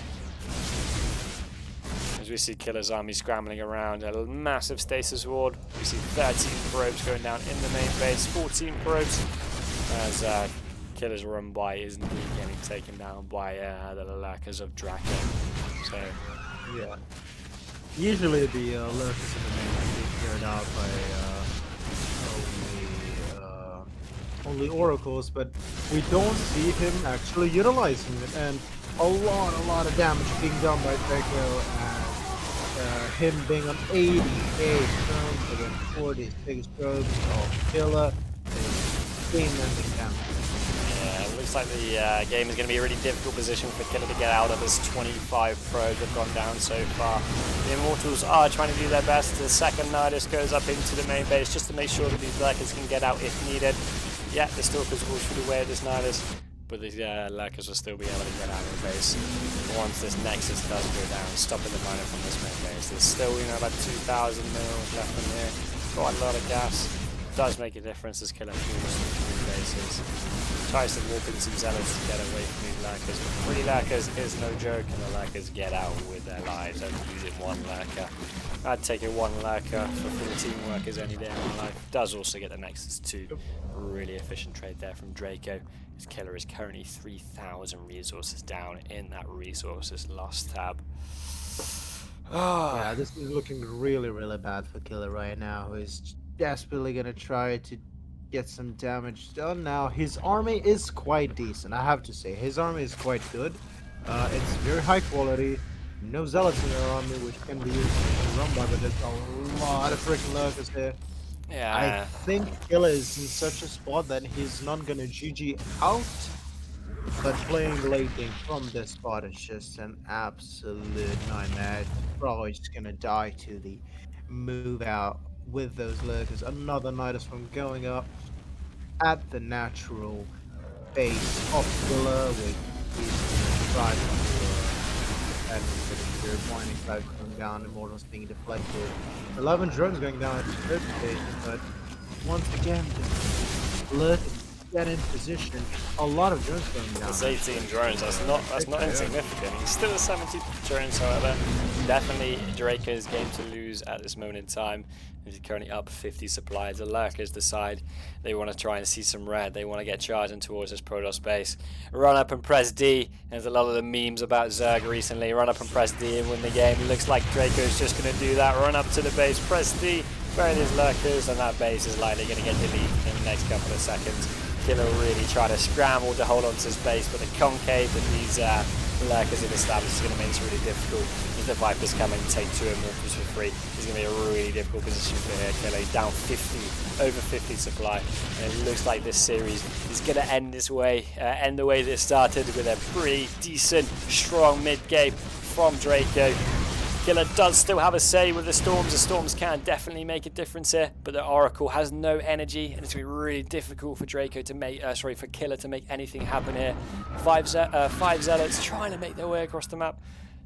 Speaker 2: As we see Killa's army scrambling around, a massive stasis ward. We see 13 probes going down in the main base, 14 probes, as Killa's run by is indeed getting taken down by the lurkers of Draco. So,
Speaker 1: yeah. Usually the lurkers in the main base get cleared out by only only oracles, but we don't see him actually utilizing it, and a lot of damage being done by Draco, and him being on 88 drones against 46 drones of Killa is game-ending damage.
Speaker 2: Yeah, it looks like the game is going to be a really difficult position for Killa to get out of as 25 probes have gone down so far. The Immortals are trying to do their best. The second Nidus goes up into the main base just to make sure that these Lurkers can get out if needed. Yeah, the Stalkers will shoot away at this Nidus, but the Lurkers will still be able to get out of the base once this Nexus does go down, stopping the miner from this main base. There's still, about 2,000 mils left in here. Quite a lot of gas. Does make a difference as Killa moves through bases. Tries to warp in some Zealots to get away from these Lurkers, but 3 Lurkers is no joke, and the Lurkers get out with their lives over using 1 Lurker. I'd take a 1 Lurker for 14 workers any day of my life. Does also get the Nexus 2. Really efficient trade there from Draco. His Killa is currently 3,000 resources down in that resources lost tab.
Speaker 1: Yeah, this is looking really, really bad for Killa right now, who is desperately gonna try to get some damage done. Now, his army is quite decent, I have to say. His army is quite good. It's very high quality. No zealots in their army, which can be used to run by, but there's a lot of freaking lurkers here. I
Speaker 2: Yeah.
Speaker 1: think Killa is in such a spot that he's not gonna GG out, but playing late game from this spot is just an absolute nightmare. Probably just gonna die to the move out with those lurkers. Another Nidus from going up at the natural base of Killa, which he's gonna try to defend with the pointing side going down, Immortals being deflected. 11 drones going down at the third station, but once again, the lurkers get in position. A lot of drones going down.
Speaker 2: It's 18 drones. That's not insignificant. He's still at 70 drones, however. Definitely Draco's game to lose at this moment in time. He's currently up 50 supplies. The Lurkers decide they want to try and see some red. They want to get charging towards this Protoss base. Run up and press D. There's a lot of the memes about Zerg recently. Run up and press D and win the game. Looks like Draco's just going to do that. Run up to the base, press D, bury these Lurkers, and that base is likely going to get deleted in the next couple of seconds. Killa really try to scramble to hold on to his base, but the concave that these Lurkers have established is going to make it really difficult. As the Vipers come in and take 2 Immortals for free, it's going to be a really difficult position for here. Killa down 50, over 50 supply, and it looks like this series is going to end this way, end the way that it started, with a pretty decent, strong mid game from Draco. Killa does still have a say with the Storms. The Storms can definitely make a difference here, but the Oracle has no energy, and it's going to be really difficult for Draco to make, for Killa to make anything happen here. 5 Zealots trying to make their way across the map,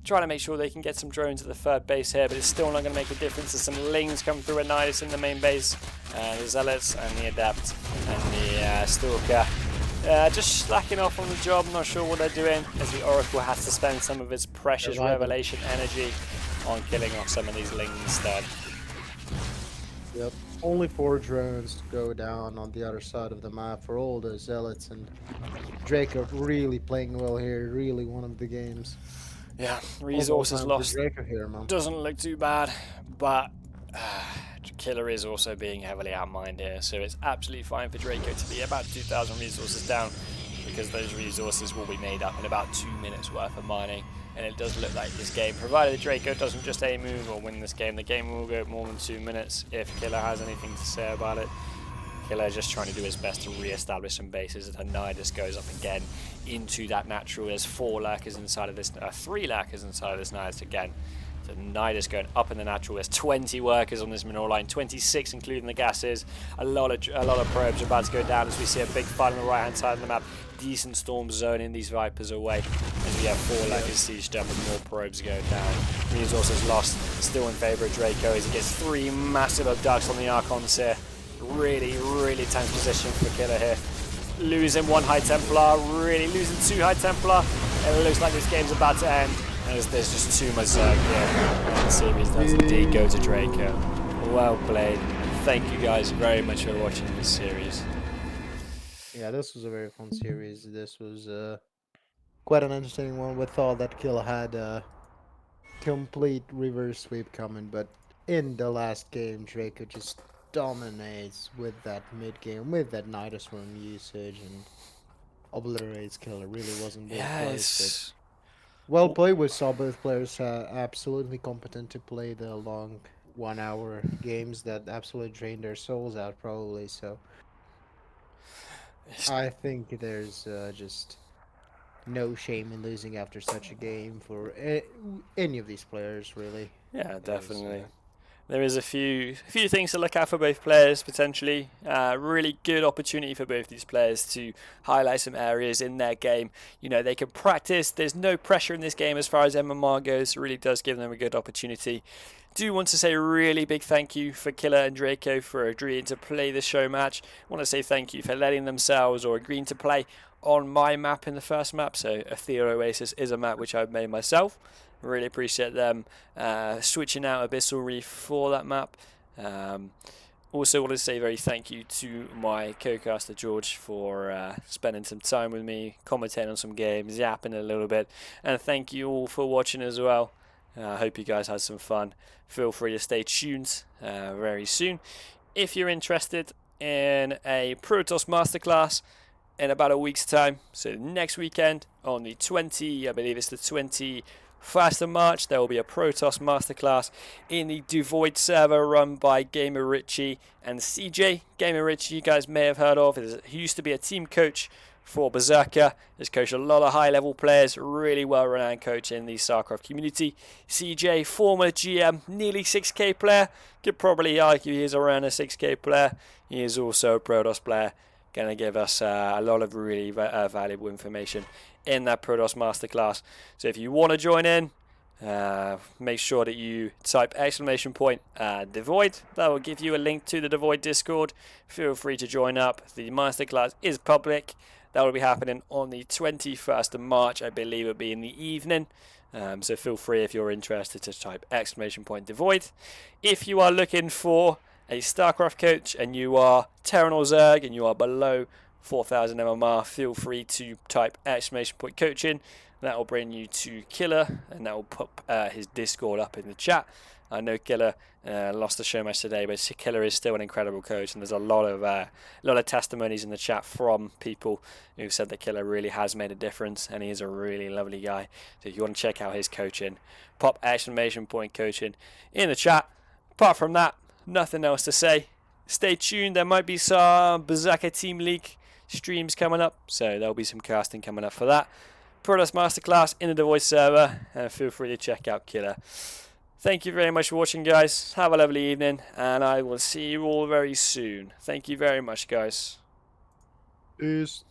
Speaker 2: trying to make sure they can get some drones at the third base here, but it's still not going to make a difference. There's some Lings come through at Nidus in the main base, the Zealots and the Adept and the Stalker. Just slacking off on the job, not sure what they're doing, as the Oracle has to spend some of its precious Revelation energy on killing off some of these Lings instead.
Speaker 1: Yep, only 4 drones to go down on the other side of the map for all the Zealots, and Draco really playing well here, really one of the games.
Speaker 2: Yeah, resources lost.
Speaker 1: Draco here, man.
Speaker 2: Doesn't look too bad, but Killa is also being heavily outmined here, so it's absolutely fine for Draco to be about 2,000 resources down, because those resources will be made up in about 2 minutes worth of mining. And it does look like this game, provided Draco doesn't just A-move or win this game, the game will go more than 2 minutes if Killa has anything to say about it. Killa is just trying to do his best to re-establish some bases, and the Nidus goes up again into that natural. There's 4 Lurkers inside of this, 3 Lurkers inside of this Nidus again. So Nidus going up in the natural. There's 20 workers on this mineral line, 26 including the gases. A lot of probes are about to go down as we see a big fight on the right hand side of the map. Decent storm zoning these Vipers away as we have 4 Lurkers sieged up and more probes go down. Resources lost, still in favour of Draco as he gets 3 massive abducts on the Archons here. Really tense position for Killa here. Losing 1 High Templar, really losing 2 High Templar. And it looks like this game's about to end. There's just too much Zerg here. And the series does indeed go to Draco. Well played. Thank you guys very much for watching this series.
Speaker 1: Yeah, this was a very fun series. This was quite an entertaining one. We thought that Killa had a complete reverse sweep coming, but in the last game, Draco just dominates with that mid game, with that Nidus Worm usage, and obliterates Killa. Really wasn't well
Speaker 2: Yeah,
Speaker 1: played, but
Speaker 2: it's
Speaker 1: well played. We saw both players absolutely competent to play the long 1 hour games that absolutely drained their souls out, probably. So I think there's just no shame in losing after such a game for any of these players, really.
Speaker 2: yeah,
Speaker 1: There's
Speaker 2: definitely. There is a few things to look at for both players potentially. Really good opportunity for both these players to highlight some areas in their game. You know, they can practice. There's no pressure in this game as far as MMR goes. It really does give them a good opportunity. Do want to say a really big thank you for Killa and Draco for agreeing to play the show match. I want to say thank you for letting themselves or agreeing to play on my map in the first map. So Aethera Oasis is a map which I've made myself. Really appreciate them switching out Abyssal Reef for that map. Also want to say very thank you to my co-caster George for spending some time with me, commentating on some games, yapping a little bit, and thank you all for watching as well. I hope you guys had some fun. Feel free to stay tuned very soon. If you're interested in a Protoss Masterclass in about a week's time, so next weekend on the 20, I believe it's the 21st of March, there will be a Protoss Masterclass in the DeVoid server run by Gamer Richie and CJ. Gamer Richie, you guys may have heard of. He used to be a team coach for Berserker. Has coached a lot of high-level players, really well-renowned coach in the StarCraft community. CJ, former GM, nearly 6k player. Could probably argue he is around a 6k player. He is also a Protoss player. Going to give us a lot of really valuable information in that Protoss Masterclass. So if you want to join in, make sure that you type !DeVoid. That will give you a link to the DeVoid Discord. Feel free to join up. The Masterclass is public. That will be happening on the 21st of March. I believe it'll be in the evening. So feel free if you're interested to type !DeVoid. If you are looking for a StarCraft coach and you are Terran or Zerg and you are below 4000 MMR, feel free to type !coaching. That will bring you to Killa, and that will put his Discord up in the chat. I know Killa lost the show match today, but Killa is still an incredible coach, and there's a lot of testimonies in the chat from people who said that Killa really has made a difference, and he is a really lovely guy. So if you want to check out his coaching, pop !coaching in the chat. Apart from that, nothing else to say. Stay tuned. There might be some Berserker Team League streams coming up, so there'll be some casting coming up for that. Protoss Masterclass in the DeVoid server, and feel free to check out Killa. Thank you very much for watching, guys. Have a lovely evening, and I will see you all very soon. Thank you very much, guys.
Speaker 1: Peace.